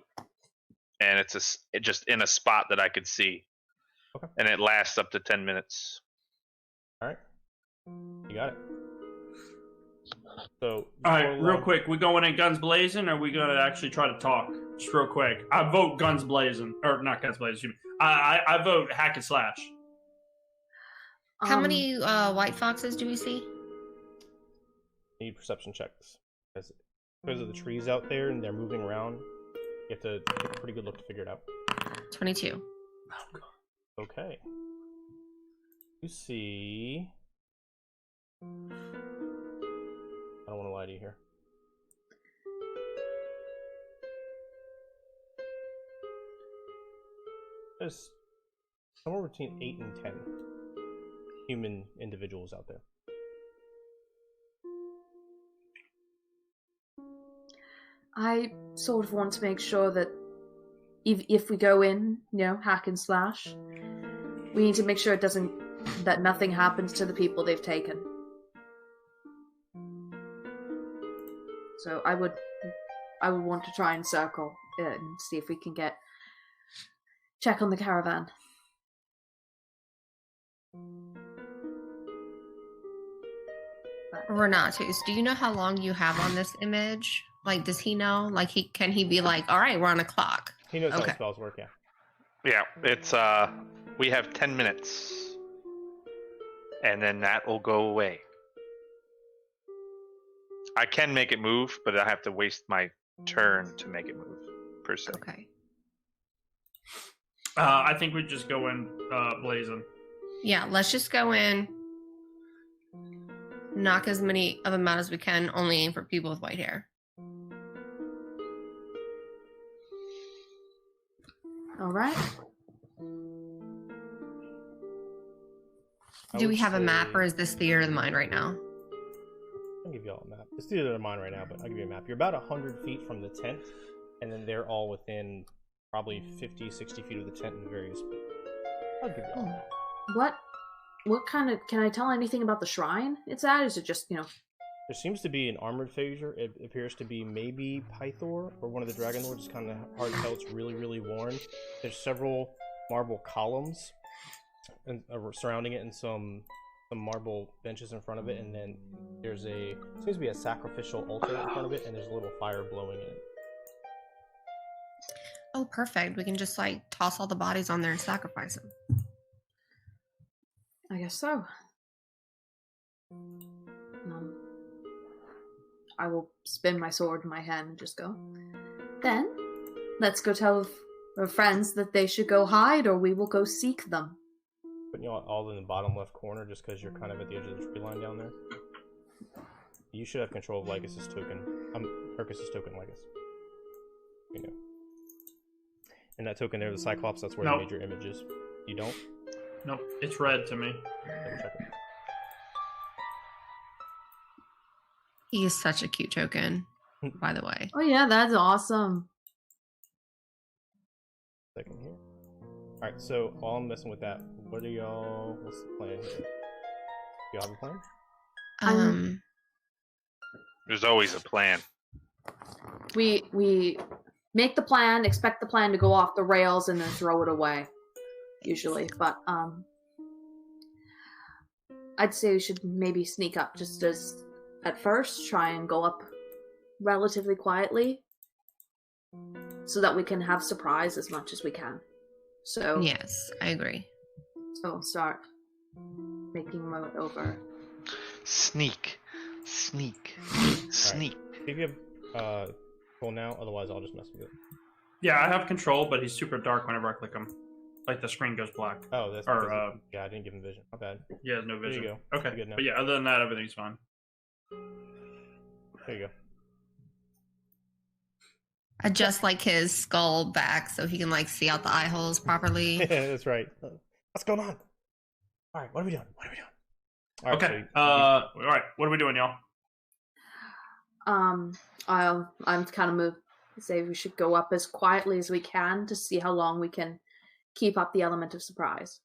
E: and it's just in a spot that I could see.
A: Okay.
E: And it lasts up to 10 minutes.
A: All right. You got it. So,
D: All right, real quick. We going in guns blazing, or are we going to actually try to talk? Just real quick. I vote guns blazing. Or not guns blazing. Excuse me. I vote hack and slash.
C: How many white foxes do we see?
A: Need perception checks. Because of the trees out there and they're moving around, you have to get a pretty good look to figure it out.
C: 22.
D: Oh, God.
A: Okay. You see... I don't want to lie to you here. There's somewhere between 8 and 10 human individuals out there.
B: I sort of want to make sure that if we go in, hack and slash, We need to make sure that nothing happens to the people they've taken. So I would want to try and circle it and see if we can check on the caravan.
C: Renatus, do you know how long you have on this image? Like, does he know? Like, can he be like, all right, we're on a clock?
A: He knows how the spells work, yeah.
E: Yeah, it's we have 10 minutes. And then that will go away. I can make it move, but I have to waste my turn to make it move, per se.
C: Okay.
D: I think we just go in blazing.
C: Yeah, let's just go in, knock as many of them out as we can, only aim for people with white hair.
B: All right.
C: Do we have a map, or is this theater of the mind right now?
A: I'll give you all a map. It's theater of the mind right now, but I'll give you a map. You're about 100 feet from the tent, and then they're all within probably 50, 60 feet of the tent in various... I'll give you all a map.
B: What kind of... Can I tell anything about the shrine it's at? Is it just,
A: There seems to be an armored figure. It appears to be maybe Pythor or one of the Dragon Lords. It's kind of hard to tell. It's really, really worn. There's several marble columns and surrounding it, and some marble benches in front of it, and then there's seems to be a sacrificial altar in front of it, and there's a little fire blowing in it.
C: Oh, perfect. We can just, toss all the bodies on there and sacrifice them.
B: I guess so. I will spin my sword in my hand and just go. Then, let's go tell our friends that they should go hide, or we will go seek them.
A: Putting you all in the bottom left corner, just because you're kind of at the edge of the tree line down there. You should have control of Lycus's token. Hercus's token, Lycus. And that token there, the Cyclops, that's where you made your images. You don't?
D: Nope, it's red to me.
A: Double check it.
C: He is such a cute token, by the way.
B: Oh yeah, that's awesome.
A: Second here. Alright, so while I'm messing with that, what's the plan here? Do you have a plan?
E: There's always a plan.
B: We make the plan, expect the plan to go off the rails, and then throw it away. Usually, but I'd say we should maybe sneak up just as at first, try and go up relatively quietly so that we can have surprise as much as we can. So
C: yes, I agree.
B: So start making my way over.
E: Sneak.
A: Right. If you have control now, otherwise I'll just mess with it.
D: Yeah, I have control, but he's super dark whenever I click him. Like the screen goes black.
A: Oh, that's yeah, I didn't give him vision. Not bad.
D: Yeah, no vision.
A: There you go.
D: Okay,
A: Good now.
D: But yeah, other than that, everything's fine.
A: There you go.
C: Adjust his skull back so he can see out the eye holes properly.
A: Yeah, that's right. What's going on? All right, what are we doing? All right,
D: okay.
A: so
D: all right. What are we doing, y'all?
B: I'm kind of moved to say we should go up as quietly as we can to see how long we can keep up the element of surprise.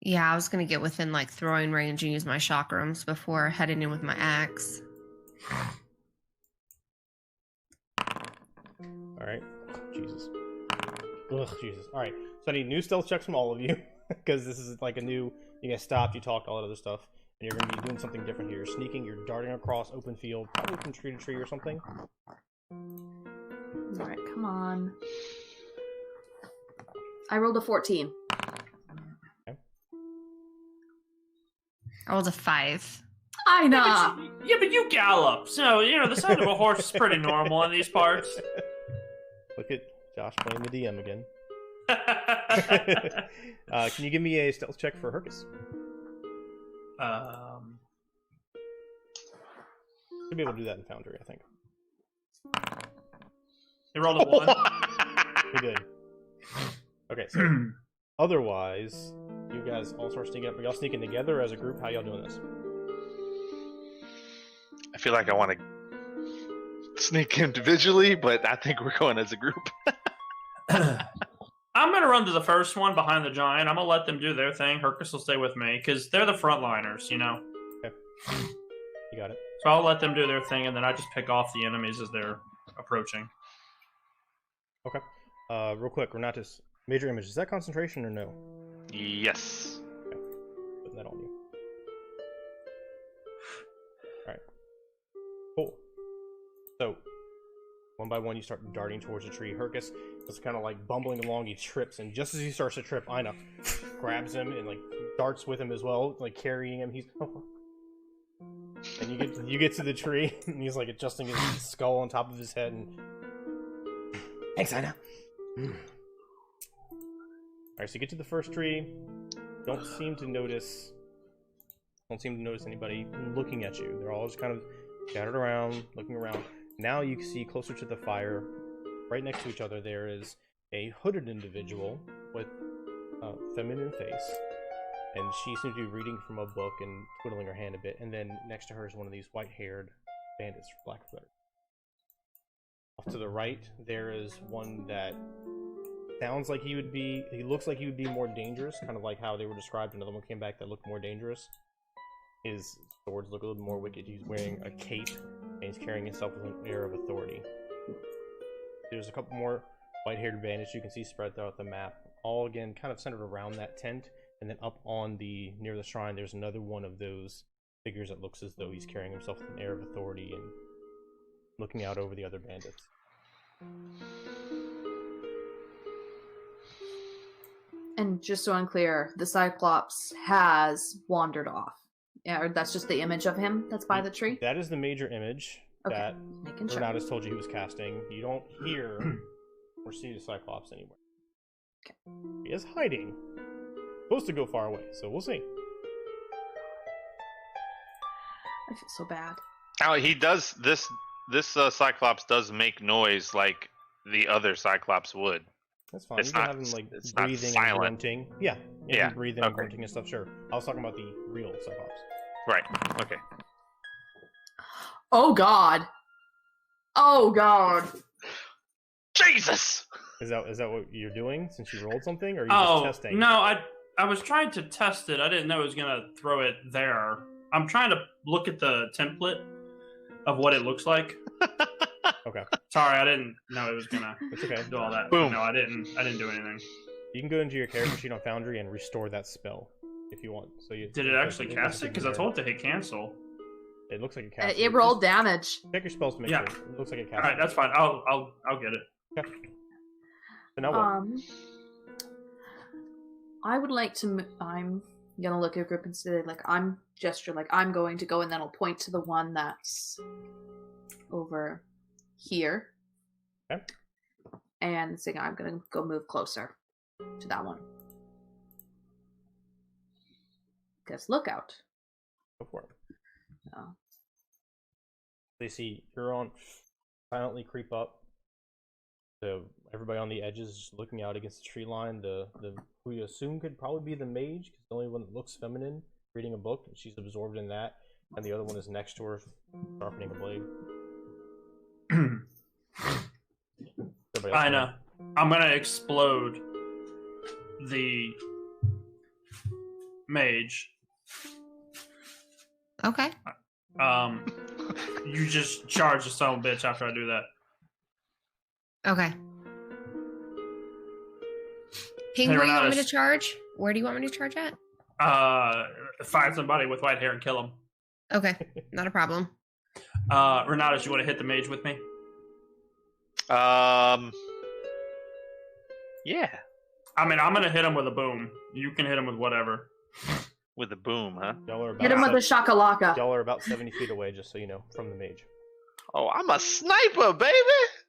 C: Yeah, I was gonna get within throwing range and use my chakrams before heading in with my axe.
A: All right. Jesus. Ugh, Jesus. All right. So I need new stealth checks from all of you because this is a new. You guys stopped. You talked all that other stuff, and you're gonna be doing something different here. You're sneaking. You're darting across open field, probably from tree to tree or something.
B: All right, come on. I rolled a 14.
A: Okay.
C: I rolled a 5.
B: I know.
D: Yeah, but you gallop, so the size of a horse is pretty normal in these parts.
A: Look at Josh playing the DM again. Can you give me a stealth check for Hercus? Should be able to do that in Foundry, I think.
D: You rolled a 1.
A: You're good. Okay, so otherwise, you guys all start sneaking up. Are y'all sneaking together as a group? How y'all doing this?
E: I feel like I want to sneak individually, but I think we're going as a group.
D: I'm gonna run to the first one behind the giant. I'm gonna let them do their thing. Hercus will stay with me because they're the frontliners, you know.
A: Okay. You got it.
D: So I'll let them do their thing, and then I just pick off the enemies as they're approaching.
A: Okay. Real quick, Renatus, major image. Is that concentration or no?
E: Yes.
A: Okay. Putting that on you. Alright. Cool. So, one by one, you start darting towards the tree. Hercus is kind of like bumbling along. He trips, and just as he starts to trip, Ina grabs him and like darts with him as well, like carrying him. He's and you get to the tree, and he's like adjusting his skull on top of his head. And thanks, Ina. Alright, so you get to the first tree. Don't seem to notice anybody looking at you. They're all just kind of scattered around, looking around. Now you can see closer to the fire, right next to each other, there is a hooded individual with a feminine face, and she seems to be reading from a book and twiddling her hand a bit. And then next to her is one of these white-haired bandits, Blackfoot. Off to the right, there is one that sounds like he looks like he would be more dangerous, kind of like how they were described. Another one came back that looked more dangerous. His swords look a little more wicked. He's wearing a cape, and he's carrying himself with an air of authority. There's a couple more white-haired bandits you can see spread throughout the map, all again kind of centered around that tent. And then up on near the shrine, there's another one of those figures that looks as though he's carrying himself with an air of authority and looking out over the other bandits.
B: And just so I'm clear, the Cyclops has wandered off. Yeah, or that's just the image of him that's by the tree?
A: That is the major image that Renatus told you he was casting. You don't hear or see the Cyclops anywhere.
B: Okay.
A: He is hiding. Supposed to go far away, so we'll see.
B: I feel so bad.
E: Oh, he does this Cyclops does make noise like the other Cyclops would.
A: That's fine.
E: It's
A: You can
E: not-
A: have him like
E: it's not
A: breathing and
E: silent.
A: grunting. Yeah.
E: Yeah,
A: Breathing and
E: okay.
A: grunting and stuff, sure. I was talking about the real Cyclops.
E: Right. Okay.
B: Oh god! Oh god!
E: Jesus!
A: Is that what you're doing since you rolled something, or are you
D: Oh
A: just testing?
D: no, I was trying to test it. I didn't know it was gonna throw it there. I'm trying to look at the template of what it looks like.
A: Okay.
D: Sorry, I didn't know it was gonna
A: It's okay.
D: do all that.
E: Boom.
D: No, I didn't do anything.
A: You can go into your character sheet on Foundry and restore that spell if you want. So you
D: Did it actually cast it? Because I told it to hit cancel.
A: It looks like it cast
B: It rolled damage.
A: Check your spells to make
D: Yeah.
A: sure. It looks like it
D: All
A: cast
D: right, that's fine. I'll get it.
A: Okay. So now what?
B: I would like to. I'm gonna look at a group and say, like, I'm gesture, like I'm going to go, and then I'll point to the one that's over here.
A: Okay.
B: And say, I'm gonna go move closer to that one. Because look out.
A: Go for it.
B: Oh.
A: They see Huron silently creep up. So everybody on the edges is looking out against the tree line. The who you assume could probably be the mage, because the only one that looks feminine, reading a book, and she's absorbed in that, and the other one is next to her, sharpening a blade. Everybody else
D: I know. I'm gonna explode the mage.
C: Okay.
D: You just charge the son of a bitch after I do that.
C: Okay. Ping,
D: Hey,
C: where you want me
D: Renatus.
C: to charge? Where do you want me to charge at?
D: Find somebody with white hair and kill him.
C: Okay, not a problem.
D: Renatus, you want to hit the mage with me?
E: Yeah.
D: I mean, I'm gonna hit him with a boom. You can hit him with whatever.
E: With the boom, huh?
A: Y'all are about
B: Hit him with a shakalaka.
A: y'all are about 70 feet away, just so you know, from the mage.
E: Oh, I'm a sniper, baby!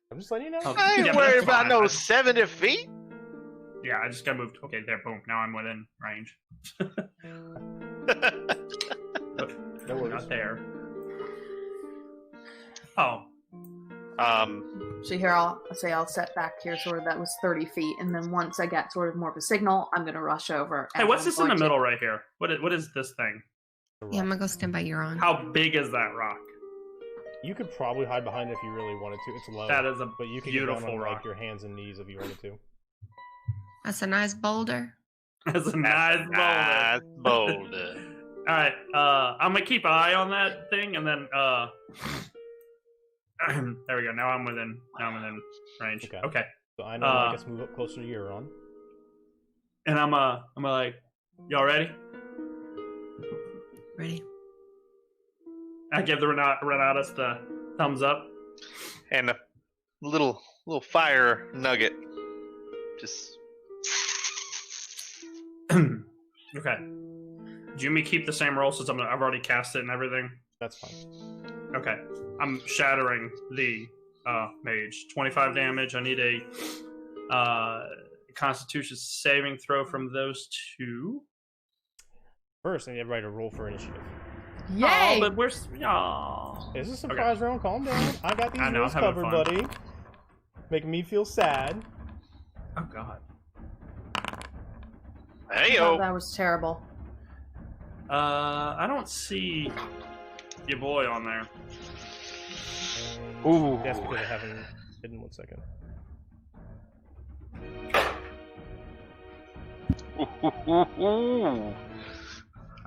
A: I'm just letting you know.
D: Oh.
E: I ain't
D: Yeah, but
E: worried
D: that's
E: about
D: fine.
E: no 70 feet.
D: Yeah, I just got moved. Okay, there, boom. Now I'm within range.
A: No worries.
D: Not there. Oh,
B: So here I'll say I'll set back here sort of that was 30 feet, and then once I get sort of more of a signal, I'm gonna rush over.
D: hey,
B: and
D: what's
B: I'm
D: this in the
B: going to-
D: middle right here? What is this thing?
C: Yeah, I'm gonna go stand by Euron.
D: How big is that rock?
A: You could probably hide behind it if you really wanted to. It's low.
D: That is a
A: but you could
D: beautiful
A: get down on
D: rock.
A: like your hands and knees if you wanted to.
C: That's a nice boulder.
D: That's a nice
E: boulder.
D: All right, I'm gonna keep an eye on that thing, and then there we go. Now I'm within range. Okay.
A: So I know I guess move up closer to Euron.
D: And I'm like, y'all ready?
C: Ready.
D: I give the Renatus the thumbs up.
E: And a little fire nugget. Just
D: Okay. Do you want me to keep the same roll since I've already cast it and everything?
A: That's fine.
D: Okay. I'm shattering the mage. 25 damage. I need a Constitution saving throw from those two.
A: First, I need everybody to roll for initiative.
B: Yay!
D: Oh, but we're... Oh.
A: It's a surprise round. Calm down. I got these
D: I know,
A: rules
D: I'm having
A: covered,
D: fun.
A: buddy. Making me feel sad.
D: Oh, God.
E: hey-o.
B: That was terrible.
D: I don't see your boy on there.
E: Ooh.
A: That's because I haven't hidden 1 second.
E: Ooh.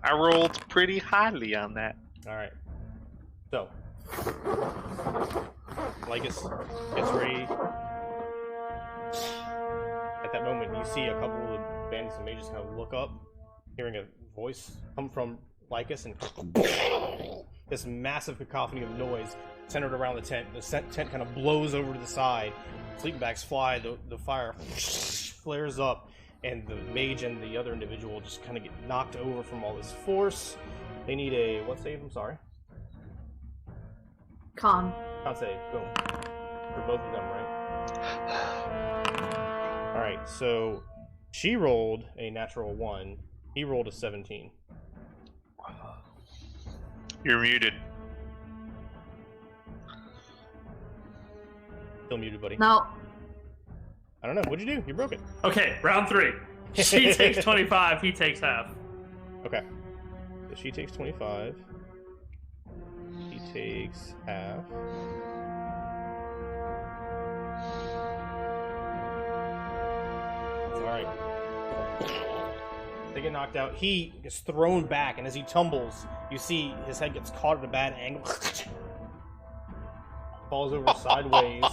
E: I rolled pretty highly on that.
A: Alright. So. Lycus gets ready. At that moment, you see a couple of the bandits and mages kind of look up, hearing a voice come from Lycus, and this massive cacophony of noise centered around the tent. The tent kind of blows over to the side. Sleeping bags fly. The fire flares up. And the mage and the other individual just kind of get knocked over from all this force. They need a... what save? I'm sorry.
B: Con.
A: Save. Boom. For both of them, right? Alright, so... she rolled a natural 1. He rolled a 17.
E: You're muted.
A: Still muted, buddy.
B: No.
A: I don't know. What'd you do? You broke it.
D: Okay, round 3. She takes 25, he takes half.
A: Okay. So she takes 25. He takes half. Alright. They get knocked out. He gets thrown back, and as he tumbles, you see his head gets caught at a bad angle. Falls over sideways.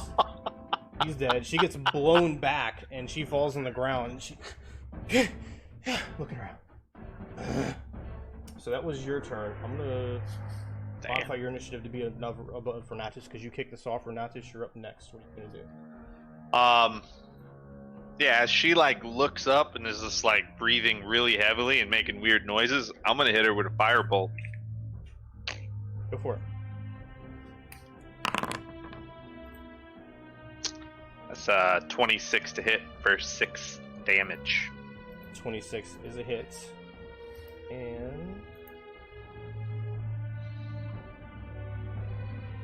A: He's dead. She gets blown back, and she falls on the ground, and she... looking around. So that was your turn. I'm gonna modify your initiative to be another above for Natus, because you kicked this off. For Natus, you're up next. What are you gonna do?
E: Yeah, she like looks up and is just like breathing really heavily and making weird noises. I'm gonna hit her with a firebolt.
A: Go for it.
E: That's 26 to hit for 6 damage.
A: 26 is a hit. And...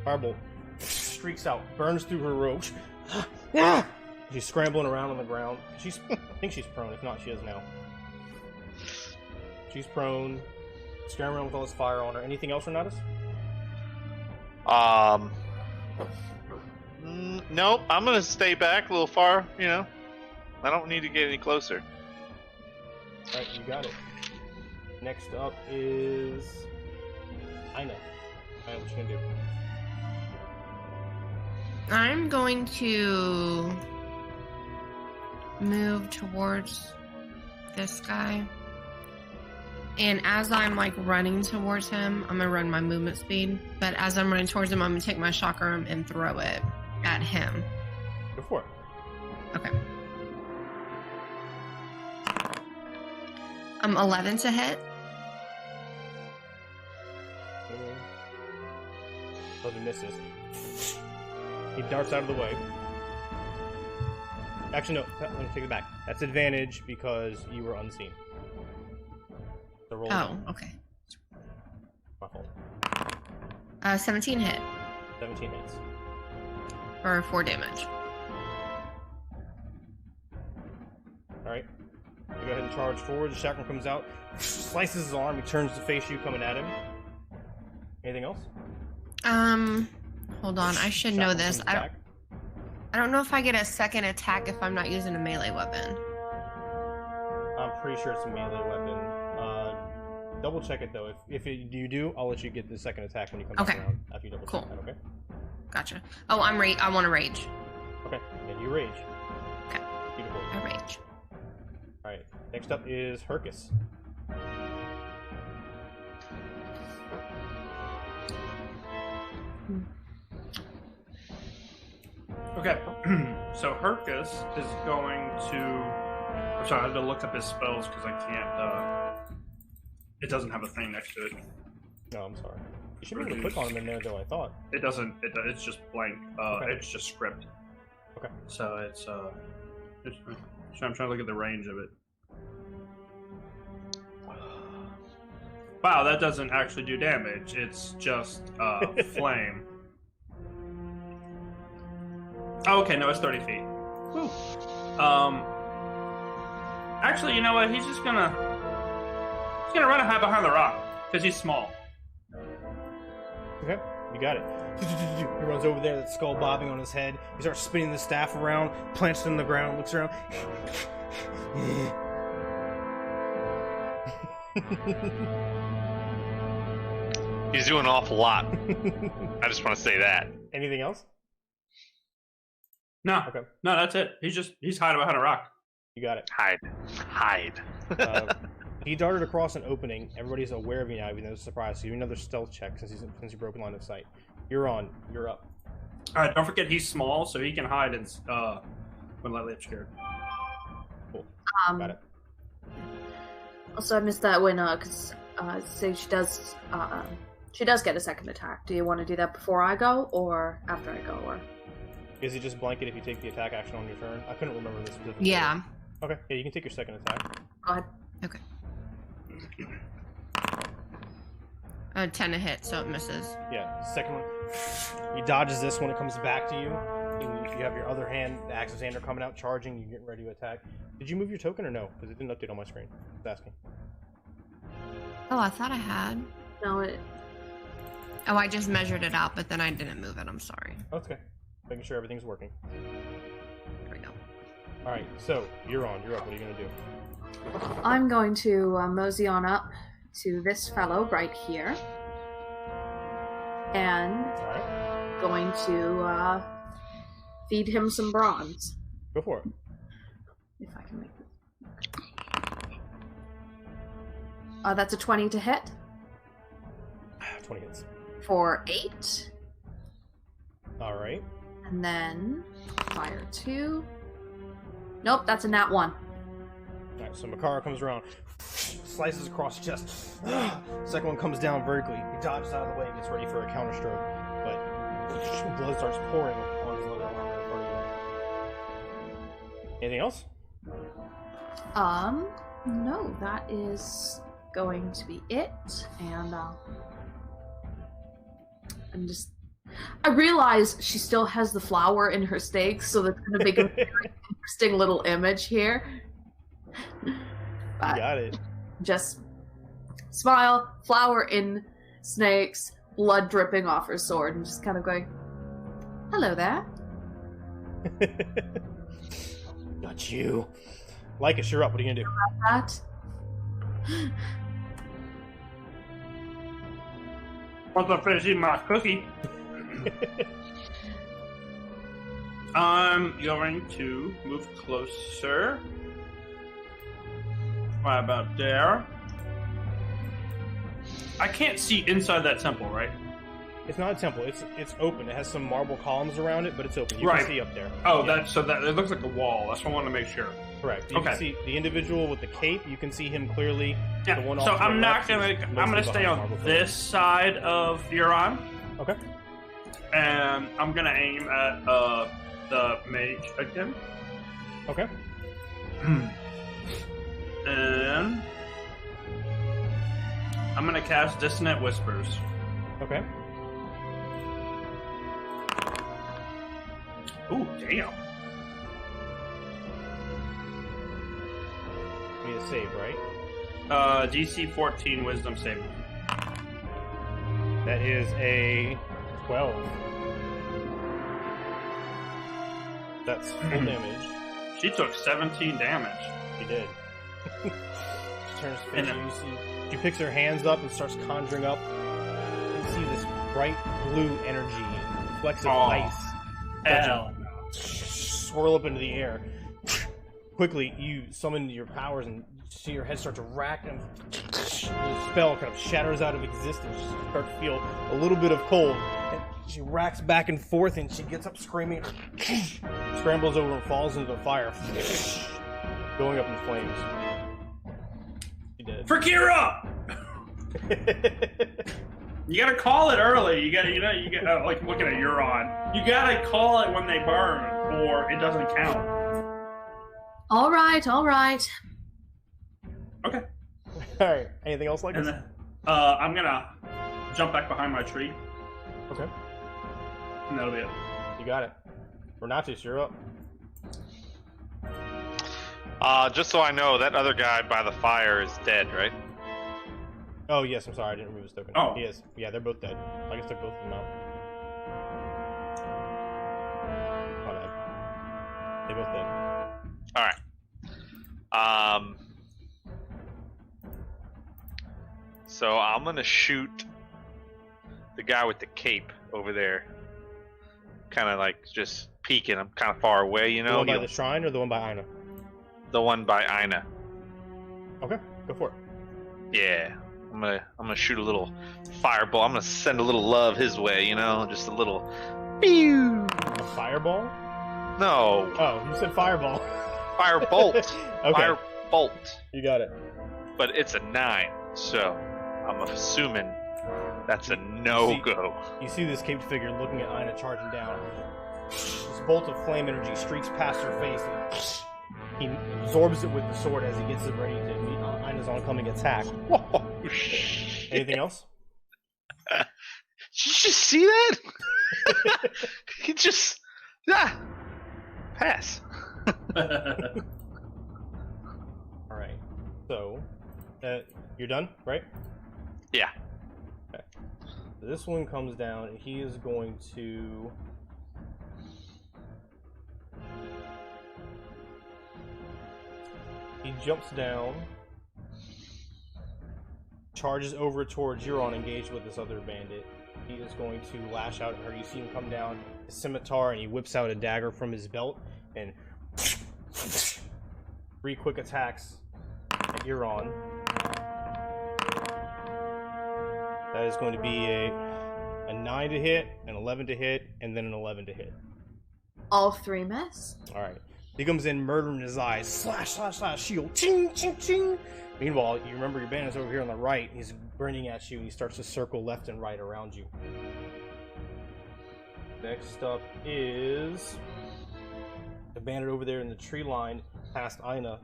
A: Firebolt streaks out, burns through her robe. She's scrambling around on the ground. I think she's prone. If not, she is now. She's prone. Scrambling around with all this fire on her. Anything else, Renatus?
E: Nope. I'm gonna stay back a little far. You know, I don't need to get any closer.
A: Alright, you got it. Next up is... Ina. Ina, what you gonna do?
C: I'm going to move towards this guy. And as I'm like running towards him, I'm gonna run my movement speed. But as I'm running towards him, I'm gonna take my shock arm and throw it at him.
A: Go for it.
C: Okay. 11 to hit.
A: 11 misses. He darts out of the way. Actually, no. Let me take it back. That's advantage because you were unseen. The roll.
C: Oh, okay.
A: My fault.
C: 17 hit
A: 17 hits.
C: for 4 damage.
A: Alright. You go ahead and charge forward. The chakra comes out, slices his arm, he turns to face you coming at him. Anything else?
C: Hold on. I should know this. I don't know if I get a second attack if I'm not using a melee weapon.
A: pretty sure it's a melee weapon. Double check it though. If you do, I'll let you get the second attack when you come back around after you double check that. Okay.
C: Gotcha. Oh, I want to rage.
A: Okay. Then you rage.
C: Okay.
A: Beautiful.
C: I rage.
A: All right. Next up is Hercus.
D: Okay, so Hercus is going to. I'm sorry, I had to look up his spells because I can't. It doesn't have a thing next to it.
A: No, I'm sorry. You should be able to click on them in there, though. I thought.
D: It doesn't. It's just blank.
A: Okay.
D: It's just script.
A: Okay.
D: So it's so I'm trying to look at the range of it. Wow, that doesn't actually do damage. It's just flame. Oh, okay, no, it's 30 feet. Whew. Actually, you know what? He's gonna run and hide behind the rock because he's small.
A: Okay, you got it. He runs over there, that skull bobbing on his head. He starts spinning the staff around, plants it in the ground, looks around.
E: He's doing an awful lot. I just want to say that.
A: Anything else?
D: No.
A: Okay.
D: No, that's it. He's hiding behind a rock.
A: You got it.
E: Hide.
A: He darted across an opening. Everybody's aware of you now, even though it's a surprise. So you do another stealth check since you broke line of sight. You're on. You're up.
D: All right. Don't forget he's small, so he can hide and when lightly obscured.
A: Cool. Got it.
B: Also, I missed that when because say she does get a second attack. Do you want to do that before I go or after I go, or?
A: Is it just blanket if you take the attack action on your turn? I couldn't remember this specifically.
C: Yeah.
A: Okay. Yeah, you can take your second attack.
B: Go ahead.
C: Okay. 10 to hit, so it misses.
A: Yeah, second one. He dodges this when it comes back to you. And if you have your other hand, the axe's hand are coming out, charging, you're getting ready to attack. Did you move your token or no? Because it didn't update on my screen. Just asking.
C: Oh, I thought I had.
B: No, it.
C: Oh, I just measured it out, but then I didn't move it. I'm sorry.
A: Oh, that's okay. Making sure everything's working.
C: Here we go.
A: Alright, so you're on. You're up. What are you going to do?
B: I'm going to mosey on up to this fellow right here. And
A: Alright.
B: going to feed him some bronze.
A: Go for it.
B: If I can make it. That's a 20 to hit.
A: 20 hits.
B: For 8.
A: Alright.
B: And then fire 2. Nope, that's a nat 1.
A: Alright, so Makara comes around, slices across the chest. Second one comes down vertically. He dodges out of the way and gets ready for a counter stroke. But blood starts pouring on his leather armor in front of you. Anything else?
B: No, that is going to be it. And I realize she still has the flower in her stakes, so that's going to make a very interesting little image here. But
A: Got it.
B: just smile, flower in snakes, blood dripping off her sword, and just kind of going, hello there.
A: Not you. Lycus, you're up. What are you going to do?
B: That.
D: Once I finish eating my cookie, I'm going to move closer. Right about there. I can't see inside that temple, right?
A: It's not a temple. It's open. It has some marble columns around it, but it's open. You
D: Right.
A: can see up there.
D: Oh,
A: Yeah.
D: that it looks like a wall. That's what I want to make sure.
A: Correct. You
D: Okay.
A: can see the individual with the cape. You can see him clearly.
D: Yeah.
A: The one
D: So
A: off to
D: I'm
A: the
D: not
A: left
D: gonna.
A: is
D: I'm
A: mostly
D: gonna stay
A: behind
D: on
A: marble
D: this side of Euron,
A: Okay.
D: and I'm gonna aim at the mage again.
A: Okay.
D: And I'm gonna cast Dissonant Whispers.
A: Okay.
D: Ooh, damn.
A: Need a save, right?
D: DC 14 Wisdom save.
A: That is a 12. That's full damage.
D: She took 17 damage.
A: She did. She turns to face you. She picks her hands up and starts conjuring up. You see this bright blue energy, flecks of ice, swirl up into the air. Quickly, you summon your powers and see your head start to rack, and the spell kind of shatters out of existence. You start to feel a little bit of cold. And she racks back and forth, and she gets up screaming, scrambles over and falls into the fire, going up in flames. She dead.
D: For Kira! You gotta call it early. You gotta, like looking at Euron. You gotta call it when they burn, or it doesn't count.
B: All right.
D: Okay.
A: Alright, anything else like
D: And
A: this?
D: then, I'm gonna jump back behind my tree,
A: Okay,
D: and that'll be it.
A: you got it. Renatus, you're up.
E: Just so I know, that other guy by the fire is dead, right?
A: Oh, yes, I'm sorry, I didn't remove his token.
D: Oh.
A: He is. Yeah, they're both dead. I guess took both of them out. My bad. They both dead.
E: All right. So I'm gonna shoot the guy with the cape over there. Kind of like just peeking. I'm kind of far away, you
A: The
E: know.
A: one by the shrine or the one by Ina?
E: The one by Ina.
A: Okay, go for it.
E: Yeah. I'm gonna shoot a little fireball. I'm gonna send a little love his way, you know, just a little. Pew!
A: A fireball?
E: No,
A: Oh, you said fireball.
E: firebolt.
A: Okay,
E: Firebolt.
A: you got it.
E: But it's a 9, so I'm assuming that's a no-go.
A: You see this caped figure looking at Ina charging down. This bolt of flame energy streaks past her face, and he absorbs it with the sword as he gets it ready to meet Ina's oncoming attack. Anything else?
E: Did you just see that? He just pass.
A: Alright, so, you're done, right?
E: Yeah.
A: Okay. So this one comes down, and he is going to... He jumps down, charges over towards Euron, engaged with this other bandit. He is going to lash out at her. You see him come down, his scimitar, and he whips out a dagger from his belt, and 3 quick attacks at Euron. That is going to be a 9 to hit, an 11 to hit, and then an 11 to hit.
B: All 3 miss.
A: Alright. He comes in, murdering his eyes. Slash, slash, slash, shield. Ching, ching, ching. Meanwhile, you remember your bandit's over here on the right. He's grinning at you, and he starts to circle left and right around you. Next up is the bandit over there in the tree line past Ina.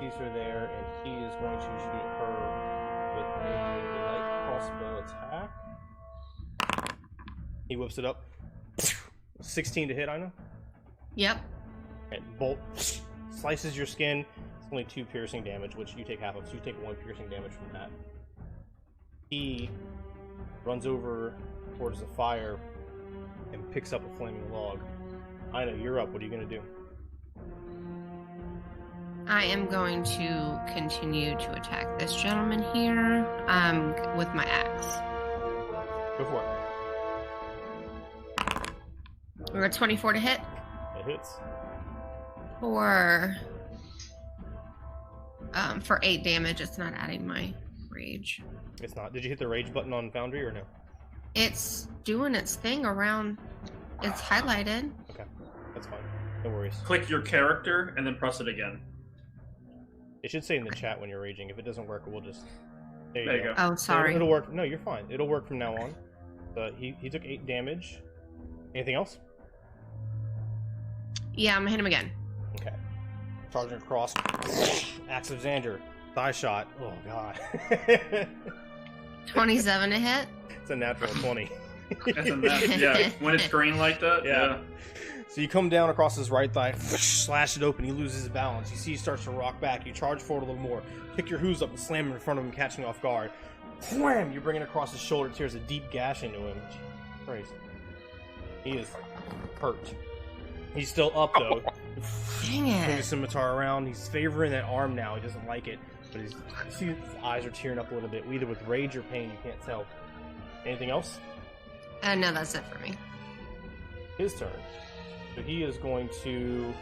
A: Sees her there, and he is going to shoot her with a light crossbow attack. He whips it up. 16 to hit, Ina.
C: Yep.
A: And bolt slices your skin. It's only 2 piercing damage, which you take half of, so you take 1 piercing damage from that. He runs over towards the fire and picks up a flaming log. Ina, you're up. What are you going to do?
C: I am going to continue to attack this gentleman here with my axe.
A: Go for it.
C: We're at 24 to hit.
A: It hits.
C: For 8 damage. It's not adding my rage.
A: It's not. Did you hit the rage button on Foundry or no?
C: It's doing its thing around. It's highlighted.
A: Okay, that's fine. No worries.
D: Click your character and then press it again.
A: It should say in the chat when you're raging. If it doesn't work, we'll just... There
D: There
A: you
D: you
A: go.
D: go.
C: Oh, sorry.
A: It'll work. No, you're fine. It'll work from now on. But he took 8 damage. Anything else?
C: Yeah, I'm gonna hit him again.
A: Okay. Charging across. Axe of Xander. Thigh shot. Oh, God.
C: 27 to hit.
A: It's a natural 20.
D: Yeah, when it's green like that.
A: Yeah. So you come down across his right thigh, slash it open, he loses his balance. You see he starts to rock back. You charge forward a little more. Pick your hooves up and slam him in front of him, catching off guard. Wham! You bring it across his shoulder, tears a deep gash into him. Christ. He is hurt. He's still up though.
C: Dang
A: Moving
C: it.
A: his scimitar around. He's favoring that arm now. He doesn't like it, but you see his eyes are tearing up a little bit, either with rage or pain. You can't tell. Anything else?
C: No, that's it for me.
A: His turn. So he is going to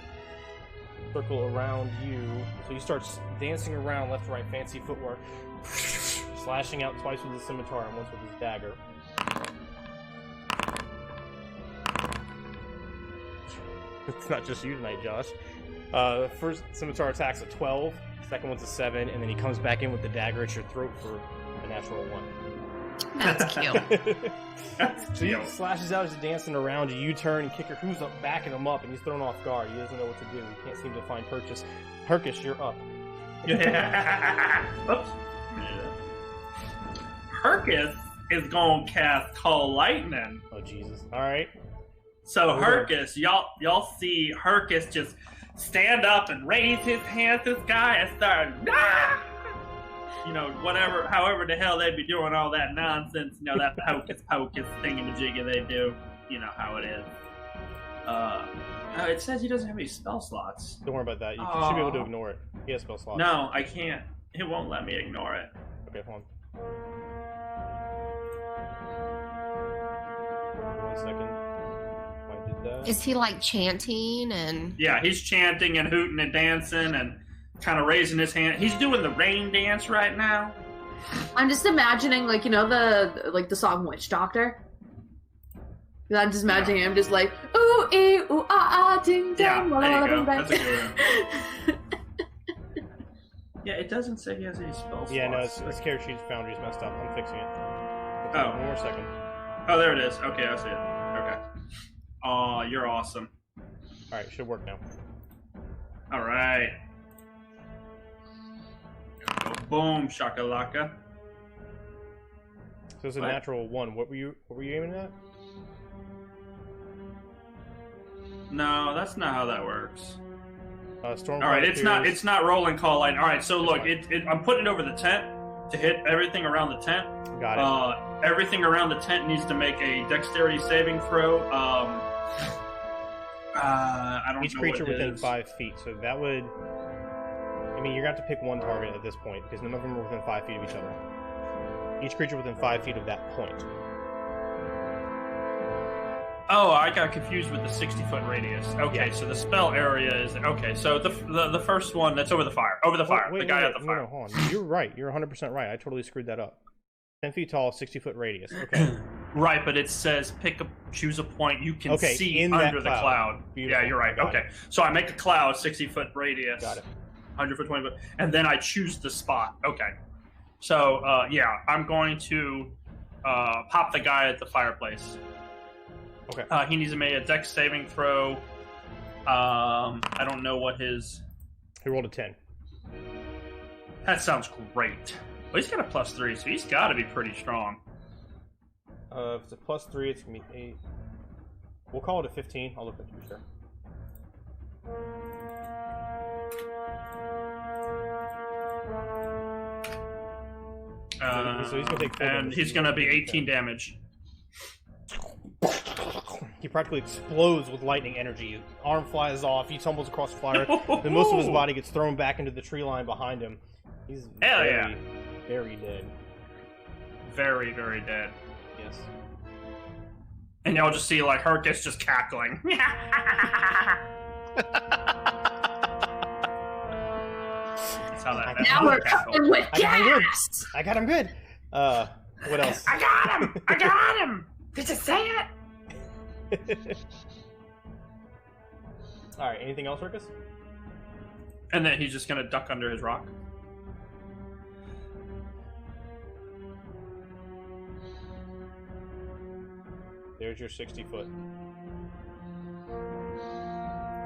A: circle around you. So he starts dancing around left, right, fancy footwork, slashing out twice with his scimitar and once with his dagger. It's not just you tonight, Josh. First scimitar attacks at 12, second one's a 7, and then he comes back in with the dagger at your throat for a natural 1.
C: That's cute.
A: So he slashes out as he's dancing around you. You turn and Kicker who's up, backing him up, and he's thrown off guard. He doesn't know what to do. He can't seem to find purchase. Hercus, you're up.
D: Oops. Hercus is gonna cast Call Lightning.
A: Oh Jesus! All right.
D: So Hercus, y'all see Hercus just stand up and raise his hand to the sky and start, ah! You know, whatever, however the hell they'd be doing all that nonsense, you know, that hocus pocus thingamajiggy they do, you know how it is. It says he doesn't have any spell slots.
A: Don't worry about that. You should be able to ignore it. He has spell slots.
D: No, I can't. It won't let me ignore it.
A: Okay, hold on. 1 second. I did that.
C: Is he like chanting and?
D: Yeah, he's chanting and hooting and dancing and kind of raising his hand. He's doing the rain dance right now.
B: I'm just imagining, like, you know, the song Witch Doctor? I'm just imagining him just like, ooh, ee, ooh, ah, ah, ding,
D: Yeah,
B: ding,
D: there you go.
B: bing, bang.
D: That's a good one. Yeah, it doesn't say he has any spell slots.
A: Yeah, no, his character sheet's Foundry's messed up. I'm fixing it. Okay,
D: Oh.
A: 1 more second.
D: Oh, there it is. Okay, I see it. Okay. Oh, you're awesome.
A: All right, should work now.
D: All right. Boom, shakalaka.
A: So it's a
D: What?
A: natural 1. What were you aiming at?
D: No, that's not how that works.
A: Storm.
D: All right, it's not rolling call line. All right, so look,
A: It's
D: I'm putting it over the tent to hit everything around the tent.
A: Got it.
D: Everything around the tent needs to make a dexterity saving throw. I don't
A: Each
D: know
A: creature
D: what it
A: within
D: is.
A: 5 feet. So that would. I mean, you're going to have to pick one target at this point because none of them are within 5 feet of each other. Each creature within 5 feet of that point.
D: Oh, I got confused with the 60-foot radius. Okay,
A: Yeah.
D: so the spell area is okay. So the first one that's over the fire, the guy at the fire.
A: No, hold on. You're right. You're 100% right. I totally screwed that up. 10 feet tall, 60-foot radius. Okay.
D: Right, but it says choose a point you can
A: Okay,
D: see
A: in that
D: under the cloud.
A: Beautiful.
D: Yeah, you're right.
A: Got
D: Okay, so I make a cloud 60-foot radius.
A: Got it.
D: 100 foot, 20 foot, and then I choose the spot. Okay, so yeah, I'm going to pop the guy at the fireplace.
A: Okay.
D: He needs to make a dex saving throw. I don't know what his.
A: He rolled a 10.
D: That sounds great. Well, he's got a +3, so he's got to be pretty strong.
A: If it's a +3, it's going to be 8. We'll call it a 15. I'll look at it to be sure. So he's going to take 4
D: And
A: damage.
D: he's going to be 18 damage.
A: He practically explodes with lightning energy. His arm flies off. He tumbles across the fire. Then most of his body gets thrown back into the tree line behind him. He's
D: Hell
A: very,
D: yeah.
A: very dead.
D: Very, very dead.
A: Yes.
D: And y'all just see like Hercus just cackling. That's how that.
B: Now we're coming with
A: I got him good.
B: gas!
A: I got him good. What else?
D: I got him! I got him! Did you say it?
A: Alright, anything else, Hercus?
D: And then he's just gonna duck under his rock.
A: There's your 60-foot.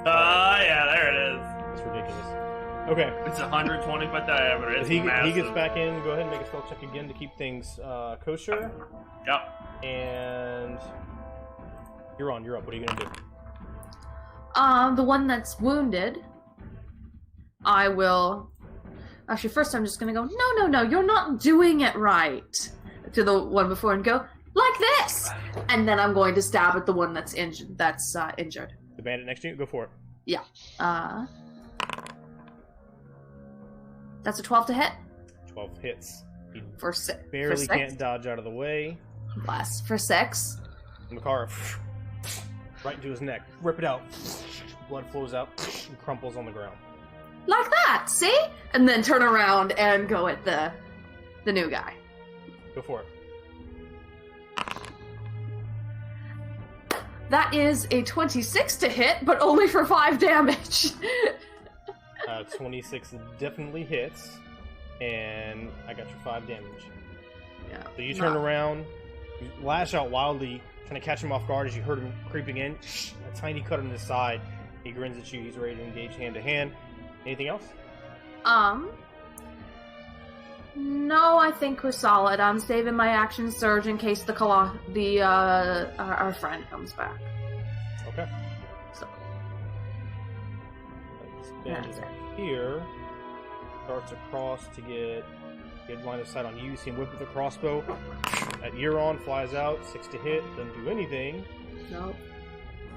D: Yeah, there it is.
A: That's ridiculous. Okay.
D: It's 120 foot diameter. It's
A: He
D: massive.
A: gets back in. Go ahead and make a spell check again to keep things kosher.
D: Yep.
A: And you're up. What are you gonna do?
B: The one that's wounded, I will. Actually, first I'm just gonna go, no, you're not doing it right. To the one before and go, like this! And then I'm going to stab at the one that's injured.
A: The bandit next to you? Go for it.
B: Yeah. That's a 12 to hit.
A: 12 hits. He
B: For six.
A: barely can't dodge out of the way.
B: Less. For 6.
A: Makara, right into his neck. Rip it out. Blood flows out and crumples on the ground.
B: Like that, see? And then turn around and go at the new guy.
A: Go for it.
B: That is a 26 to hit, but only for 5 damage.
A: 26 definitely hits, and I got your 5 damage.
B: Yeah.
A: So you turn around, you lash out wildly, trying to catch him off guard as you heard him creeping in. A tiny cut on his side. He grins at you. He's ready to engage hand to hand. Anything else?
B: No, I think we're solid. I'm saving my action surge in case our friend comes back.
A: Okay.
B: So.
A: This bandit here starts across to get good line of sight on you. You see him whip with the crossbow. At Euron, flies out, 6 to hit, doesn't do anything.
B: Nope.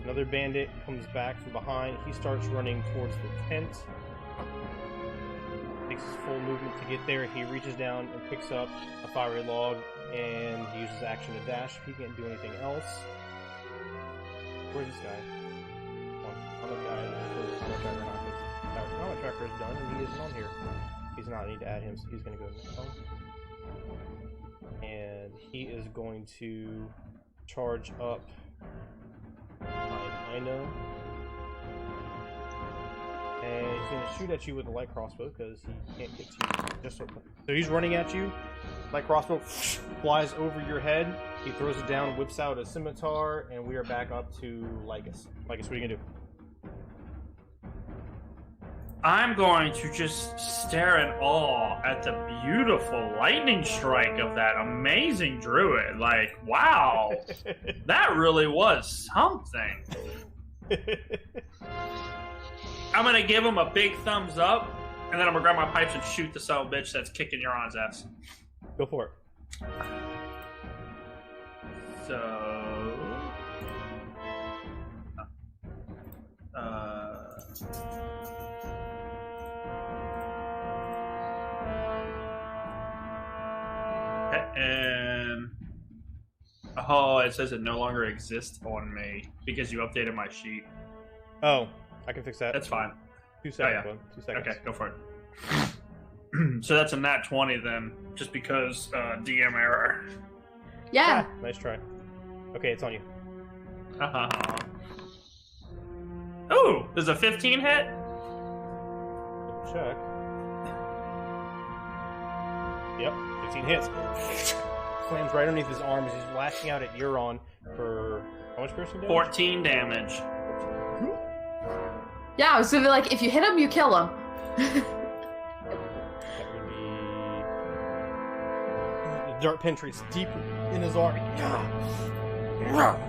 A: Another bandit comes back from behind. He starts running towards the tent. Takes his full movement to get there. He reaches down and picks up a fiery log and uses action to dash. He can't do anything else. Where's this guy? On the guy who's comment tracker not. His comment tracker is done and he isn't on here. He's not. I need to add him, so he's going to go now. And he is going to charge up I know. And he's going to shoot at you with a light crossbow because he can't get to you. So he's running at you. Light crossbow flies over your head. He throws it down, whips out a scimitar, and we are back up to Lycus. Lycus, what are you going to do?
D: I'm going to just stare in awe at the beautiful lightning strike of that amazing druid. Like, wow, that really was something. I'm going to give him a big thumbs up, and then I'm going to grab my pipes and shoot the son of a bitch that's kicking Euron's ass.
A: Go for it.
D: So... And oh, it says it no longer exists on me because you updated my sheet.
A: Oh, I can fix that.
D: That's fine.
A: 2 seconds,
D: yeah.
A: bud. 2 seconds.
D: Okay, go for it. So that's a nat 20 then, just because DM error.
B: Yeah.
A: Ah, nice try. Okay, it's on you.
D: Ooh, there's a 15 hit?
A: Check. Yep, 15 hits. Slams right underneath his arm as he's lashing out at Euron for how much piercing damage?
D: 14 damage.
B: Yeah, I was gonna be like, if you hit him, you kill him.
A: That would be... The dart penetrates deep in his arm.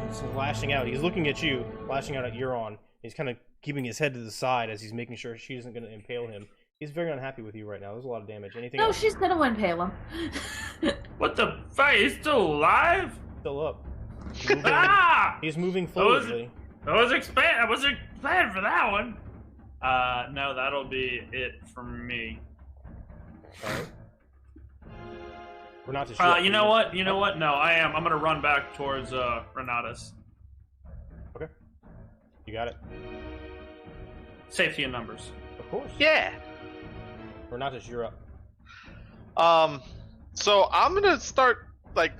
A: He's lashing out. He's looking at you, lashing out at Euron. He's kind of keeping his head to the side as he's making sure she isn't going to impale him. He's very unhappy with you right now. There's a lot of damage. Anything else?
B: She's gonna impale him.
D: What the fuck? He's still alive?
A: Still up. He's moving fluidly.
D: I wasn't planned for that one. No, that'll be it for me.
A: Alright. We're not to shoot.
D: You know what? No, I am. I'm gonna run back towards Renatus.
A: Okay. You got it.
D: Safety in numbers.
A: Of course.
E: Yeah.
A: Renatus, you're up.
E: So I'm gonna start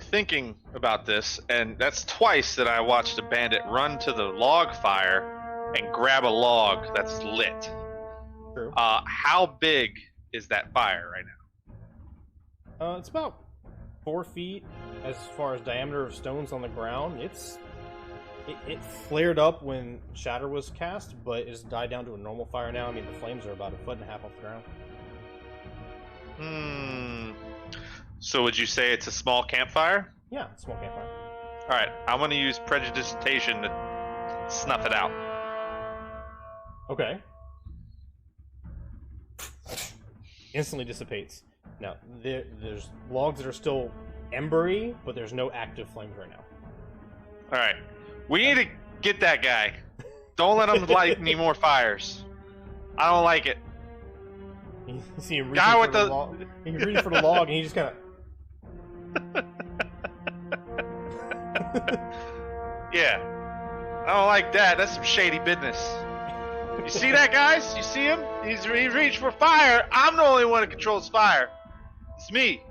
E: thinking about this, and that's twice that I watched a bandit run to the log fire and grab a log that's lit.
A: True.
E: How big is that fire right now?
A: It's about 4 feet as far as diameter of stones on the ground. It flared up when Shatter was cast, but it's died down to a normal fire now. I mean, the flames are about 1.5 feet off the ground.
E: So would you say it's a small campfire?
A: Yeah, small campfire.
E: Alright, I'm going to use prestidigitation to snuff it out.
A: Okay. Instantly dissipates. Now, there's logs that are still embery, but there's no active flames right now.
E: Alright, we need to get that guy. Don't let him light any more fires. I don't like it.
A: You see him
E: Guy
A: reaching
E: with
A: for the
E: the-
A: log. He's reaching for the log, and he just kind of.
E: Yeah. I don't like that. That's some shady business. You see that, guys? You see him? He reached for fire. I'm the only one who controls fire. It's me.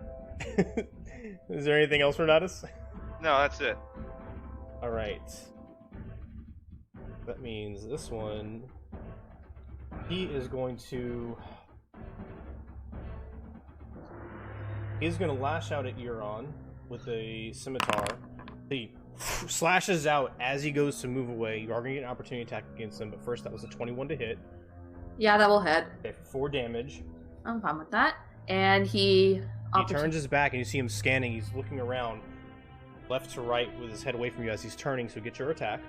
A: Is there anything else for Natus?
E: No, that's it.
A: All right. That means this one. He is going to. He's going to lash out at Euron with a scimitar. He slashes out as he goes to move away. You are going to get an opportunity attack against him, but first that was a 21 to hit.
B: Yeah, that will hit.
A: Okay, for 4 damage.
B: I'm fine with that. And he
A: Turns his back and you see him scanning. He's looking around left to right with his head away from you as he's turning, so get your attack.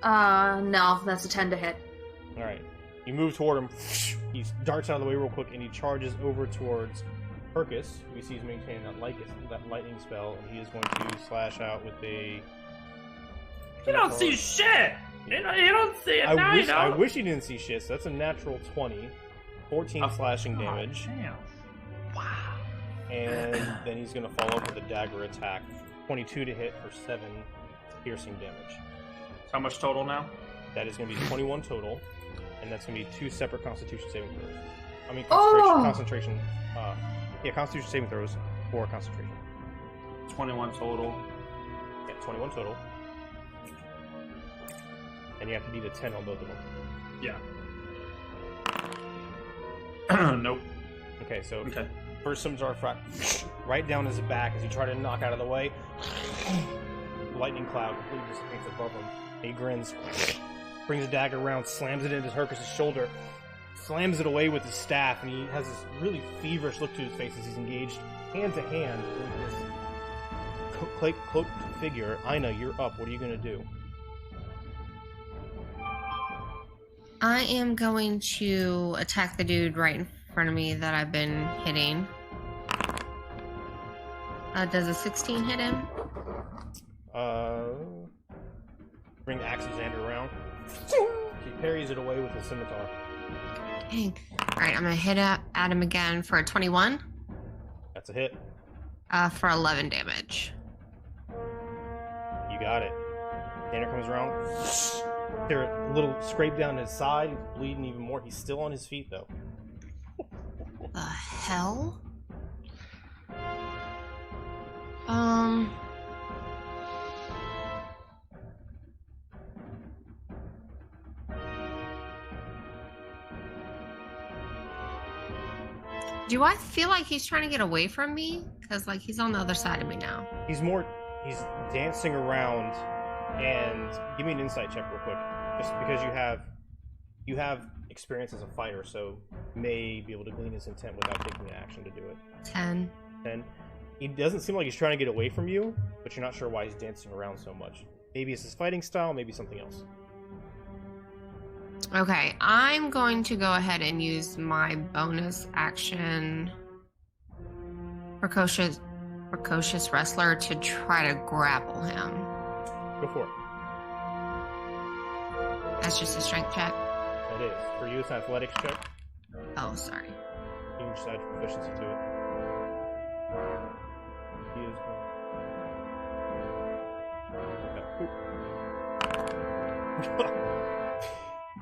B: No, that's a 10 to hit.
A: Alright. You move toward him. He darts out of the way real quick and he charges over towards Perkus, who he sees maintaining that lightning spell, and he is going to slash out with a.
D: You don't see shit! You don't see it.
A: I wish you didn't see shit, so that's a natural 20. 14 slashing damage.
D: Damn.
E: Wow.
A: And then he's going to follow up with a dagger attack. 22 to hit for 7 piercing damage.
D: How much total now?
A: That is going to be 21 total, and that's going to be 2 separate Constitution saving throws. I mean, concentration. Constitution saving throws for concentration.
D: 21 total.
A: Yeah, 21 total. And you have to beat a 10 on both of them.
D: Yeah. Nope.
A: Okay, so
D: Okay.
A: first scimitar right down his back as you try to knock out of the way. Lightning cloud completely dissipates above him. He grins, brings a dagger around, slams it into Hercus' shoulder, slams it away with his staff, and he has this really feverish look to his face as he's engaged hand to hand with this cloaked figure. Aina, you're up. What are you going to do?
C: I am going to attack the dude right in front of me that I've been hitting. Does a 16 hit him?
A: Bring the axe of Xander around. He parries it away with his scimitar.
C: Dang. Alright, I'm gonna hit at him again for a 21.
A: That's a hit.
C: For 11 damage.
A: You got it. Xander comes around. There a little scrape down his side. He's bleeding even more. He's still on his feet, though.
C: The hell? Do I feel like he's trying to get away from me? Because, like, he's on the other side of me now.
A: He's dancing around, and give me an insight check real quick. Just because you have experience as a fighter, so you may be able to glean his intent without taking an action to do it.
C: 10.
A: He doesn't seem like he's trying to get away from you, but you're not sure why he's dancing around so much. Maybe it's his fighting style, maybe something else.
C: Okay, I'm going to go ahead and use my bonus action Precocious Wrestler to try to grapple him.
A: Go for it.
C: That's just a strength check.
A: That is. For you, it's an athletics check.
C: Oh, sorry.
A: You can just add your proficiency to it. He is going.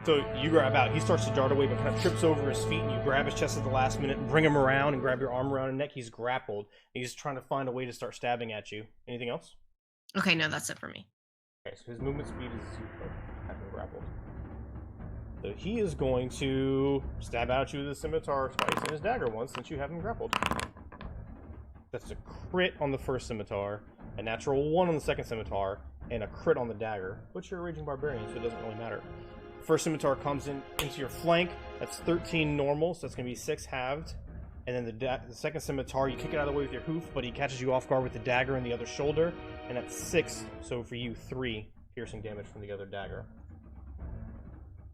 A: So you grab out. He starts to dart away, but kind of trips over his feet, and you grab his chest at the last minute and bring him around and grab your arm around his neck. He's grappled. He's trying to find a way to start stabbing at you. Anything else?
C: Okay, no, that's it for me.
A: Okay, so his movement speed is 0. Have him grappled. So he is going to stab at you with his scimitar twice and his dagger once, since you have him grappled. That's a crit on the first scimitar, a natural 1 on the second scimitar, and a crit on the dagger. But you're a raging barbarian, so it doesn't really matter. First scimitar comes into your flank. That's 13 normal, so that's going to be 6 halved. And then the second scimitar, you kick it out of the way with your hoof, but he catches you off guard with the dagger in the other shoulder, and that's 6. So for you, 3 piercing damage from the other dagger.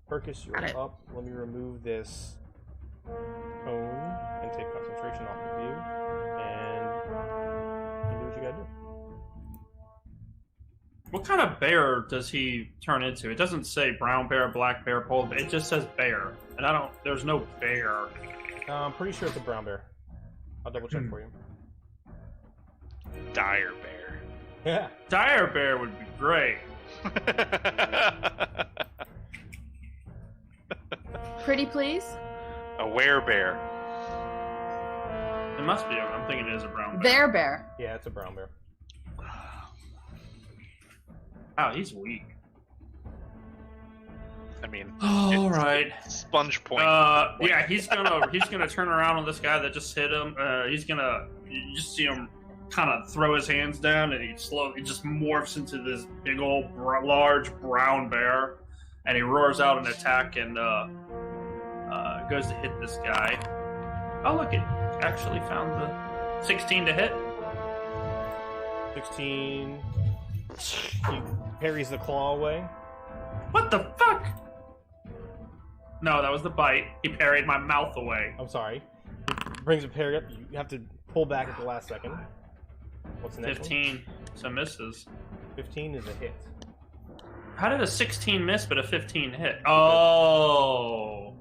A: Perkus, you're up. Let me remove this cone and take concentration off of you, and you do what you gotta do.
D: What kind of bear does he turn into? It doesn't say brown bear, black bear, polar bear. It just says bear, and I don't. There's no bear.
A: I'm pretty sure it's a brown bear. I'll double check for you.
E: Dire bear.
A: Yeah.
D: Dire bear would be great.
B: Pretty please?
E: A werebear.
D: It must be. I'm thinking it is a brown bear.
B: Their bear.
A: Yeah, it's a brown bear.
D: Wow, he's weak.
E: I mean,
D: All right.
E: Sponge point.
D: Yeah, he's gonna turn around on this guy that just hit him. You just see him kind of throw his hands down, and he just morphs into this big old large brown bear, and he roars out an attack and goes to hit this guy. Oh look, it actually found the 16 to hit.
A: 16. He parries the claw away.
D: What the fuck? No, that was the bite. He parried my mouth away.
A: I'm sorry. He brings a parry up. You have to pull back at the last second. What's the next
D: 15.
A: one?
D: So misses.
A: 15 is a hit.
D: How did a 16 miss but a 15 hit? Oh,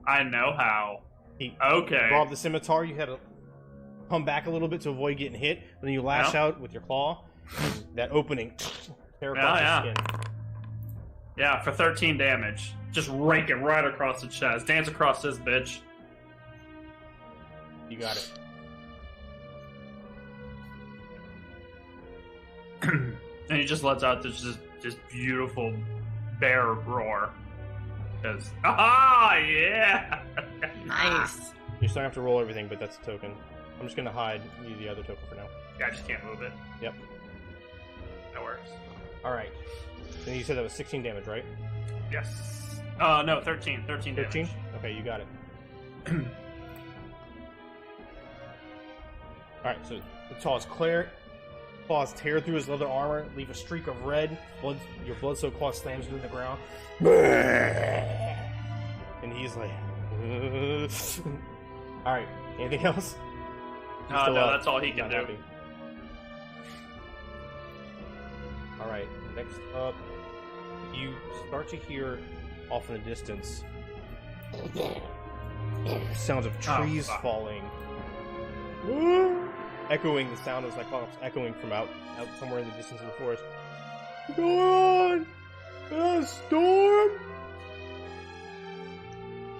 D: I know how.
A: He
D: Okay.
A: brought the scimitar. You had to come back a little bit to avoid getting hit. And then you lash out with your claw. That opening. Tear across the skin.
D: Yeah, for 13 damage. Just rake it right across the chest. Dance across this bitch.
A: You got it.
D: And he just lets out this beautiful bear roar. Because, yeah!
C: Nice.
A: You still have to roll everything, but that's a token. I'm just going to hide you the other token for now.
D: Yeah, I just can't move it.
A: Yep.
D: That works.
A: Alright. Then you said that was 16 damage, right?
D: Yes. No, 13. 13 damage.
A: 13? Okay, you got it. Alright, so the claws tear through his leather armor, leave a streak of red. Your blood-soaked claw slams into the ground. And he's like... Alright, anything else?
D: No, that's all he can do.
A: Alright, next up, you start to hear off in the distance sounds of trees falling. Echoing the sound of Cyclops echoing from out somewhere in the distance of the forest. What's going on? A storm?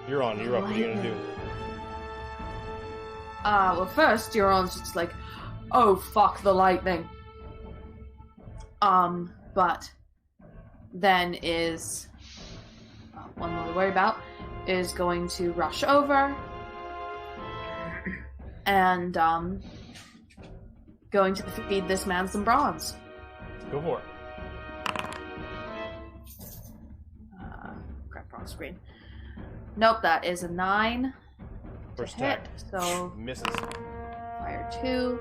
A: You're up. What are you gonna do?
B: Well, first, Euron's just like, oh, fuck the lightning. But then is one more to worry about is going to rush over and going to feed this man some bronze.
A: Go for it.
B: Crap, wrong screen. Nope, that is a 9.
A: First
B: hit,
A: attack.
B: so
A: Misses.
B: fire 2.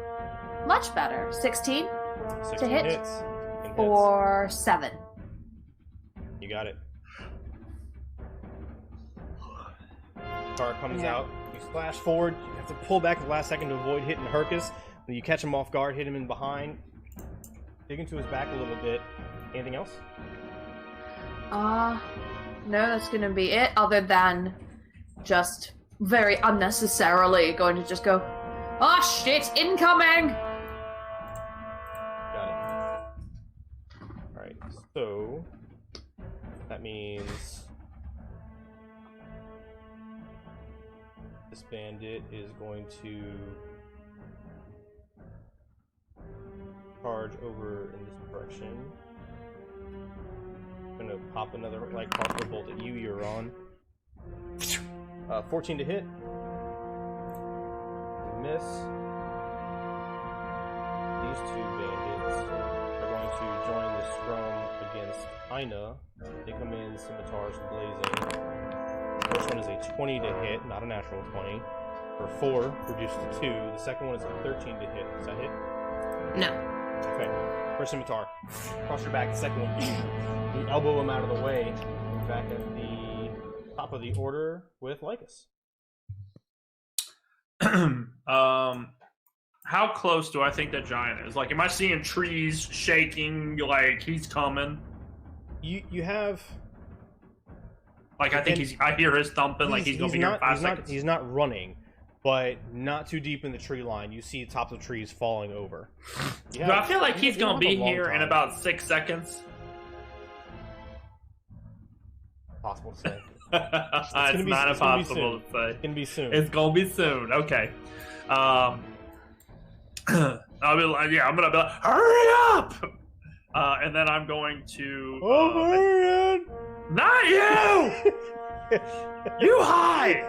B: Much better. 16
A: 16
B: to hit
A: hits.
B: for 7.
A: You got it. Car comes out. You splash forward. You have to pull back at the last second to avoid hitting Hercus. Then you catch him off guard, hit him in behind. Dig into his back a little bit. Anything else?
B: No, that's gonna be it, other than just very unnecessarily going to just go, oh shit, incoming!
A: Got it. Alright, so that means this bandit is going to charge over in this direction. I'm gonna pop another crossbow bolt at you, you're on. 14 to hit. Miss. These two bandits are going to join the scrum against Ina. They come in, scimitars blazing. First one is a 20 to hit, not a natural 20. For 4, reduced to 2. The second one is a 13 to hit. Does that hit?
C: No.
A: Okay. First scimitar. Cross your back. The second one. You elbow him out of the way. You're back at the top of the order with Lycus.
D: How How close do I think that giant is? Like, am I seeing trees shaking? Like he's coming?
A: You have.
D: Like I think I hear his thumping. Like he's gonna be here in 5 seconds.
A: He's not running, but not too deep in the tree line. You see tops of trees falling over.
D: Do I feel like he's gonna be here in about 6 seconds?
A: Possible to say.
D: It's not impossible to say.
A: It's gonna be soon.
D: It's gonna be soon. Okay. I'll be like, I'm gonna be like, hurry up! And then I'm going to. Not you! You hide!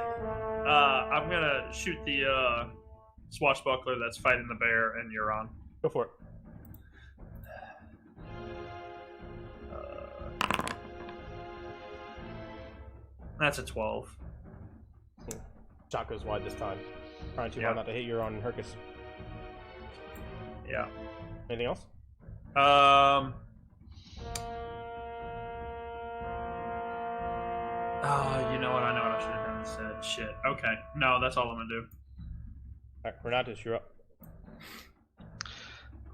D: I'm gonna shoot the swashbuckler that's fighting the bear, and you're on.
A: Go for it.
D: That's a 12.
A: Shot goes wide this time. Trying too hard not to hit Euron and Hercus.
D: Yeah.
A: Anything else?
D: Oh, you know what? I know what I should have done instead. Shit. Okay. No, that's all I'm gonna do.
A: Alright, Renatus, you're up.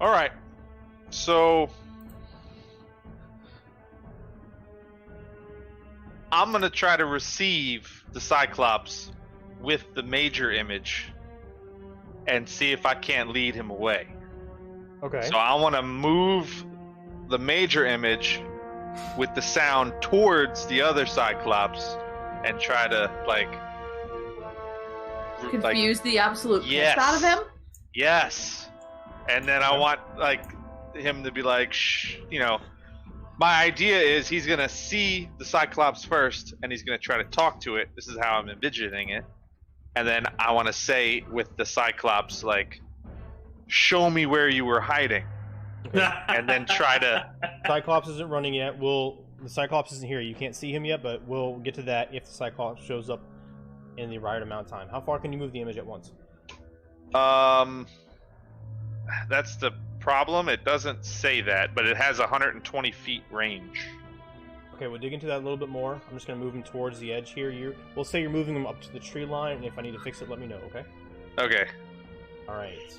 E: Alright. So I'm gonna try to receive the Cyclops with the major image and see if I can't lead him away.
A: Okay.
E: So I want to move the major image with the sound towards the other Cyclops and try to
B: confuse the absolute
E: yes,
B: piss out of him.
E: Yes. And then I want him to be like, shh, my idea is he's going to see the Cyclops first and he's going to try to talk to it. This is how I'm envisioning it. And then I want to say with the Cyclops, show me where you were hiding. And then try to...
A: Cyclops isn't running yet. The Cyclops isn't here. You can't see him yet, but we'll get to that if the Cyclops shows up in the right amount of time. How far can you move the image at once?
E: That's the problem. It doesn't say that, but it has 120 feet range.
A: Okay, we'll dig into that a little bit more. I'm just going to move him towards the edge here. We'll say you're moving him up to the tree line, and if I need to fix it, let me know, okay?
E: Okay.
A: Alright.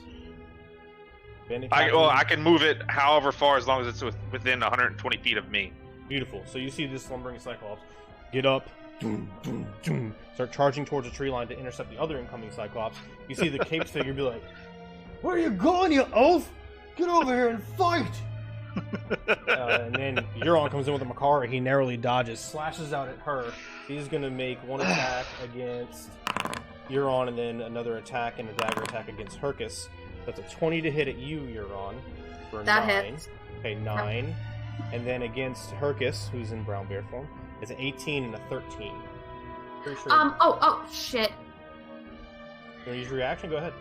E: I can move it however far as long as it's within 120 feet of me.
A: Beautiful. So you see this slumbering Cyclops get up, start charging towards the tree line to intercept the other incoming Cyclops. You see the caped figure be like, "Where are you going, you oaf? Get over here and fight!" And then Euron comes in with a Makara. He narrowly dodges, slashes out at her. He's going to make one attack against Euron and then another attack and a dagger attack against Hercus. That's a 20 to hit at you, Euron, for
B: that
A: 9.
B: Hits.
A: Okay, 9. And then against Hercus, who's in brown bear form, it's an 18 and a 13. Pretty sure.
B: Oh, shit.
A: You want to use your reaction? Go ahead.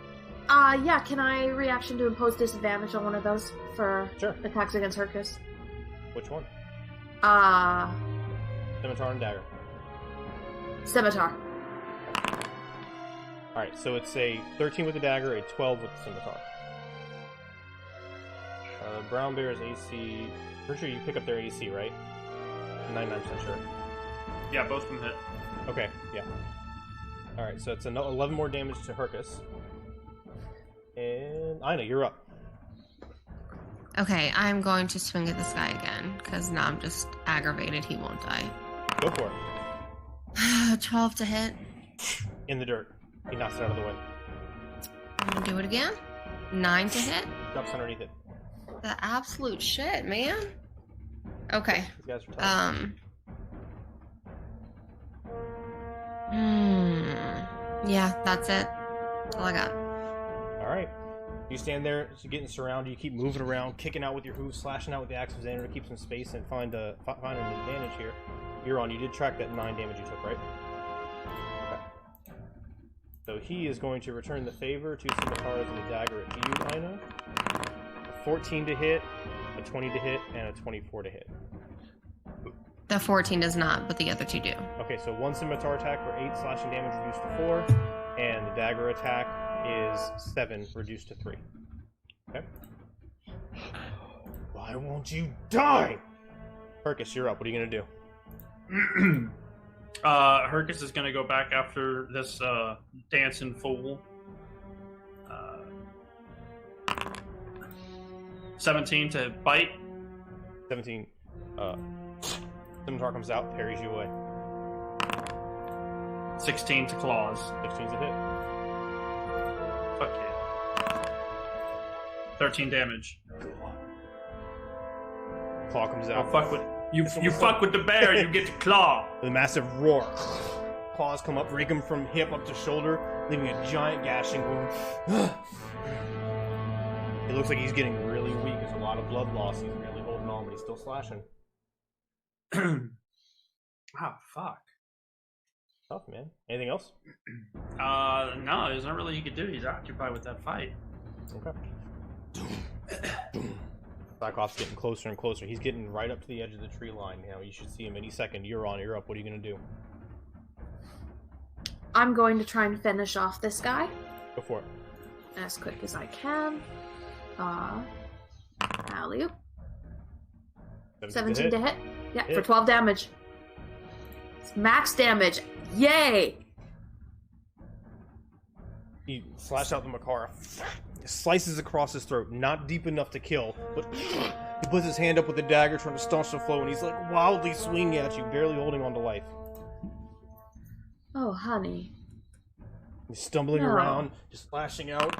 B: Yeah, can I reaction to impose disadvantage on one of those for
A: Sure.
B: attacks against Hercus?
A: Which one? Scimitar and dagger.
B: Scimitar.
A: Alright, so it's a 13 with the dagger, a 12 with the scimitar. Brown Bear's AC... Pretty sure you pick up their AC, right? 99% sure.
D: Yeah, both of them hit.
A: Okay, yeah. Alright, so it's 11 more damage to Hercus. And Ina, you're up.
C: Okay, I'm going to swing at this guy again, because now I'm just aggravated he won't die.
A: Go for it.
C: 12 to hit.
A: In the dirt. He knocks it out of the way.
C: I'm gonna do it again. 9 to hit.
A: Drops underneath it.
C: The absolute shit, man. Okay.
A: These guys are tough.
C: Yeah, that's it. That's all I got.
A: Alright. You stand there, so getting surrounded, you keep moving around, kicking out with your hooves, slashing out with the axe of Xander to keep some space and find an advantage here. Euron, you did track that 9 damage you took, right? Okay. So he is going to return the favor, 2 scimitars and a dagger to you, Ina. A 14 to hit, a 20 to hit, and a 24 to hit.
C: The 14 does not, but the other 2 do.
A: Okay, so 1 scimitar attack for 8 slashing damage reduced to 4, and the dagger attack is 7 reduced to 3. Okay. Why won't you die? Hercus, you're up. What are you gonna do?
D: Hercus is gonna go back after this dancing fool. 17 to bite.
A: 17. Scimitar comes out, parries you away.
D: 16 to claws.
A: 16's a hit.
D: Fuck yeah. 13 damage.
A: Claw comes out.
D: Oh, fuck with you. You fuck with the bear, you get to claw.
A: With a massive roar. Claws come up, rake him from hip up to shoulder, leaving a giant gashing wound. It looks like he's getting really weak. There's a lot of blood loss. He's really holding on, but he's still slashing.
D: Oh, fuck.
A: Tough, man. Anything else?
D: No, there's not really he could do. He's occupied with that fight.
A: Okay. Cyclops getting closer and closer. He's getting right up to the edge of the tree line now. You should see him any second. You're on. You're up. What are you going to do?
B: I'm going to try and finish off this guy
A: Go for it.
B: as quick as I can. Alley-oop. 17 to hit. Yeah,
A: Hit.
B: for 12 damage. It's max damage. Yay!
A: He slashes out the Makara, slices across his throat, not deep enough to kill, but he puts his hand up with the dagger trying to staunch the flow, and he's like wildly swinging at you, barely holding on to life.
B: Oh, honey.
A: He's stumbling
B: No.
A: around, just slashing out.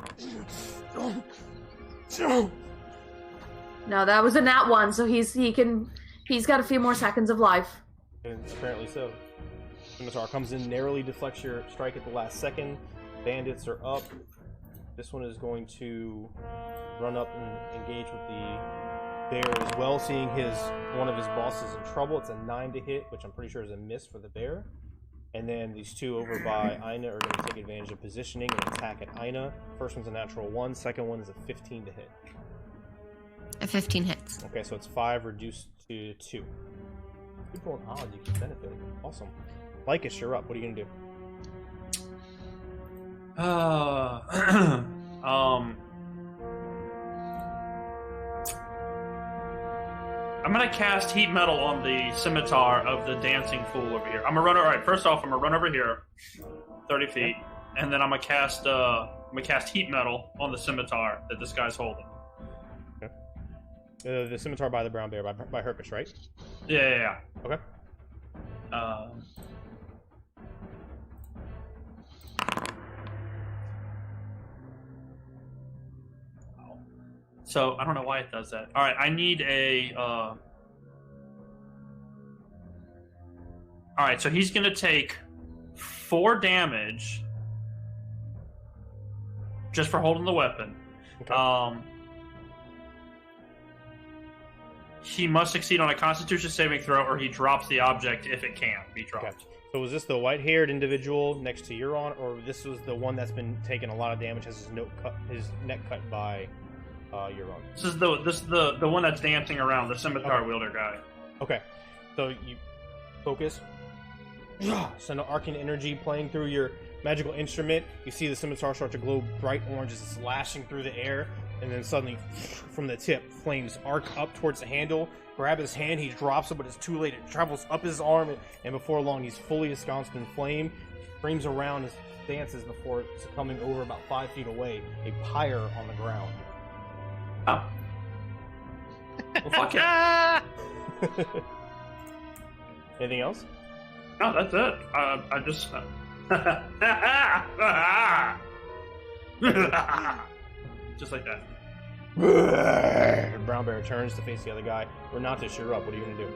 B: No, that was a nat 1, so he's got a few more seconds of life.
A: And apparently so. Scimitar comes in, narrowly deflects your strike at the last second. Bandits are up. This one is going to run up and engage with the bear as well, seeing one of his bosses in trouble. It's a 9 to hit, which I'm pretty sure is a miss for the bear. And then these two over by Ina are going to take advantage of positioning and attack at Ina. First one's a natural 1, second one is a 15 to hit.
C: A 15 hits.
A: Okay, so it's 5 reduced to 2. Keep rolling odds, you keep benefiting. Awesome. Lycus, you're up. What are you going to do?
D: I'm gonna cast heat metal on the scimitar of the dancing fool over here. I'm gonna run. All right, first off, I'm gonna run over here, 30 feet, and then I'm gonna cast heat metal on the scimitar that this guy's holding.
A: Okay. The scimitar by the brown bear, by Hercus, right?
D: Yeah.
A: Okay.
D: So I don't know why it does that. All right, I need a. All right, so he's gonna take 4 damage just for holding the weapon.
A: Okay.
D: He must succeed on a Constitution saving throw, or he drops the object if it can be dropped.
A: Okay. So was this the white-haired individual next to Euron, or this was the one that's been taking a lot of damage, has his neck cut by Euron?
D: This is the one that's dancing around, the scimitar wielder guy.
A: Okay. So you focus. Send an arcane energy playing through your magical instrument. You see the scimitar start to glow bright orange as it's lashing through the air, and then suddenly, from the tip, flames arc up towards the handle. Grab his hand, he drops it, but it's too late. It travels up his arm, and before long, he's fully ensconced in flame. Screams around as dances before succumbing over about 5 feet away, a pyre on the ground.
D: Oh. Well, fuck it.
A: Anything else?
D: No, that's it. I just. Just like that.
A: The brown bear turns to face the other guy. Renatus, you're up. What are you going to do?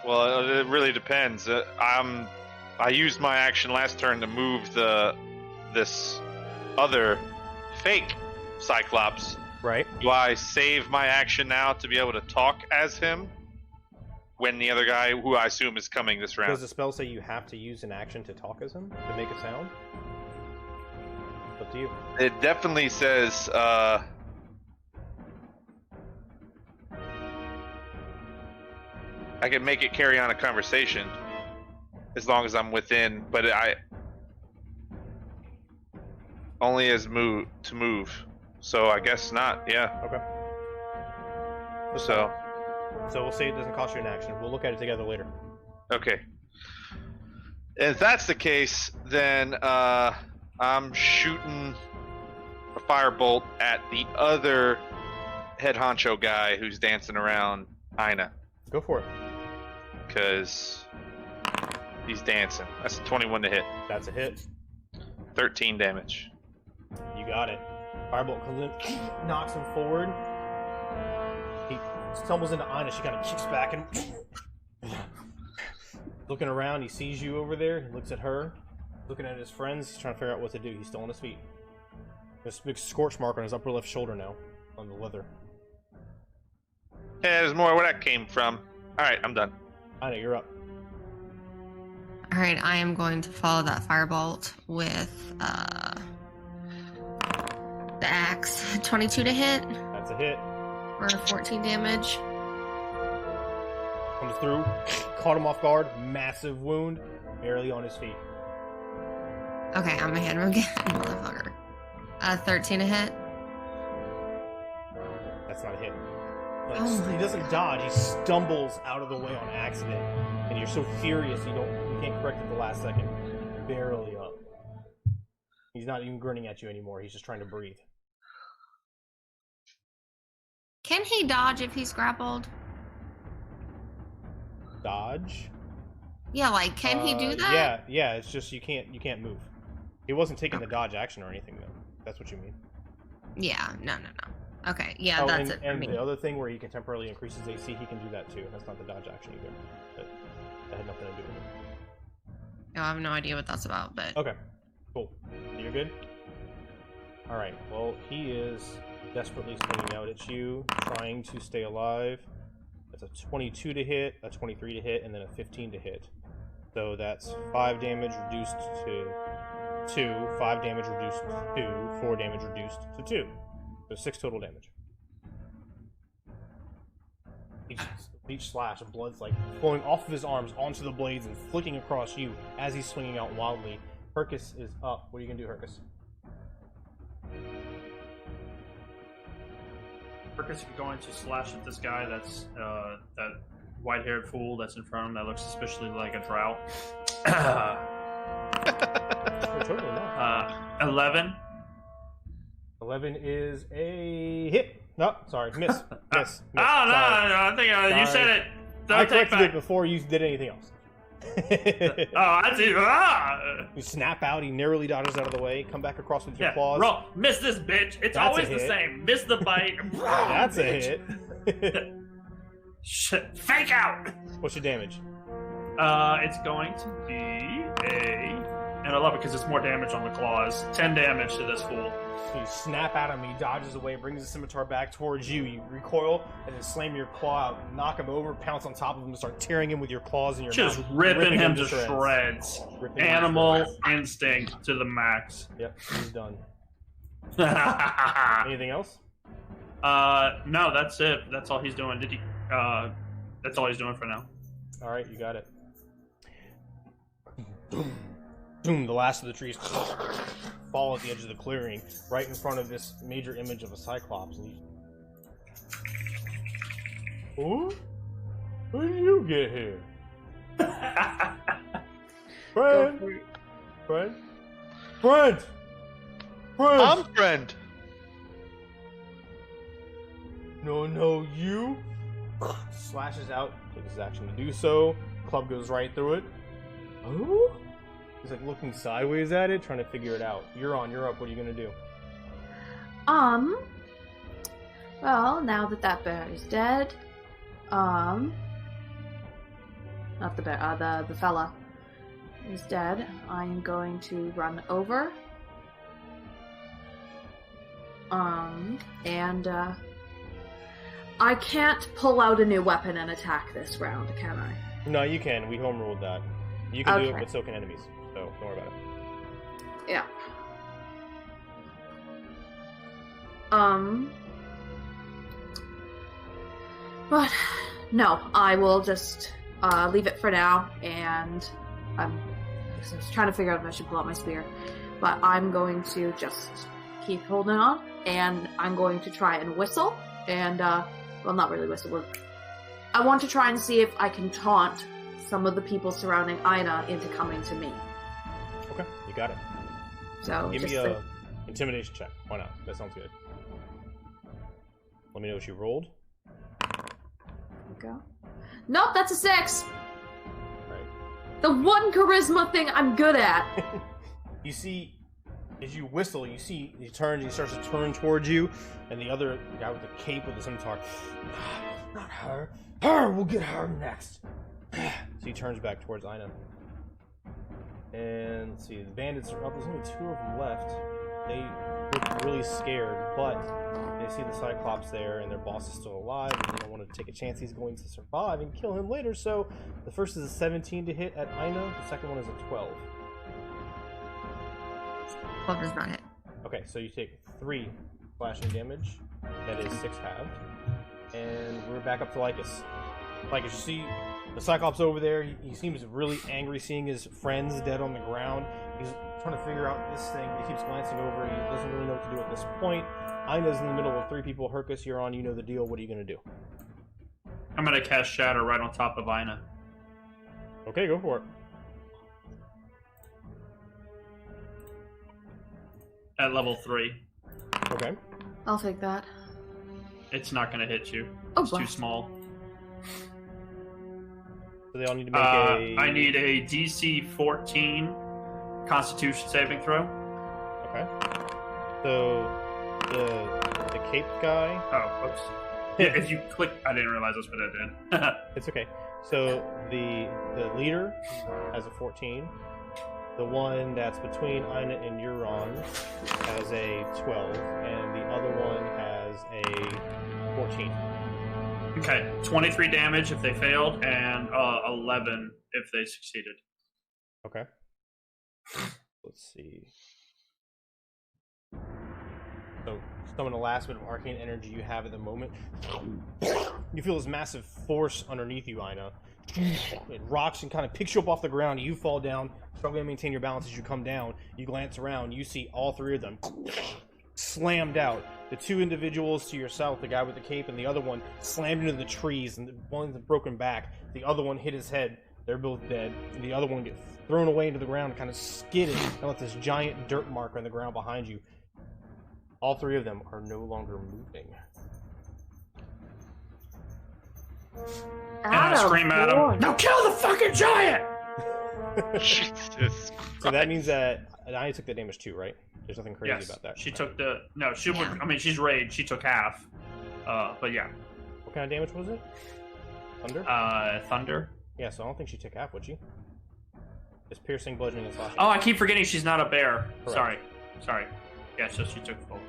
E: Well, it really depends. I used my action last turn to move this other fake Cyclops.
A: Right.
E: Do I save my action now to be able to talk as him when the other guy, who I assume is coming this round?
A: Does the spell say you have to use an action to talk as him, to make a sound? Up to you.
E: It definitely says, I can make it carry on a conversation as long as I'm within, but I only as move. So I guess not, yeah.
A: Okay.
E: So
A: we'll say it doesn't cost you an action. We'll look at it together later.
E: okay. If that's the case, then I'm shooting a firebolt at the other head honcho guy who's dancing around Ina.
A: Go for it.
E: Because he's dancing. That's a 21 to hit.
A: That's a hit.
E: 13 damage.
A: You got it. Firebolt comes in, knocks him forward. He stumbles into Ina. She kind of kicks back and looking around. He sees you over there. He looks at her. Looking at his friends. He's trying to figure out what to do. He's still on his feet. There's a big scorch mark on his upper left shoulder now, on the leather.
E: Yeah, there's more where that came from. Alright, I'm done.
A: Ina, you're up.
C: Alright, I am going to follow that firebolt with the axe. 22 to hit.
A: That's a hit.
C: For 14 damage.
A: Comes through. Caught him off guard. Massive wound. Barely on his feet.
C: Okay, I'm gonna hit him again, motherfucker. 13 to hit.
A: That's not a hit. But he doesn't dodge. He stumbles out of the way on accident, and you're so furious you can't correct it at the last second. Barely up. He's not even grinning at you anymore. He's just trying to breathe.
C: Can he dodge if he's grappled?
A: Dodge?
C: Yeah, like can he do that?
A: Yeah. It's just you can't move. He wasn't taking the dodge action or anything though. That's what you mean.
C: Yeah. No. Okay. Yeah, that's it for
A: and
C: me.
A: the other thing where he can temporarily increase his AC, he can do that too. That's not the dodge action either. But that had nothing to do with it.
C: No, I have no idea what that's about, but
A: Okay. Cool. You're good? Alright, well, he is desperately swinging out at you, trying to stay alive. That's a 22 to hit, a 23 to hit, and then a 15 to hit. So that's 5 damage reduced to 2, 5 damage reduced to 2, 4 damage reduced to 2. So 6 total damage. Each slash of blood's like flowing off of his arms onto the blades and flicking across you as he's swinging out wildly. Hercus is up. What are you gonna do, Hercus?
D: Hercus is going to slash at this guy that's that white-haired fool that's in front of him that looks suspiciously like a drow.
A: Totally not.
D: 11.
A: 11 is a hit. No, sorry, miss. Miss.
D: No, I think you said it.
A: I corrected it before you did anything else.
D: I see.
A: You snap out, he narrowly dodges out of the way, come back across with your claws.
D: Roll. Miss this bitch. It's always the same. Miss the bite.
A: That's a hit.
D: Shit. Fake out.
A: What's your damage?
D: It's going to be and I love it because it's more damage on the claws. 10 damage to this fool.
A: So you snap at him, he dodges away, brings the scimitar back towards you. You recoil and then slam your claw out, knock him over, pounce on top of him, and start tearing him with your claws in your
D: mouth. Just ripping him to shreds. Animal instinct to the max.
A: Yep, he's done. Anything else?
D: No, that's it. That's all he's doing. That's all he's doing for now.
A: Alright, you got it. Boom, the last of the trees fall at the edge of the clearing, right in front of this major image of a cyclops. And Who? When did you get here? Friend? Friend? Friend! Friend!
E: I'm friend!
A: No, you? Slashes out, takes his action to do so. Club goes right through it. Oh? He's like looking sideways at it, trying to figure it out. You're up. What are you gonna do?
B: Well, now that bear is dead, not the bear, the fella is dead, I am going to run over. And I can't pull out a new weapon and attack this round, can I?
A: No, you can. We home ruled that. You can do it, but so can enemies. So don't worry about it.
B: Yeah. But no, I will just leave it for now, and I'm just trying to figure out if I should pull out my spear. But I'm going to just keep holding on, and I'm going to try and whistle, and well, not really whistle. I want to try and see if I can taunt some of the people surrounding Ina into coming to me.
A: Okay, you got it.
B: So
A: Give
B: just
A: me a intimidation check. Why not? That sounds good. Let me know what you rolled.
B: go. Nope, that's a 6.
A: Right.
B: The one charisma thing I'm good at.
A: You see, as you whistle, you see he turns. He starts to turn towards you, and the other guy with the cape with the scimitar. Not her. Her. We'll get her next. So he turns back towards Ina. And let's see, the bandits are up. There's only 2 of them left. They look really scared, but they see the Cyclops there, and their boss is still alive, and they don't want to take a chance he's going to survive and kill him later. So the first is a 17 to hit at Ina. The second one is a 12.
C: 12 does not hit.
A: Okay, so you take 3 slashing damage. That is 6 halved. And we're back up to Lycus. Lycus, you see the Cyclops over there. He seems really angry seeing his friends dead on the ground. He's trying to figure out this thing, but he keeps glancing over. He doesn't really know what to do at this point. Ina's in the middle of 3 people. Hercus, you're on. You know the deal. What are you going to do?
D: I'm going to cast Shatter right on top of Ina.
A: Okay, go for it.
D: At level 3.
A: Okay.
B: I'll take that.
D: It's not going to hit you.
B: Oh,
D: It's too
B: wow.
D: small.
A: So they all need to make a...
D: I need a DC 14 Constitution saving throw.
A: Okay. So the cape guy...
D: Oh, oops. Yeah, if you click... I didn't realize that's what I did.
A: It's okay. So the leader has a 14. The one that's between Ina and Euron has a 12, and the other one has a 14.
D: Okay, 23 damage if they failed, and 11 if they succeeded.
A: Okay. Let's see. So, some of the last bit of arcane energy you have at the moment. You feel this massive force underneath you, Ina. It rocks and kind of picks you up off the ground. You fall down, struggling to maintain your balance as you come down. You glance around. You see all 3 of them slammed out. The 2 individuals to your south, the guy with the cape and the other one, slammed into the trees, and one's a broken back. The other one hit his head. They're both dead. And the other one gets thrown away into the ground, kind of skidded, and left this giant dirt mark on the ground behind you. All 3 of them are no longer moving.
D: And I scream at him, "Now kill the fucking giant!"
E: Jesus.
A: So that means that I took the damage too, right? There's nothing crazy
D: Yes,
A: about that.
D: she took the... No, she would... I mean, she's raged. She took half. But yeah.
A: What kind of damage was it? Thunder?
D: Thunder.
A: Yeah, so I don't think she took half, would she? It's piercing, bludgeoning, and slashing.
D: Oh, I keep forgetting she's not a bear.
A: Correct.
D: Sorry. Yeah, so she took full.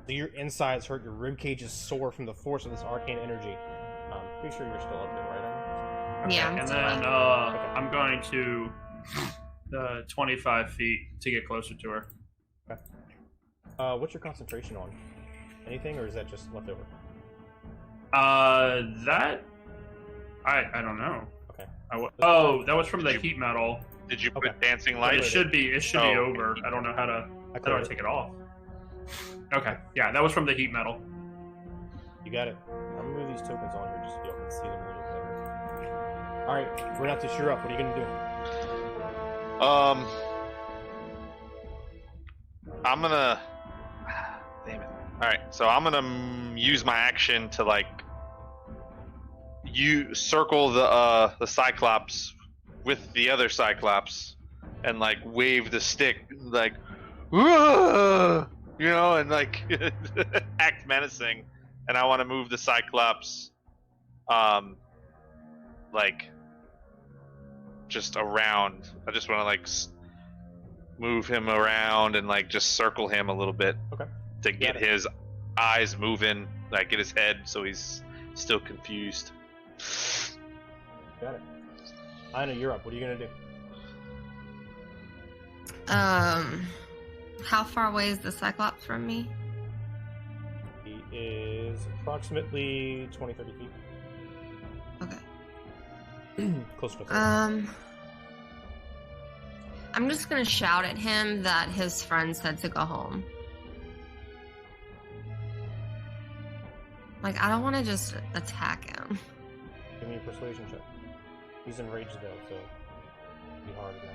A: So your insides hurt, your ribcage is sore from the force of this arcane energy. Pretty sure you're still up there, right?
C: Yeah.
D: And then I'm going to 25 feet to get closer to her.
A: What's your concentration on? Anything, or is that just leftover?
D: That... I don't know.
A: Okay.
D: That was from the
E: Did you-
D: heat metal.
E: Did you
A: Okay.
E: put dancing
D: But
E: light?
D: it should be
E: Oh,
D: over.
E: okay.
D: I don't know how to
A: cleared it.
D: take it off. Okay. Yeah, that was from the heat metal.
A: You got it. I'm gonna move these tokens on here just so y'all can see them a little better. Alright, we're not too sure up. What are you gonna do?
E: I'm gonna. Damn it. All right, so I'm gonna use my action to like you circle the Cyclops with the other Cyclops and like wave the stick like, "Whoa!" you know, and like act menacing. And I want to move the Cyclops, like just around. I just want to like move him around and like just circle him a little bit.
A: Okay.
E: To get his eyes moving, like get his head so he's still confused.
A: Got it. Ina, you're up. What are you gonna do?
C: How far away is the Cyclops from me?
A: He is approximately 20-30 feet.
C: Okay.
A: Close to 30.
C: I'm just gonna shout at him that his friend said to go home. Like, I don't want to just attack him.
A: Give me a persuasion check. He's enraged though, so it'll be hard now.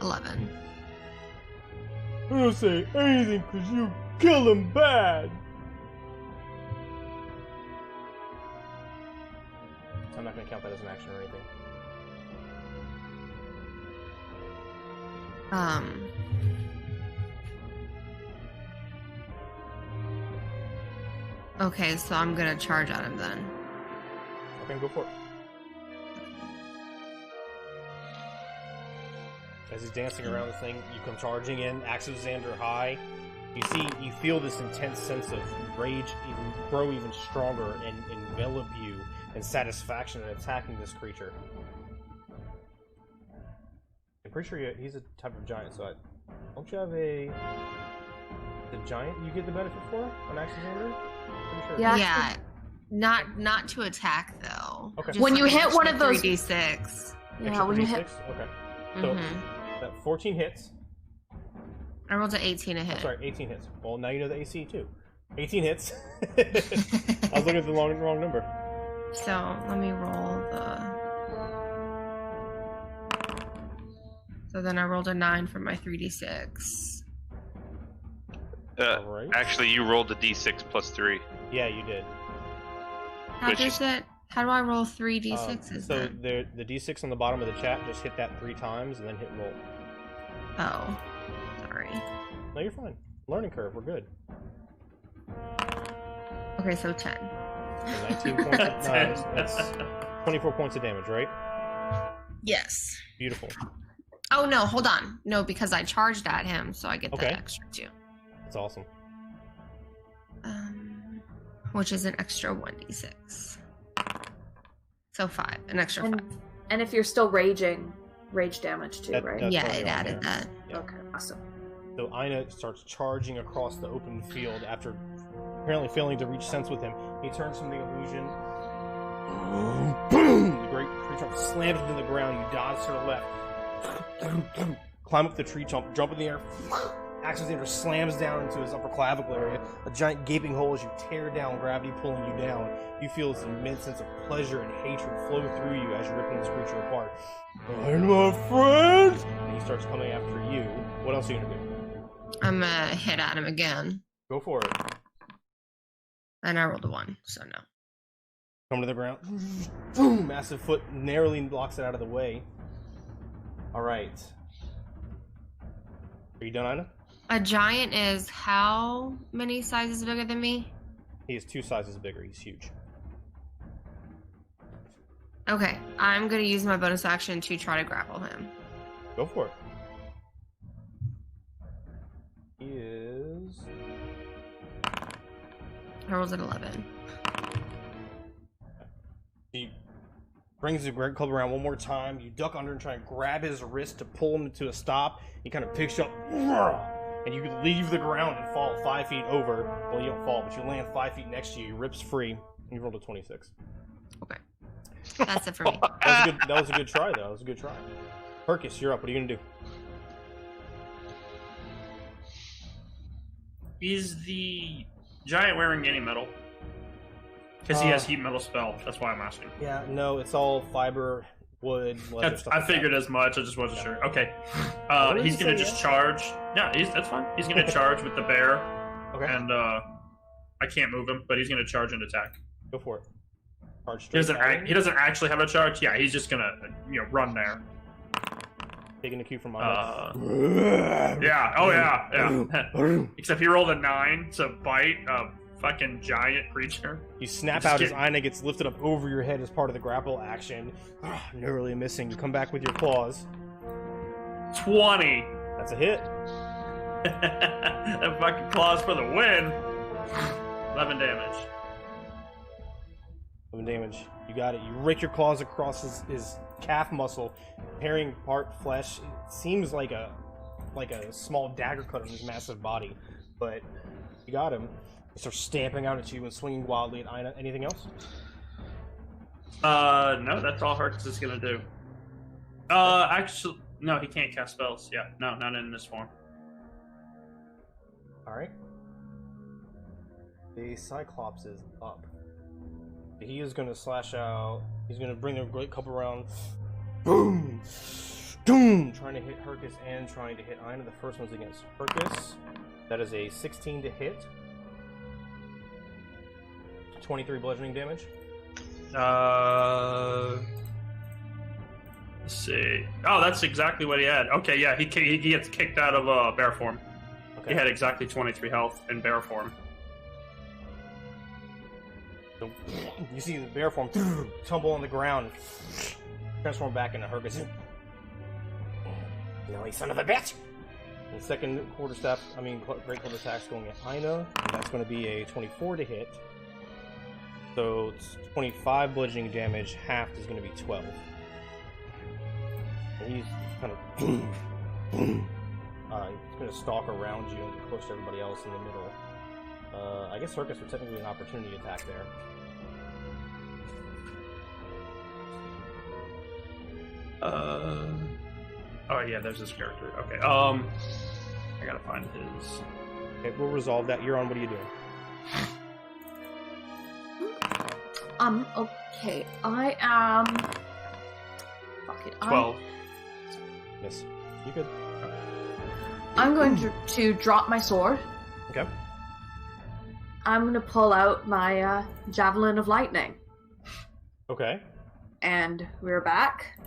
C: 11.
A: I don't say anything because you kill him bad. I'm not going to count that as an action or anything.
C: Okay, so I'm gonna charge at him then.
A: Okay, go for it. As he's dancing around the thing, you come charging in, axes Xander high. You feel this intense sense of rage grow even stronger and envelop you in satisfaction in attacking this creature. I'm pretty sure he's a type of giant, so don't you have the giant you get the benefit for on axes Xander? Pretty sure.
C: Yeah, not to attack though.
A: Okay.
C: Just
B: When you hit one of those
C: 3d6.
B: Yeah,
A: Extra
B: when you
A: 3d6?
B: hit.
A: Okay. So that 14 hits.
C: I rolled an 18 a hit.
A: I'm sorry, 18 hits. Well, now you know the AC too. 18 hits. I was looking at the wrong number.
C: So let me roll the. So then I rolled a 9 for my 3d6.
A: Alright.
E: Actually, you rolled the d6 plus 3.
A: Yeah, you did.
C: How do I roll 3d6s
A: So
C: then?
A: the d6 on the bottom of the chat, just hit that 3 times and then hit roll.
C: Oh, sorry.
A: No, you're fine. Learning curve, we're good.
C: Okay, so 10.
A: So 19 points. That's 24 points of damage, right?
C: Yes.
A: Beautiful.
C: Oh no, hold on. No, because I charged at him, so I get
A: Okay.
C: that extra too.
A: That's awesome.
C: Which is an extra 1d6. So 5, an extra 5.
B: And if you're still raging, rage damage too,
A: That-
B: right?
A: that's
C: Yeah,
A: already
C: it
A: on
C: added
A: there.
C: that.
A: Yeah.
B: Okay, awesome.
A: So Ina starts charging across the open field after apparently failing to reach sense with him. He turns from the illusion. Boom! The great creature slams into the ground. You dodge to the left. Climb up the tree, jump in the air. Axis Xander slams down into his upper clavicle area. A giant gaping hole as you tear down, gravity pulling you down. You feel this immense sense of pleasure and hatred flow through you as you're ripping this creature apart. And my friends! And he starts coming after you. What else are you gonna do?
C: I'm gonna hit at him again.
A: Go for it.
C: And I rolled a 1, so no.
A: Come to the ground. Boom! Massive foot narrowly blocks it out of the way. Alright. Are you done, Ina?
C: A giant is how many sizes bigger than me?
A: He is 2 sizes bigger. He's huge.
C: Okay, I'm gonna use my bonus action to try to grapple him.
A: Go for it. He is...
C: I rolled an 11.
A: He brings the great club around one more time. You duck under and try and grab his wrist to pull him to a stop. He kind of picks you up, and you leave the ground and fall 5 feet over. Well, you don't fall, but you land 5 feet next to you. He rips free. You rolled a 26.
C: Okay. That's it for me.
A: That was a good try, though. That was a good try. Perkus, you're up. What are you gonna do?
D: Is the giant wearing any metal? Because he has heat metal spell. That's why I'm asking.
A: Yeah, no, it's all fiber, wood, leather stuff.
D: I figured as much. I just wasn't sure. Okay.
A: What did
D: He's
A: you
D: gonna
A: say,
D: just
A: yeah?
D: charge. Yeah, that's fine. He's gonna charge with the bear,
A: Okay,
D: and I can't move him, but he's gonna charge and attack.
A: go for it. Charge
D: He
A: straight
D: doesn't.
A: at him.
D: He doesn't actually have a charge. Yeah, he's just gonna run there.
A: Taking the cue from my
D: Yeah. Oh yeah. Except he rolled a 9 to bite a fucking giant creature.
A: You snap
D: Just
A: out as
D: kidding.
A: Ina gets lifted up over your head as part of the grapple action. Narrowly missing. You come back with your claws.
D: 20.
A: That's a hit.
D: That fucking claws for the win. 11 damage.
A: 11 damage. You got it. You rake your claws across his calf muscle, tearing apart flesh. It seems like a small dagger cut on his massive body, but you got him. He starts stamping out at you and swinging wildly at Ina. Anything else?
D: No, that's all Hercus is gonna do. Actually, no, he can't cast spells. Yeah, no, not in this form.
A: All right. The Cyclops is up. He is going to slash out. He's going to bring the great cup around. Boom! Doom! Trying to hit Hercus and trying to hit Ina. The first one's against Hercus. That is a 16 to hit. 23 bludgeoning damage.
D: Let's see. Oh, that's exactly what he had. Okay, yeah, he gets kicked out of bear form.
A: Okay.
D: He had exactly 23 health in bear form.
A: So, you see the bear form tumble on the ground, transform back into Hercus. Nelly, son of a bitch! And the second great quarterstaff's going at Ina, and that's going to be a 24 to hit. So it's 25 bludgeoning damage, halved is going to be 12. And he's kind of he's going to stalk around you and get close to everybody else in the middle. I guess Hercus would technically an opportunity attack there.
D: Oh yeah, there's this character. Okay. I gotta find his.
A: Okay, we'll resolve that. You're on. What are you doing?
B: Okay. I am. Fuck it.
D: 12.
A: Yes. You good?
B: I'm going to drop my sword.
A: Okay.
B: I'm going to pull out my javelin of lightning.
A: Okay.
B: And we're back.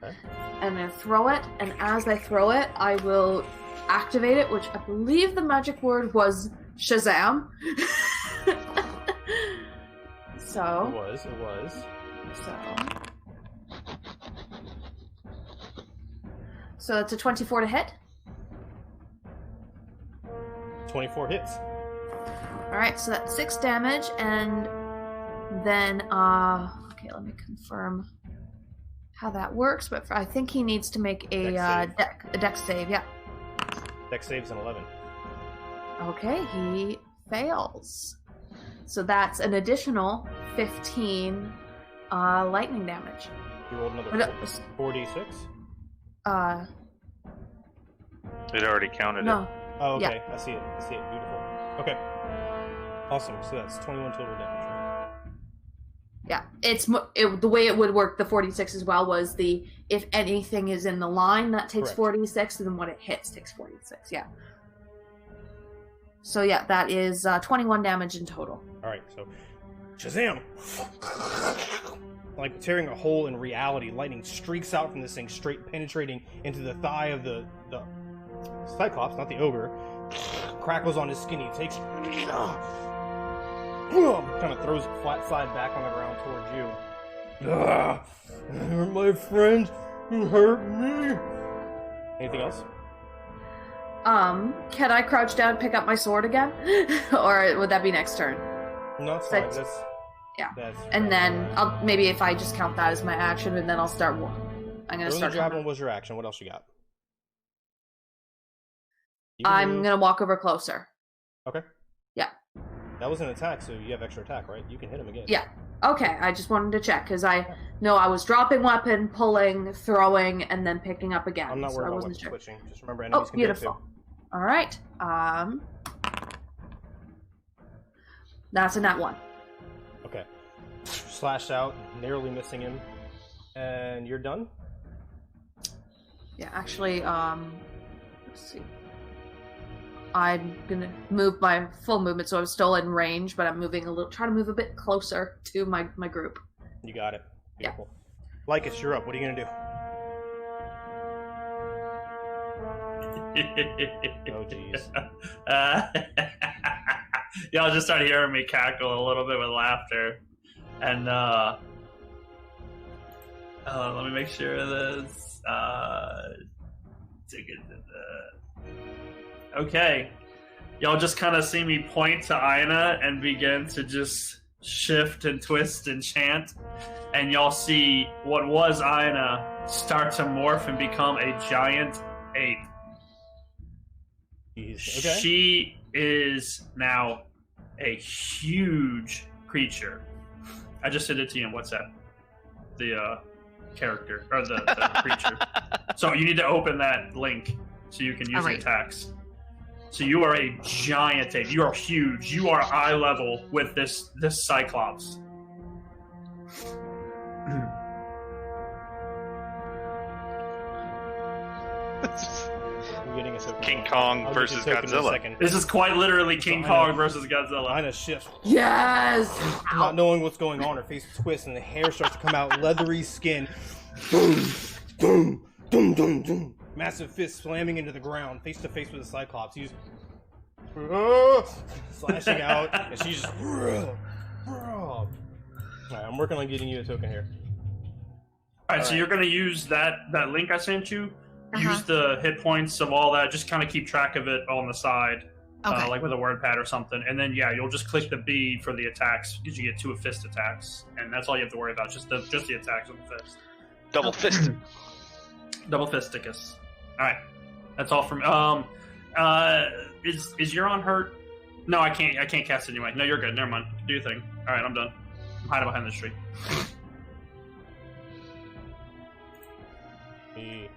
A: Okay.
B: And I throw it, and as I throw it, I will activate it, which I believe the magic word was Shazam. So.
A: It was.
B: So it's a 24 to hit.
A: 24 hits.
B: Alright, so that's 6 damage, and then, okay, let me confirm how that works, but I think he needs to make a dex save, yeah.
A: Dex save's an 11.
B: Okay, he fails. So that's an additional 15 lightning damage.
A: You rolled another 4d6?
E: It already counted
B: No.
E: it.
A: Oh, okay.
B: Yeah.
A: I see it. Beautiful. Okay. Awesome. So that's 21 total damage, right?
B: Yeah, the way it would work, the 46 as well, was if anything is in the line, that takes
A: Correct.
B: 46, and then what it hits takes 46, yeah. So yeah, that is 21 damage in total.
A: Alright, so Shazam! Like tearing a hole in reality, lightning streaks out from this thing, straight penetrating into the thigh of the Cyclops, not the ogre. Crackles on his skin, he takes kind of throws it flat side back on the ground towards you. You're my friend, you hurt me. Anything else?
B: Can I crouch down and pick up my sword again? Or would that be next turn?
A: No, it's fine.
B: Yeah.
A: That's
B: And then maybe if I just count that as my action, and then I'll start one. I'm gonna
A: throwing
B: start.
A: the javelin was your action. What else you got?
B: I'm gonna walk over closer.
A: Okay.
B: Yeah.
A: That was an attack, so you have extra attack, right? You can hit him again.
B: Yeah. Okay, I just wanted to check, because I know I was dropping weapon, pulling, throwing, and then picking up again.
A: I'm not
B: so
A: worried
B: I
A: about
B: wasn't
A: weapon
B: sure.
A: switching. Just remember enemies can do it
B: beautiful.
A: too.
B: Alright. That's a nat 1.
A: Okay. Slash out, narrowly missing him. And you're done?
B: Yeah, actually, let's see. I'm gonna move my full movement, so I'm still in range, but I'm moving trying to move a bit closer to my group.
A: You got it.
B: Yeah.
A: Beautiful. Lycus, you're up. What are you gonna do? Oh, jeez.
D: Y'all just start hearing me cackle a little bit with laughter. And, let me make sure of this. Okay. Y'all just kind of see me point to Ina and begin to just shift and twist and chant. And y'all see what was Ina start to morph and become a giant ape.
A: Jeez. Okay.
D: She is now a huge creature. I just sent it to you in WhatsApp. The character, or the creature. So you need to open that link so you can use the attacks. So you are a giant ape. You are huge. You are eye level with this Cyclops.
A: I'm getting a token.
E: King Kong
A: I'll
E: versus
A: get your token in a
E: Godzilla.
A: second.
D: This is quite literally King Kong versus Godzilla.
A: Ina shifts,
B: Yes!
A: not knowing what's going on. Her face twists and the hair starts to come out, leathery skin. Boom, boom, boom, boom, boom. Massive fist slamming into the ground, face to face with the Cyclops. He's slashing out, and she's just. Alright, I'm working on getting you a token here.
D: Alright, so you're gonna use that link I sent you. Use the hit points of all that. Just kind of keep track of it on the side,
C: Okay.
D: like with a word pad or something. And then you'll just click the B for the attacks because you get 2 fist attacks, and that's all you have to worry about. Just the attacks with the fist.
E: Double fist.
D: Double fisticus. All right, that's all from. Is Euron hurt? No, I can't. I can't cast it anyway. No, you're good. Never mind. Do your thing. All right, I'm done. I'm hiding behind this tree.
A: He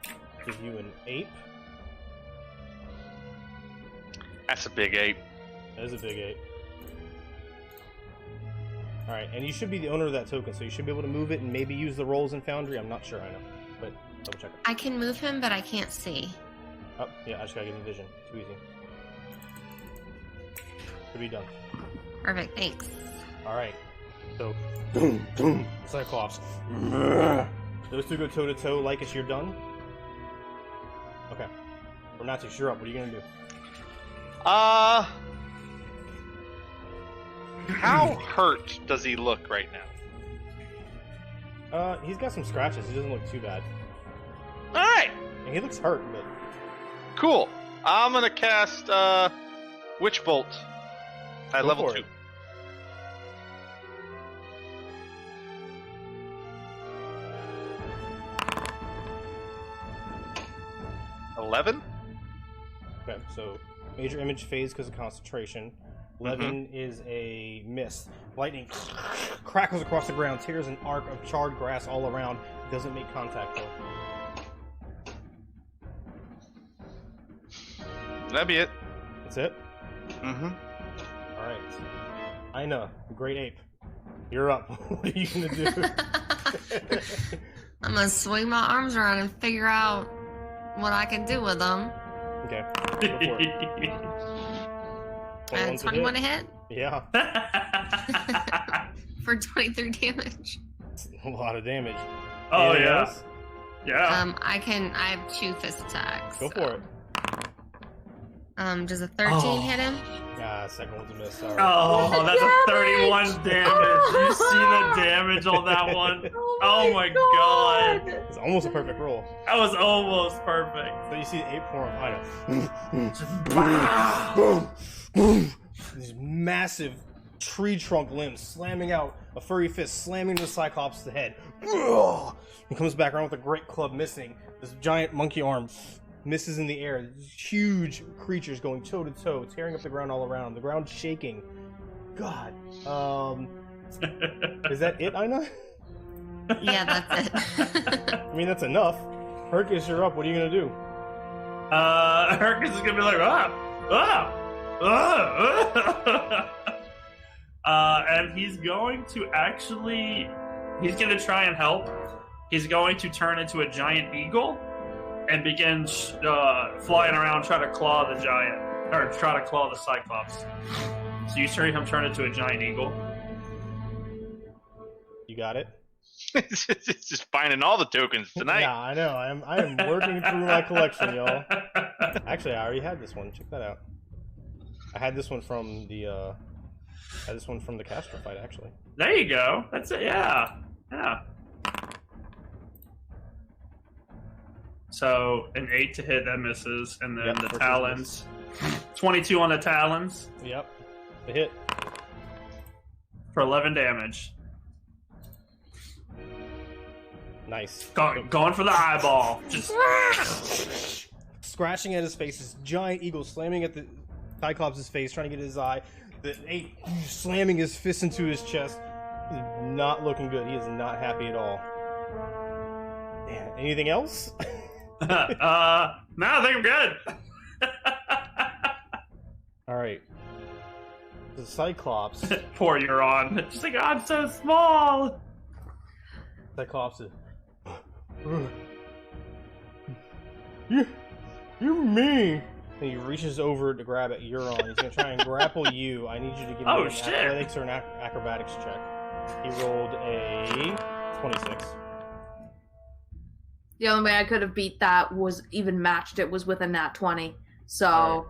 A: gives you an 8.
E: That's a big 8.
A: That is a big 8. Alright, and you should be the owner of that token, so you should be able to move it and maybe use the rolls in Foundry. I'm not sure, I know. But double check it.
C: I can move him, but I can't see.
A: Oh, yeah, I just gotta give him vision. Too easy. Should be done.
C: Perfect, thanks.
A: Alright. So, boom, boom, Cyclops. Those two go toe to toe like as you're done. Okay. We're not too sure up. What are you gonna do?
E: How hurt does he look right now?
A: He's got some scratches. He doesn't look too bad.
E: Alright,
A: And he looks hurt, but
E: cool. I'm gonna cast Witch Bolt at
A: Go
E: level
A: for
E: 2.
A: it.
E: $11?
A: Okay, so major image phase because of concentration. 11 is a miss. Lightning crackles across the ground, tears an arc of charred grass all around. Doesn't make contact though.
E: That'd be it.
A: That's it?
E: Mm-hmm.
A: Alright. Ina, great ape. You're up. What are you gonna do?
C: I'm gonna swing my arms around and figure out what I can do with them.
A: Okay. Go for it. 21's a
C: 21
A: hit.
C: to hit
A: Yeah.
C: for 23 damage.
A: A lot of damage.
D: Oh
A: Anything
D: yeah,
A: else?
D: yeah.
C: I have 2 fist attacks.
A: Go
C: so.
A: for it.
C: Does a 13 hit him?
A: Second one's a miss. Sorry.
D: Oh, that's a 31 damage. You see the damage on that one? Oh my god.
A: It's almost a perfect roll.
D: That was almost perfect.
A: So you see the ape form of Ina.
D: Wow.
A: Boom, boom. These massive tree trunk limbs slamming out, a furry fist slamming the Cyclops' head. He comes back around with a great club missing. This giant monkey arm misses in the air. These huge creatures going toe to toe, tearing up the ground all around. The ground shaking. God. Is that it, Ina?
C: Yeah, that's it.
A: I mean, that's enough. Hercus, you're up. What are you gonna do?
D: Hercus is gonna be like, and he's going to he's gonna try and help. He's going to turn into a giant eagle and begin flying around, trying to claw the giant, or try to claw the Cyclops. So you see him turn into a giant eagle.
A: You got it.
E: It's just finding all the tokens tonight.
A: Yeah, I know. I am working through my collection, y'all. Actually, I already had this one. Check that out. I had this one from the Castor fight, actually.
D: There you go. That's it. Yeah. Yeah. So an 8 to hit, that misses, and then
A: Yep,
D: the
A: versus
D: talons. 22 on the talons
A: Yep. The hit.
D: for 11 damage.
A: Nice.
D: Going for the eyeball. Just
A: Scratching at his face, this giant eagle slamming at the Cyclops' face, trying to get his eye. The ape slamming his fist into his chest. He's not looking good. He is not happy at all. Yeah, anything else?
D: no, I think I'm good.
A: Alright. The Cyclops.
D: Poor Euron. Just like, I'm so small.
A: Cyclops is... You me. And he reaches over to grab at Euron. He's gonna try and grapple you. I need you to give me an athletics or an acrobatics check. He rolled a 26.
B: The only way I could have beat that was even matched it was with a nat 20. So,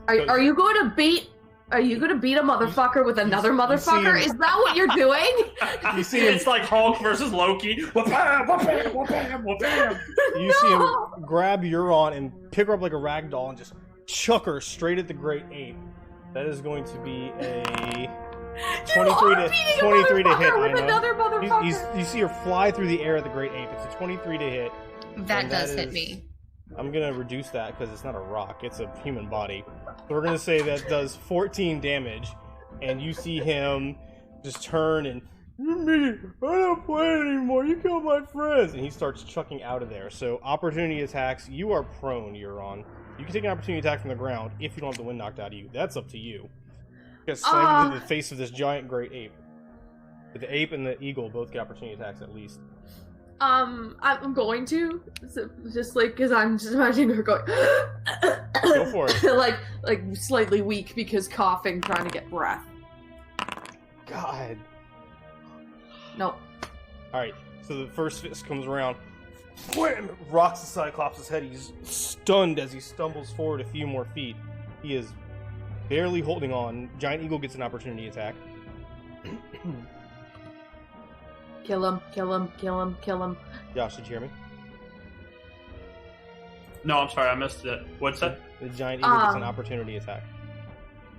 B: are you going to beat? Are you going to beat a motherfucker with another motherfucker? Is that what you're doing?
A: You see him,
D: it's like Hulk versus Loki. Wha-bam, wha-bam, wha-bam, wha-bam.
A: You see him grab Euron and pick her up like a rag doll and just chuck her straight at the great ape. That is going to be a 23 to hit.
B: With another motherfucker.
A: You see her fly through the air at the great ape. It's a 23 to hit.
C: That does hit me.
A: I'm gonna reduce that because it's not a rock; it's a human body. So we're gonna say that does 14 damage, and you see him just turn and me. I don't play anymore. You killed my friends, and he starts chucking out of there. So opportunity attacks. You are prone. You're on. You can take an opportunity attack from the ground if you don't have the wind knocked out of you. That's up to you. Get slammed into the face of this giant great ape. But the ape and the eagle both get opportunity attacks at least.
B: I'm going to just like because I'm just imagining her going.
A: Go for it.
B: like slightly weak because coughing, trying to get breath.
A: God.
B: Nope.
A: All right. So the first fist comes around, wham! Rocks the Cyclops' head. He's stunned as he stumbles forward a few more feet. He is barely holding on. Giant Eagle gets an opportunity attack.
B: Kill him, kill him, kill him, kill him.
A: Josh, did you hear me?
D: No, I'm sorry, I missed it. What's that?
A: The Giant Eagle gets an opportunity attack.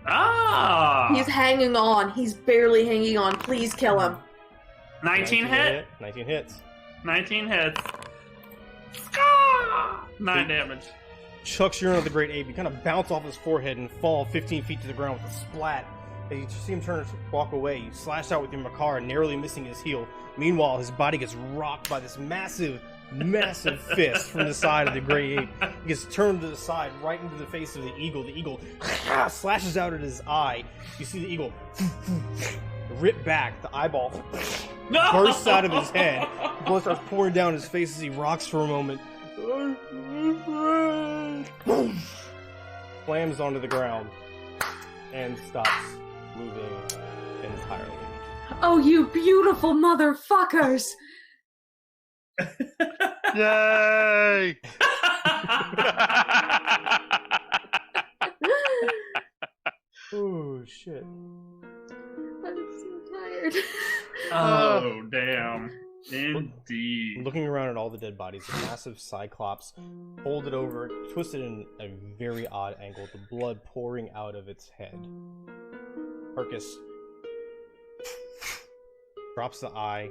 D: Ah!
B: He's hanging on. He's barely hanging on. Please kill him.
D: 19 hit.
A: 19 hits.
D: 19 hits. 9 damage.
A: Chucks you into the great ape. You kind of bounce off his forehead and fall 15 feet to the ground with a splat. You see him turn to walk away. You slash out with your Makar, narrowly missing his heel. Meanwhile, his body gets rocked by this massive fist from the side of the gray ape. He gets turned to the side, right into the face of the eagle. The eagle slashes out at his eye. You see the eagle rip back. The eyeball bursts out of his head. Blood starts pouring down his face as he rocks for a moment. Slams onto the ground and stops moving entirely.
B: Oh, you beautiful motherfuckers!
E: Yay!
A: Oh shit!
B: I'm so tired.
D: Oh damn! Indeed.
A: Looking around at all the dead bodies, a massive Cyclops folded over, twisted in a very odd angle, the blood pouring out of its head. Arcus drops the eye.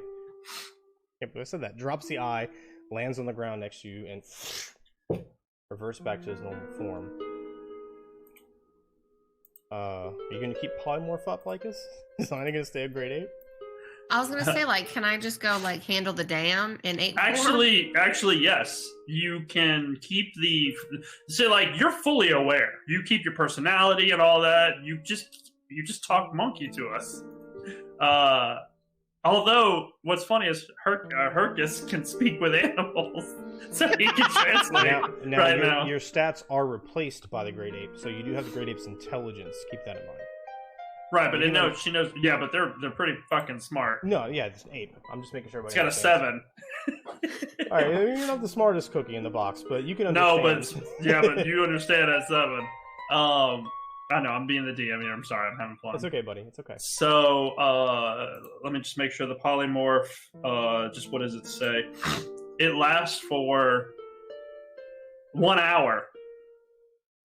A: Can't believe I said that. Drops the eye, lands on the ground next to you, and reverts back to his normal form. Are you gonna keep polymorph up like this? Is Lina gonna stay a great ape?
C: I was gonna say, like, can I just go like handle the dam in 8?
D: Actually, yes. You can keep like you're fully aware. You keep your personality and all that. You just talk monkey to us. Although what's funny is Hercus can speak with animals, so he can translate now.
A: Your stats are replaced by the great ape, so you do have the great ape's intelligence. Keep that in mind.
D: Right, but she knows. Yeah, but they're pretty fucking smart.
A: No, yeah, it's an ape. I'm just making sure.
D: It's got a 7.
A: All right, you're not the smartest cookie in the box, but you can understand.
D: No, but you understand at 7. I know I'm being the DM here. I'm sorry, I'm having fun.
A: It's okay, buddy. It's okay.
D: So let me just make sure the polymorph. Just what does it say? It lasts for 1 hour.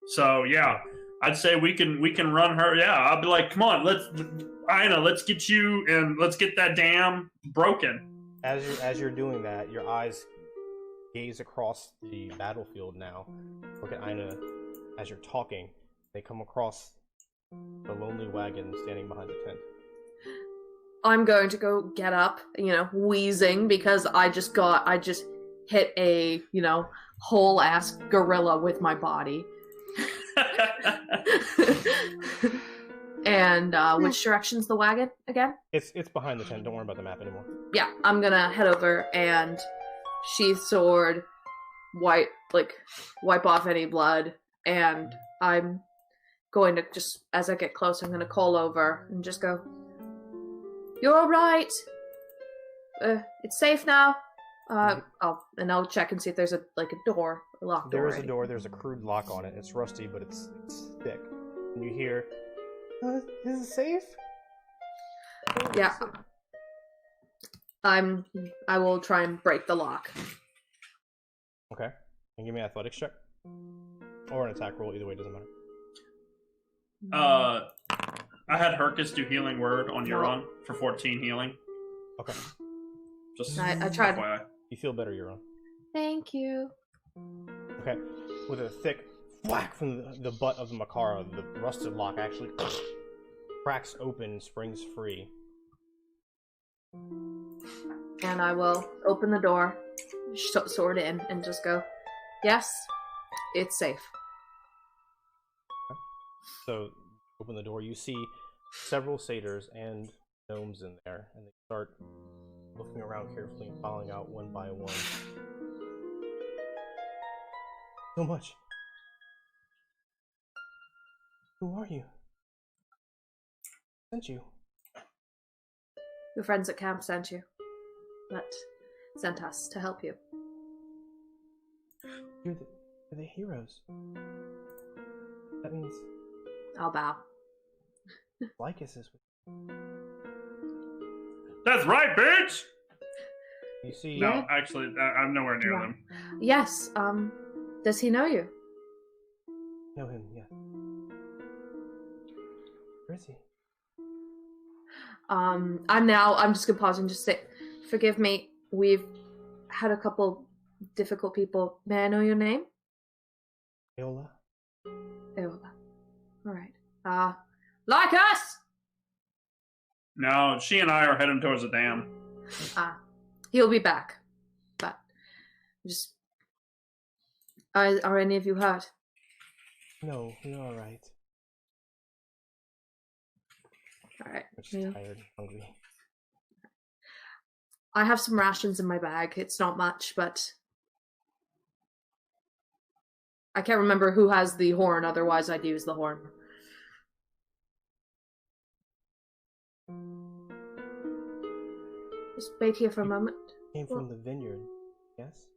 D: So yeah. I'd say we can run her. Yeah, I'll be like, come on, let's get you and let's get that dam broken.
A: As you're doing that, your eyes gaze across the battlefield now. Look at Ina as you're talking. They come across the lonely wagon standing behind the tent.
B: I'm going to go get up, wheezing because I just hit a, whole ass gorilla with my body. And which direction's the wagon again?
A: It's behind the tent. Don't worry about the map anymore.
B: Yeah, I'm gonna head over and sheath sword, wipe off any blood, and I'm going to just, as I get close, I'm going to call over and just go, "You're all right. It's safe now." I'll check and see if there's a door, a locked door.
A: There is a door. There's a crude lock on it. It's rusty, but it's thick. And you hear, "Is it safe?"
B: Yeah. I will try and break the lock.
A: Okay. And give me an athletics check. Or an attack roll. Either way, doesn't matter.
D: I had Hercus do healing word on Euron for 14 healing.
A: Okay.
D: Just
B: I tried.
D: FYI.
A: You feel better, Euron.
B: Thank you.
A: Okay. With a thick whack from the butt of the Makara, the rusted lock actually cracks open, springs free.
B: And I will open the door, sword in, and just go, "Yes, it's safe."
A: So, open the door. You see several satyrs and gnomes in there, and they start looking around carefully and filing out one by one. So much. Who are you? Sent you.
B: Your friends at camp sent you. Sent us to help you.
A: You're the heroes. That means
B: I'll bow.
A: Lycus is with
D: That's right, bitch!
A: you. You see,
D: No, actually, I'm nowhere near them.
B: Yes, does he know you?
A: know him, yeah. Where is he?
B: I'm just gonna pause and just say, "Forgive me, we've had a couple difficult people. May I know your name?"
A: Aola?
B: Eola. Alright. Like us!
D: No, she and I are heading towards the dam.
B: He'll be back. But, just... Are any of you hurt?
A: No, we're alright.
B: Alright.
A: We're just tired and hungry.
B: I have some rations in my bag. It's not much, but... I can't remember who has the horn, otherwise I'd use the horn. Just wait here for a moment.
A: Came from the vineyard, yes?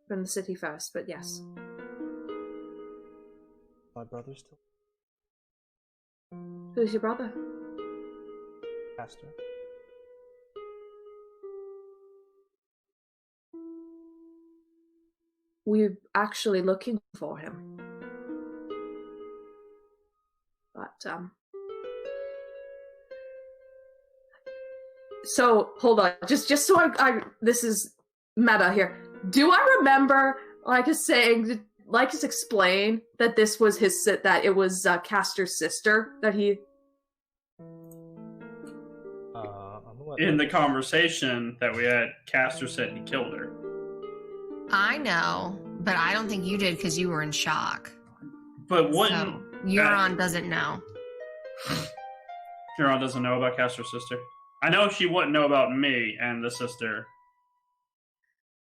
B: From the city first, but yes.
A: My brother still?
B: Who's your brother?
A: Castor.
B: We're actually looking for him. But, so, hold on. Just so I this is meta here. Do I remember Lycus explain that this was that it was Castor's sister that he...
D: In the conversation that we had, Castor said he killed her.
C: I know, but I don't think you did because you were in shock.
D: But what?
C: So, Euron doesn't know.
D: Euron doesn't know about Castor's sister. I know she wouldn't know about me and the sister.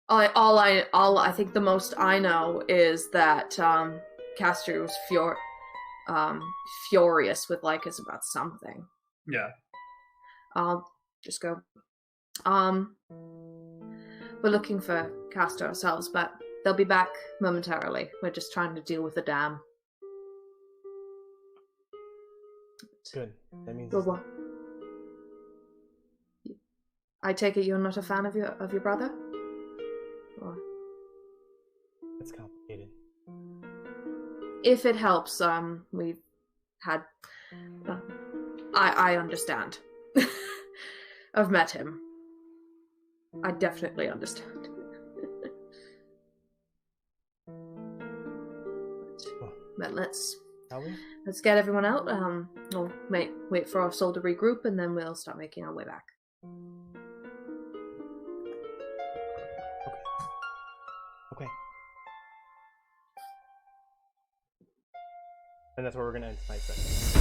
B: I think the most I know is that Castor was furious with Lycus about something.
D: Yeah.
B: I'll just go. We're looking for Castor ourselves, but they'll be back momentarily. We're just trying to deal with the dam.
A: Good. That means...
B: Well, I take it you're not a fan of your brother? Or...
A: It's complicated.
B: If it helps, we've had... I understand. I've met him. I definitely understand. But let's get everyone out. We'll wait for our soul to regroup, and then we'll start making our way back.
A: Okay. And that's where we're gonna end tonight's session.